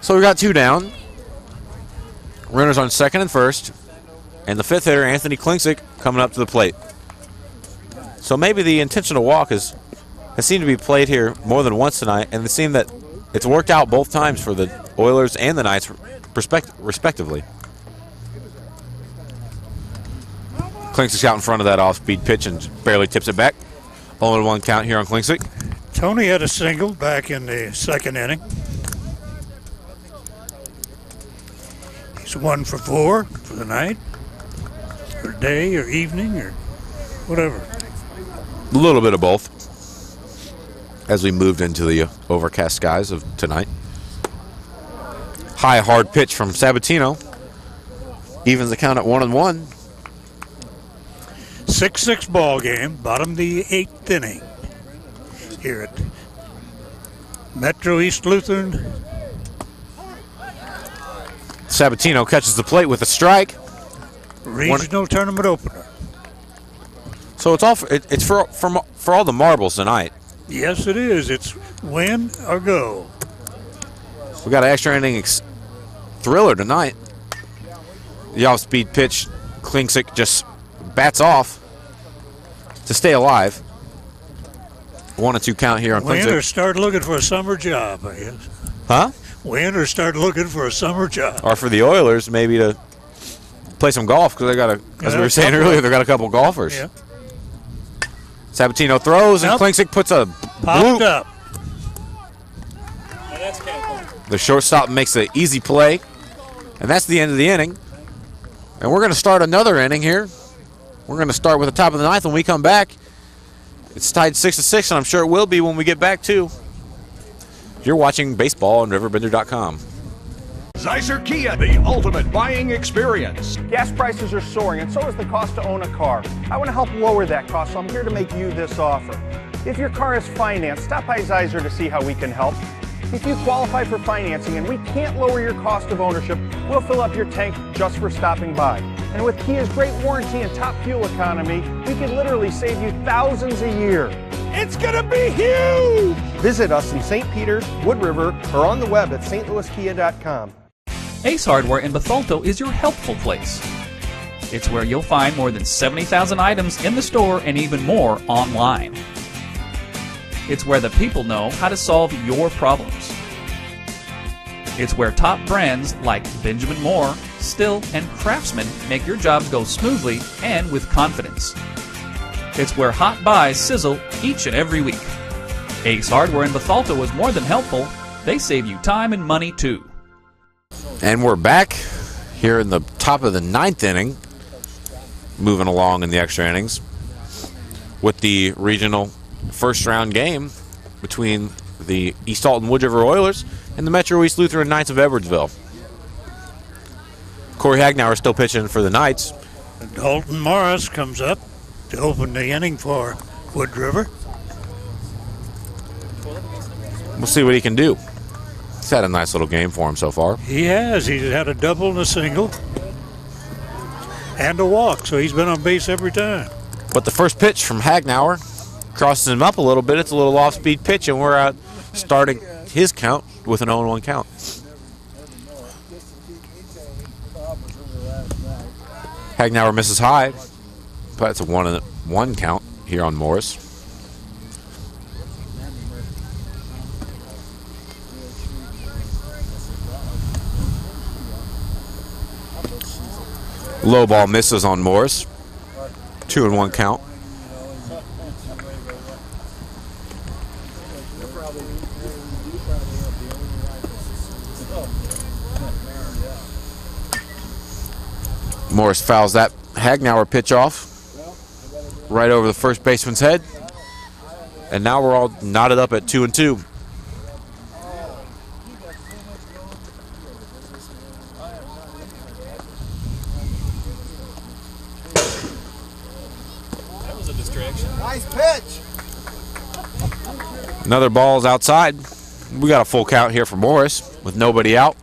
Speaker 19: So we got 2 down. Runners on second and first. And the 5th hitter, Anthony Klingsik, coming up to the plate. So maybe the intentional walk has seemed to be played here more than once tonight, and it seemed that it's worked out both times for the Oilers and the Knights respectively. Klinksik's out in front of that off-speed pitch and barely tips it back. 0-1 count here on Klingsik.
Speaker 2: Tony had a single back in the second inning. He's 1 for 4 for the night, or day, or evening, or whatever.
Speaker 19: A little bit of both as we moved into the overcast skies of tonight. High, hard pitch from Sabatino. Evens the count at 1-1.
Speaker 2: 6-6 ball game, bottom of the 8th inning here at Metro East Lutheran.
Speaker 19: Sabatino catches the plate with a strike.
Speaker 2: Regional tournament opener.
Speaker 19: So it's for all the marbles tonight.
Speaker 2: Yes, it is. It's win or go.
Speaker 19: We got an extra inning thriller tonight. The off-speed pitch, Klingsik just bats off to stay alive. 1-2 count here on Klingsik.
Speaker 2: Win or start looking for a summer job, I guess.
Speaker 19: Huh?
Speaker 2: Win or start looking for a summer job.
Speaker 19: Or for the Oilers, maybe to play some golf, because they got as we were saying earlier, they got a couple golfers.
Speaker 2: Yeah.
Speaker 19: Sabatino throws, and Klingsik puts a
Speaker 2: popped up.
Speaker 19: The shortstop makes an easy play, and that's the end of the inning. And we're going to start another inning here. We're going to start with the top of the 9th when we come back. It's tied 6-6, and I'm sure it will be when we get back too. You're watching baseball on RiverBender.com.
Speaker 18: Zeiser Kia, the ultimate buying experience.
Speaker 13: Gas prices are soaring, and so is the cost to own a car. I want to help lower that cost, so I'm here to make you this offer. If your car is financed, stop by Zeiser to see how we can help. If you qualify for financing and we can't lower your cost of ownership, we'll fill up your tank just for stopping by. And with Kia's great warranty and top fuel economy, we can literally save you thousands a year.
Speaker 18: It's gonna be huge!
Speaker 17: Visit us in St. Peters, Wood River, or on the web at stlouiskia.com.
Speaker 1: Ace Hardware in Bethalto is your helpful place. It's where you'll find more than 70,000 items in the store and even more online. It's where the people know how to solve your problems. It's where top brands like Benjamin Moore, Still, and Craftsman make your jobs go smoothly and with confidence. It's where hot buys sizzle each and every week. Ace Hardware in Bethalto is more than helpful. They save you time and money too.
Speaker 19: And we're back here in the top of the 9th inning, moving along in the extra innings with the regional first round game between the East Alton Wood River Oilers and the Metro East Lutheran Knights of Edwardsville. Corey Hagnauer still pitching for the Knights.
Speaker 2: Dalton Morris comes up to open the inning for Wood River.
Speaker 19: We'll see what he can do. He's had a nice little game for him so far.
Speaker 2: He has. He's had a double and a single and a walk, so he's been on base every time.
Speaker 19: But the first pitch from Hagnauer crosses him up a little bit. It's a little off-speed pitch, and we're out starting his count with an 0-1 count. Hagnauer misses high, but it's a 1-1 count here on Morris. Low ball misses on Morris. 2-1 count. Morris fouls that Hagnauer pitch off right over the first baseman's head. And now we're all knotted up at 2-2.
Speaker 12: That was a distraction. Nice pitch.
Speaker 19: Another ball's outside. We got a full count here for Morris with nobody out.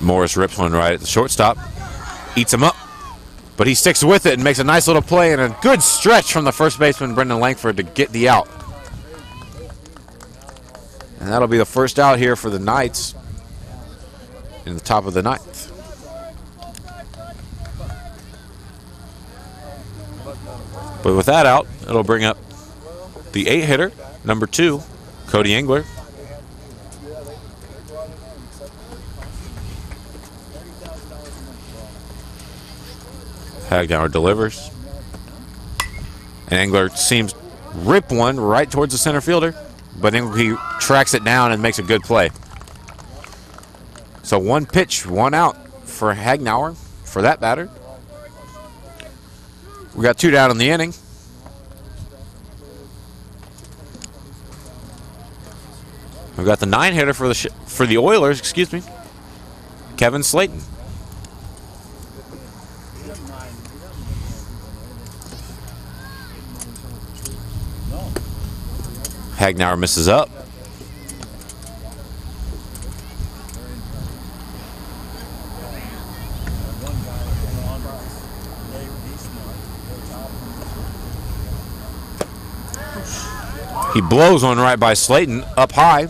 Speaker 19: Morris rips one right at the shortstop. Eats him up. But he sticks with it and makes a nice little play and a good stretch from the first baseman, Brendan Langford, to get the out. And that'll be the first out here for the Knights in the top of the ninth. But with that out, it'll bring up the 8-hitter, number 2, Cody Engler. Hagnauer delivers. And Engler seems rip one right towards the center fielder, but he tracks it down and makes a good play. So 1 pitch, 1 out for Hagnauer for that batter. We got 2 down in the inning. We've got the 9-hitter for the Oilers, excuse me, Kevin Slayton. Hagnauer misses up. He blows one right by Slayton up high.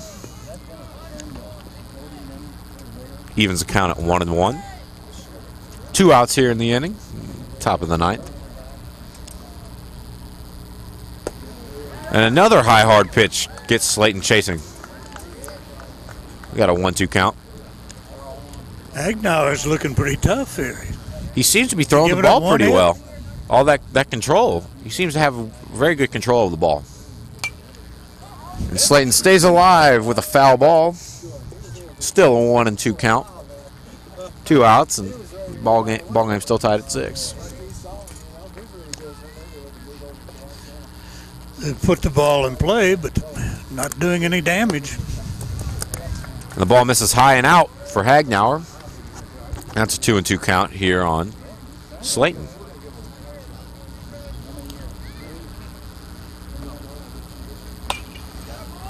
Speaker 19: Evens the count at 1-1. 2 outs here in the inning, top of the ninth. And another high, hard pitch gets Slayton chasing. We got a 1-2 count.
Speaker 2: Hagnauer's looking pretty tough here.
Speaker 19: He seems to be throwing the ball pretty well. All that control. He seems to have very good control of the ball. And Slayton stays alive with a foul ball. Still a 1-2 count. 2 outs, and ball game still tied at 6.
Speaker 2: They put the ball in play, but not doing any damage.
Speaker 19: And the ball misses high and out for Hagnauer. That's a 2-2 count here on Slayton.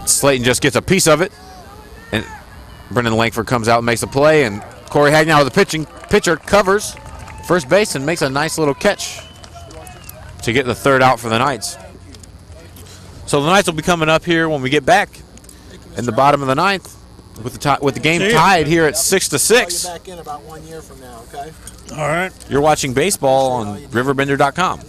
Speaker 19: Slayton just gets a piece of it, and Brendan Langford comes out and makes a play, and Corey Hagnauer, the pitcher, covers first base and makes a nice little catch to get the 3rd out for the Knights. So the Knights will be coming up here when we get back in the bottom of the ninth with the game tied here at 6-6.
Speaker 21: Back in about 1 year from now, okay?
Speaker 2: All right.
Speaker 1: You're watching baseball on RiverBender.com.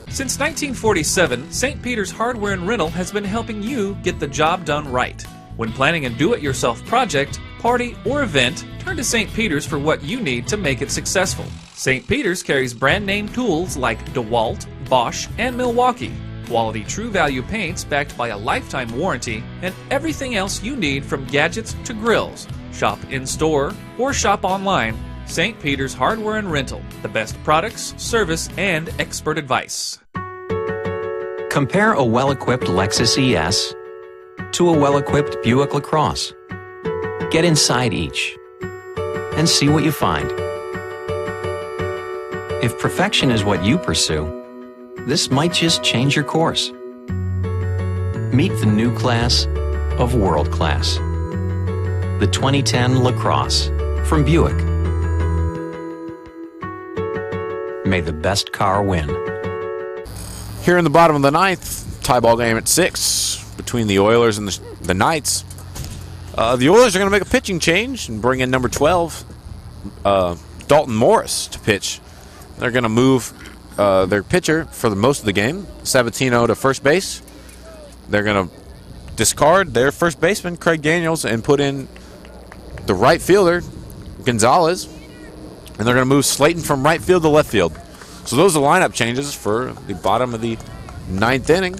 Speaker 1: Since 1947, St. Peter's Hardware and Rental has been helping you get the job done right. When planning a do-it-yourself project, party, or event, turn to St. Peter's for what you need to make it successful. St. Peter's carries brand-name tools like DeWalt, Bosch, and Milwaukee. Quality True Value paints backed by a lifetime warranty, and everything else you need from gadgets to grills. Shop in-store or shop online. St. Peter's Hardware and Rental. The best products, service, and expert advice.
Speaker 14: Compare a well-equipped Lexus ES to a well-equipped Buick LaCrosse. Get inside each and see what you find. If perfection is what you pursue, this might just change your course. Meet the new class of world class. The 2010 LaCrosse from Buick. May the best car win.
Speaker 19: Here in the bottom of the ninth, tie ball game at 6 between the Oilers and the Knights. The Oilers are going to make a pitching change and bring in number 12, Dalton Morris, to pitch. They're going to move their pitcher for most of the game, Sabatino, to first base. They're going to discard their first baseman, Craig Daniels, and put in the right fielder, Gonzalez. And they're going to move Slayton from right field to left field. So those are the lineup changes for the bottom of the ninth inning.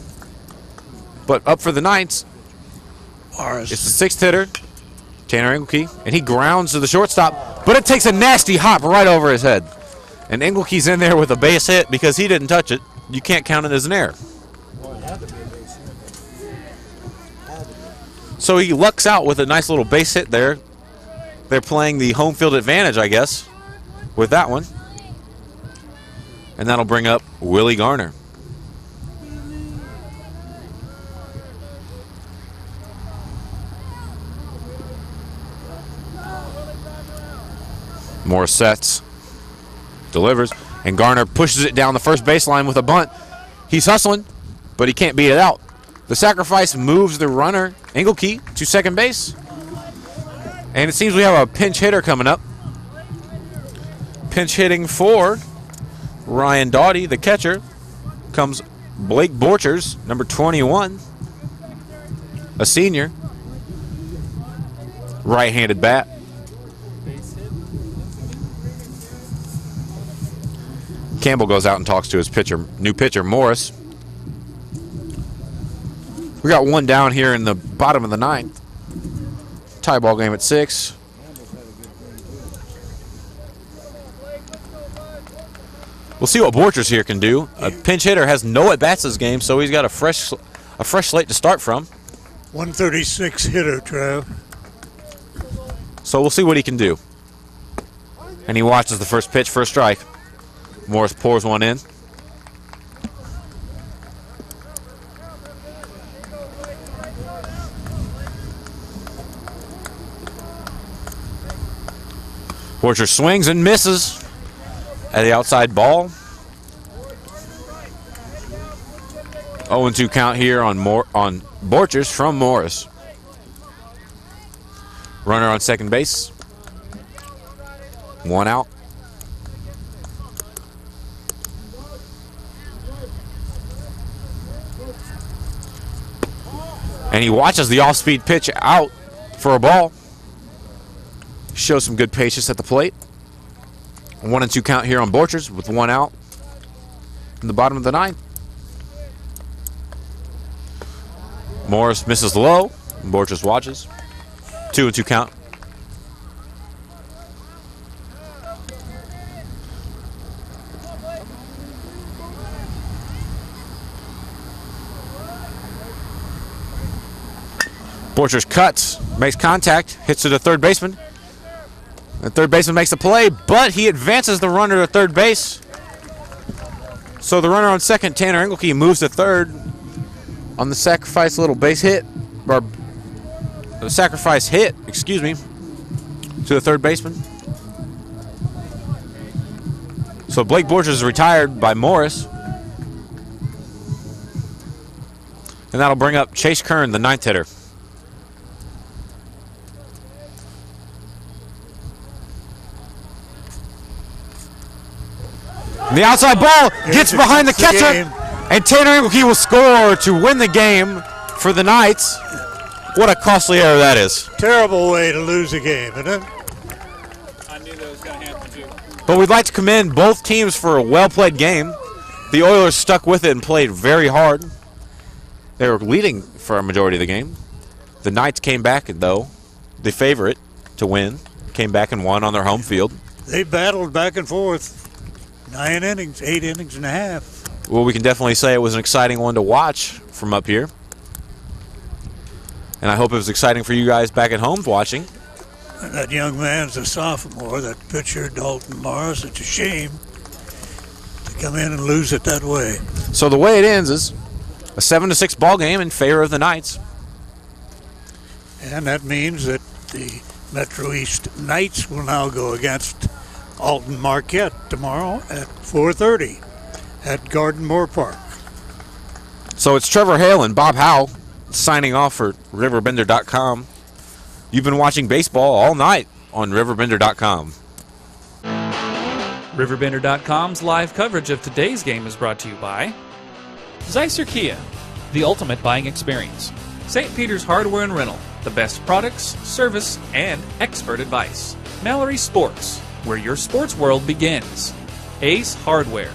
Speaker 19: But up for the Knights, it's the 6th hitter, Tanner Engelke, and he grounds to the shortstop, but it takes a nasty hop right over his head. And Engelke's in there with a base hit because he didn't touch it. You can't count it as an error. So he lucks out with a nice little base hit there. They're playing the home field advantage, I guess, with that one. And that'll bring up Willie Garner. Morris sets, delivers, and Garner pushes it down the first baseline with a bunt. He's hustling, but he can't beat it out. The sacrifice moves the runner, Engelke, to second base. And it seems we have a pinch hitter coming up. Pinch hitting for Ryan Doughty, the catcher, comes Blake Borchers, number 21, a senior, right-handed bat. Campbell goes out and talks to his new pitcher, Morris. We got one down here in the bottom of the ninth. Tie ball game at 6. We'll see what Borchers here can do. A pinch hitter has no at-bats this game, so he's got a fresh slate to start from.
Speaker 2: 136 hitter, Trev.
Speaker 19: So we'll see what he can do. And he watches the first pitch for a strike. Morris pours one in. Borchers swings and misses at the outside ball. 0-2 count here on Borchers from Morris. Runner on second base. One out. And he watches the off-speed pitch out for a ball. Shows some good patience at the plate. 1-2 count here on Borchers with one out in the bottom of the ninth. Morris misses low. Borchers watches. 2-2 count. Borchers cuts, makes contact, hits to the third baseman. The third baseman makes the play, but he advances the runner to third base. So the runner on second, Tanner Engelke, moves to third on the sacrifice little base hit, or the sacrifice hit, excuse me, to the third baseman. So Blake Borchers is retired by Morris. And that'll bring up Chase Kern, the ninth hitter. The outside ball gets behind the catcher, and Tanner Engelke will score to win the game for the Knights. What a costly error that is.
Speaker 2: Terrible way to lose a game, isn't it?
Speaker 1: I knew that was going to happen too.
Speaker 19: But we'd like to commend both teams for a well-played game. The Oilers stuck with it and played very hard. They were leading for a majority of the game. The Knights came back, though, the favorite to win, came back and won on their home field.
Speaker 2: They battled back and forth. 9 innings, 8 innings and a half.
Speaker 19: Well, we can definitely say it was an exciting one to watch from up here. And I hope it was exciting for you guys back at home watching.
Speaker 2: And that young man's a sophomore, that pitcher, Dalton Morris. It's a shame to come in and lose it that way.
Speaker 19: So the way it ends is a 7-6 ball game in favor of the Knights.
Speaker 2: And that means that the Metro East Knights will now go against Alton Marquette tomorrow at 4:30 at Garden Moore Park.
Speaker 19: So it's Trevor Hale and Bob Howe signing off for RiverBender.com. You've been watching baseball all night on RiverBender.com.
Speaker 1: RiverBender.com's live coverage of today's game is brought to you by Zeiser Kia, the ultimate buying experience. St. Peter's Hardware and Rental, the best products, service, and expert advice. Mallory Sports, where your sports world begins. Ace Hardware.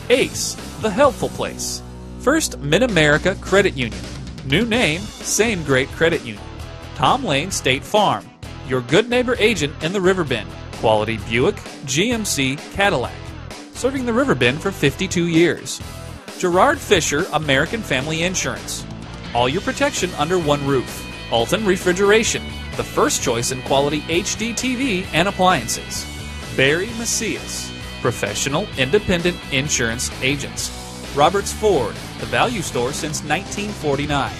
Speaker 1: Ace, the helpful place. First Mid-America Credit Union. New name, same great credit union. Tom Lane State Farm, your good neighbor agent in the Riverbend. Quality Buick, GMC, Cadillac. Serving the Riverbend for 52 years. Gerard Fisher American Family Insurance. All your protection under one roof. Alton Refrigeration, the first choice in quality HD TV and appliances. Barry Macias, professional independent insurance agents. Roberts Ford, the value store since 1949.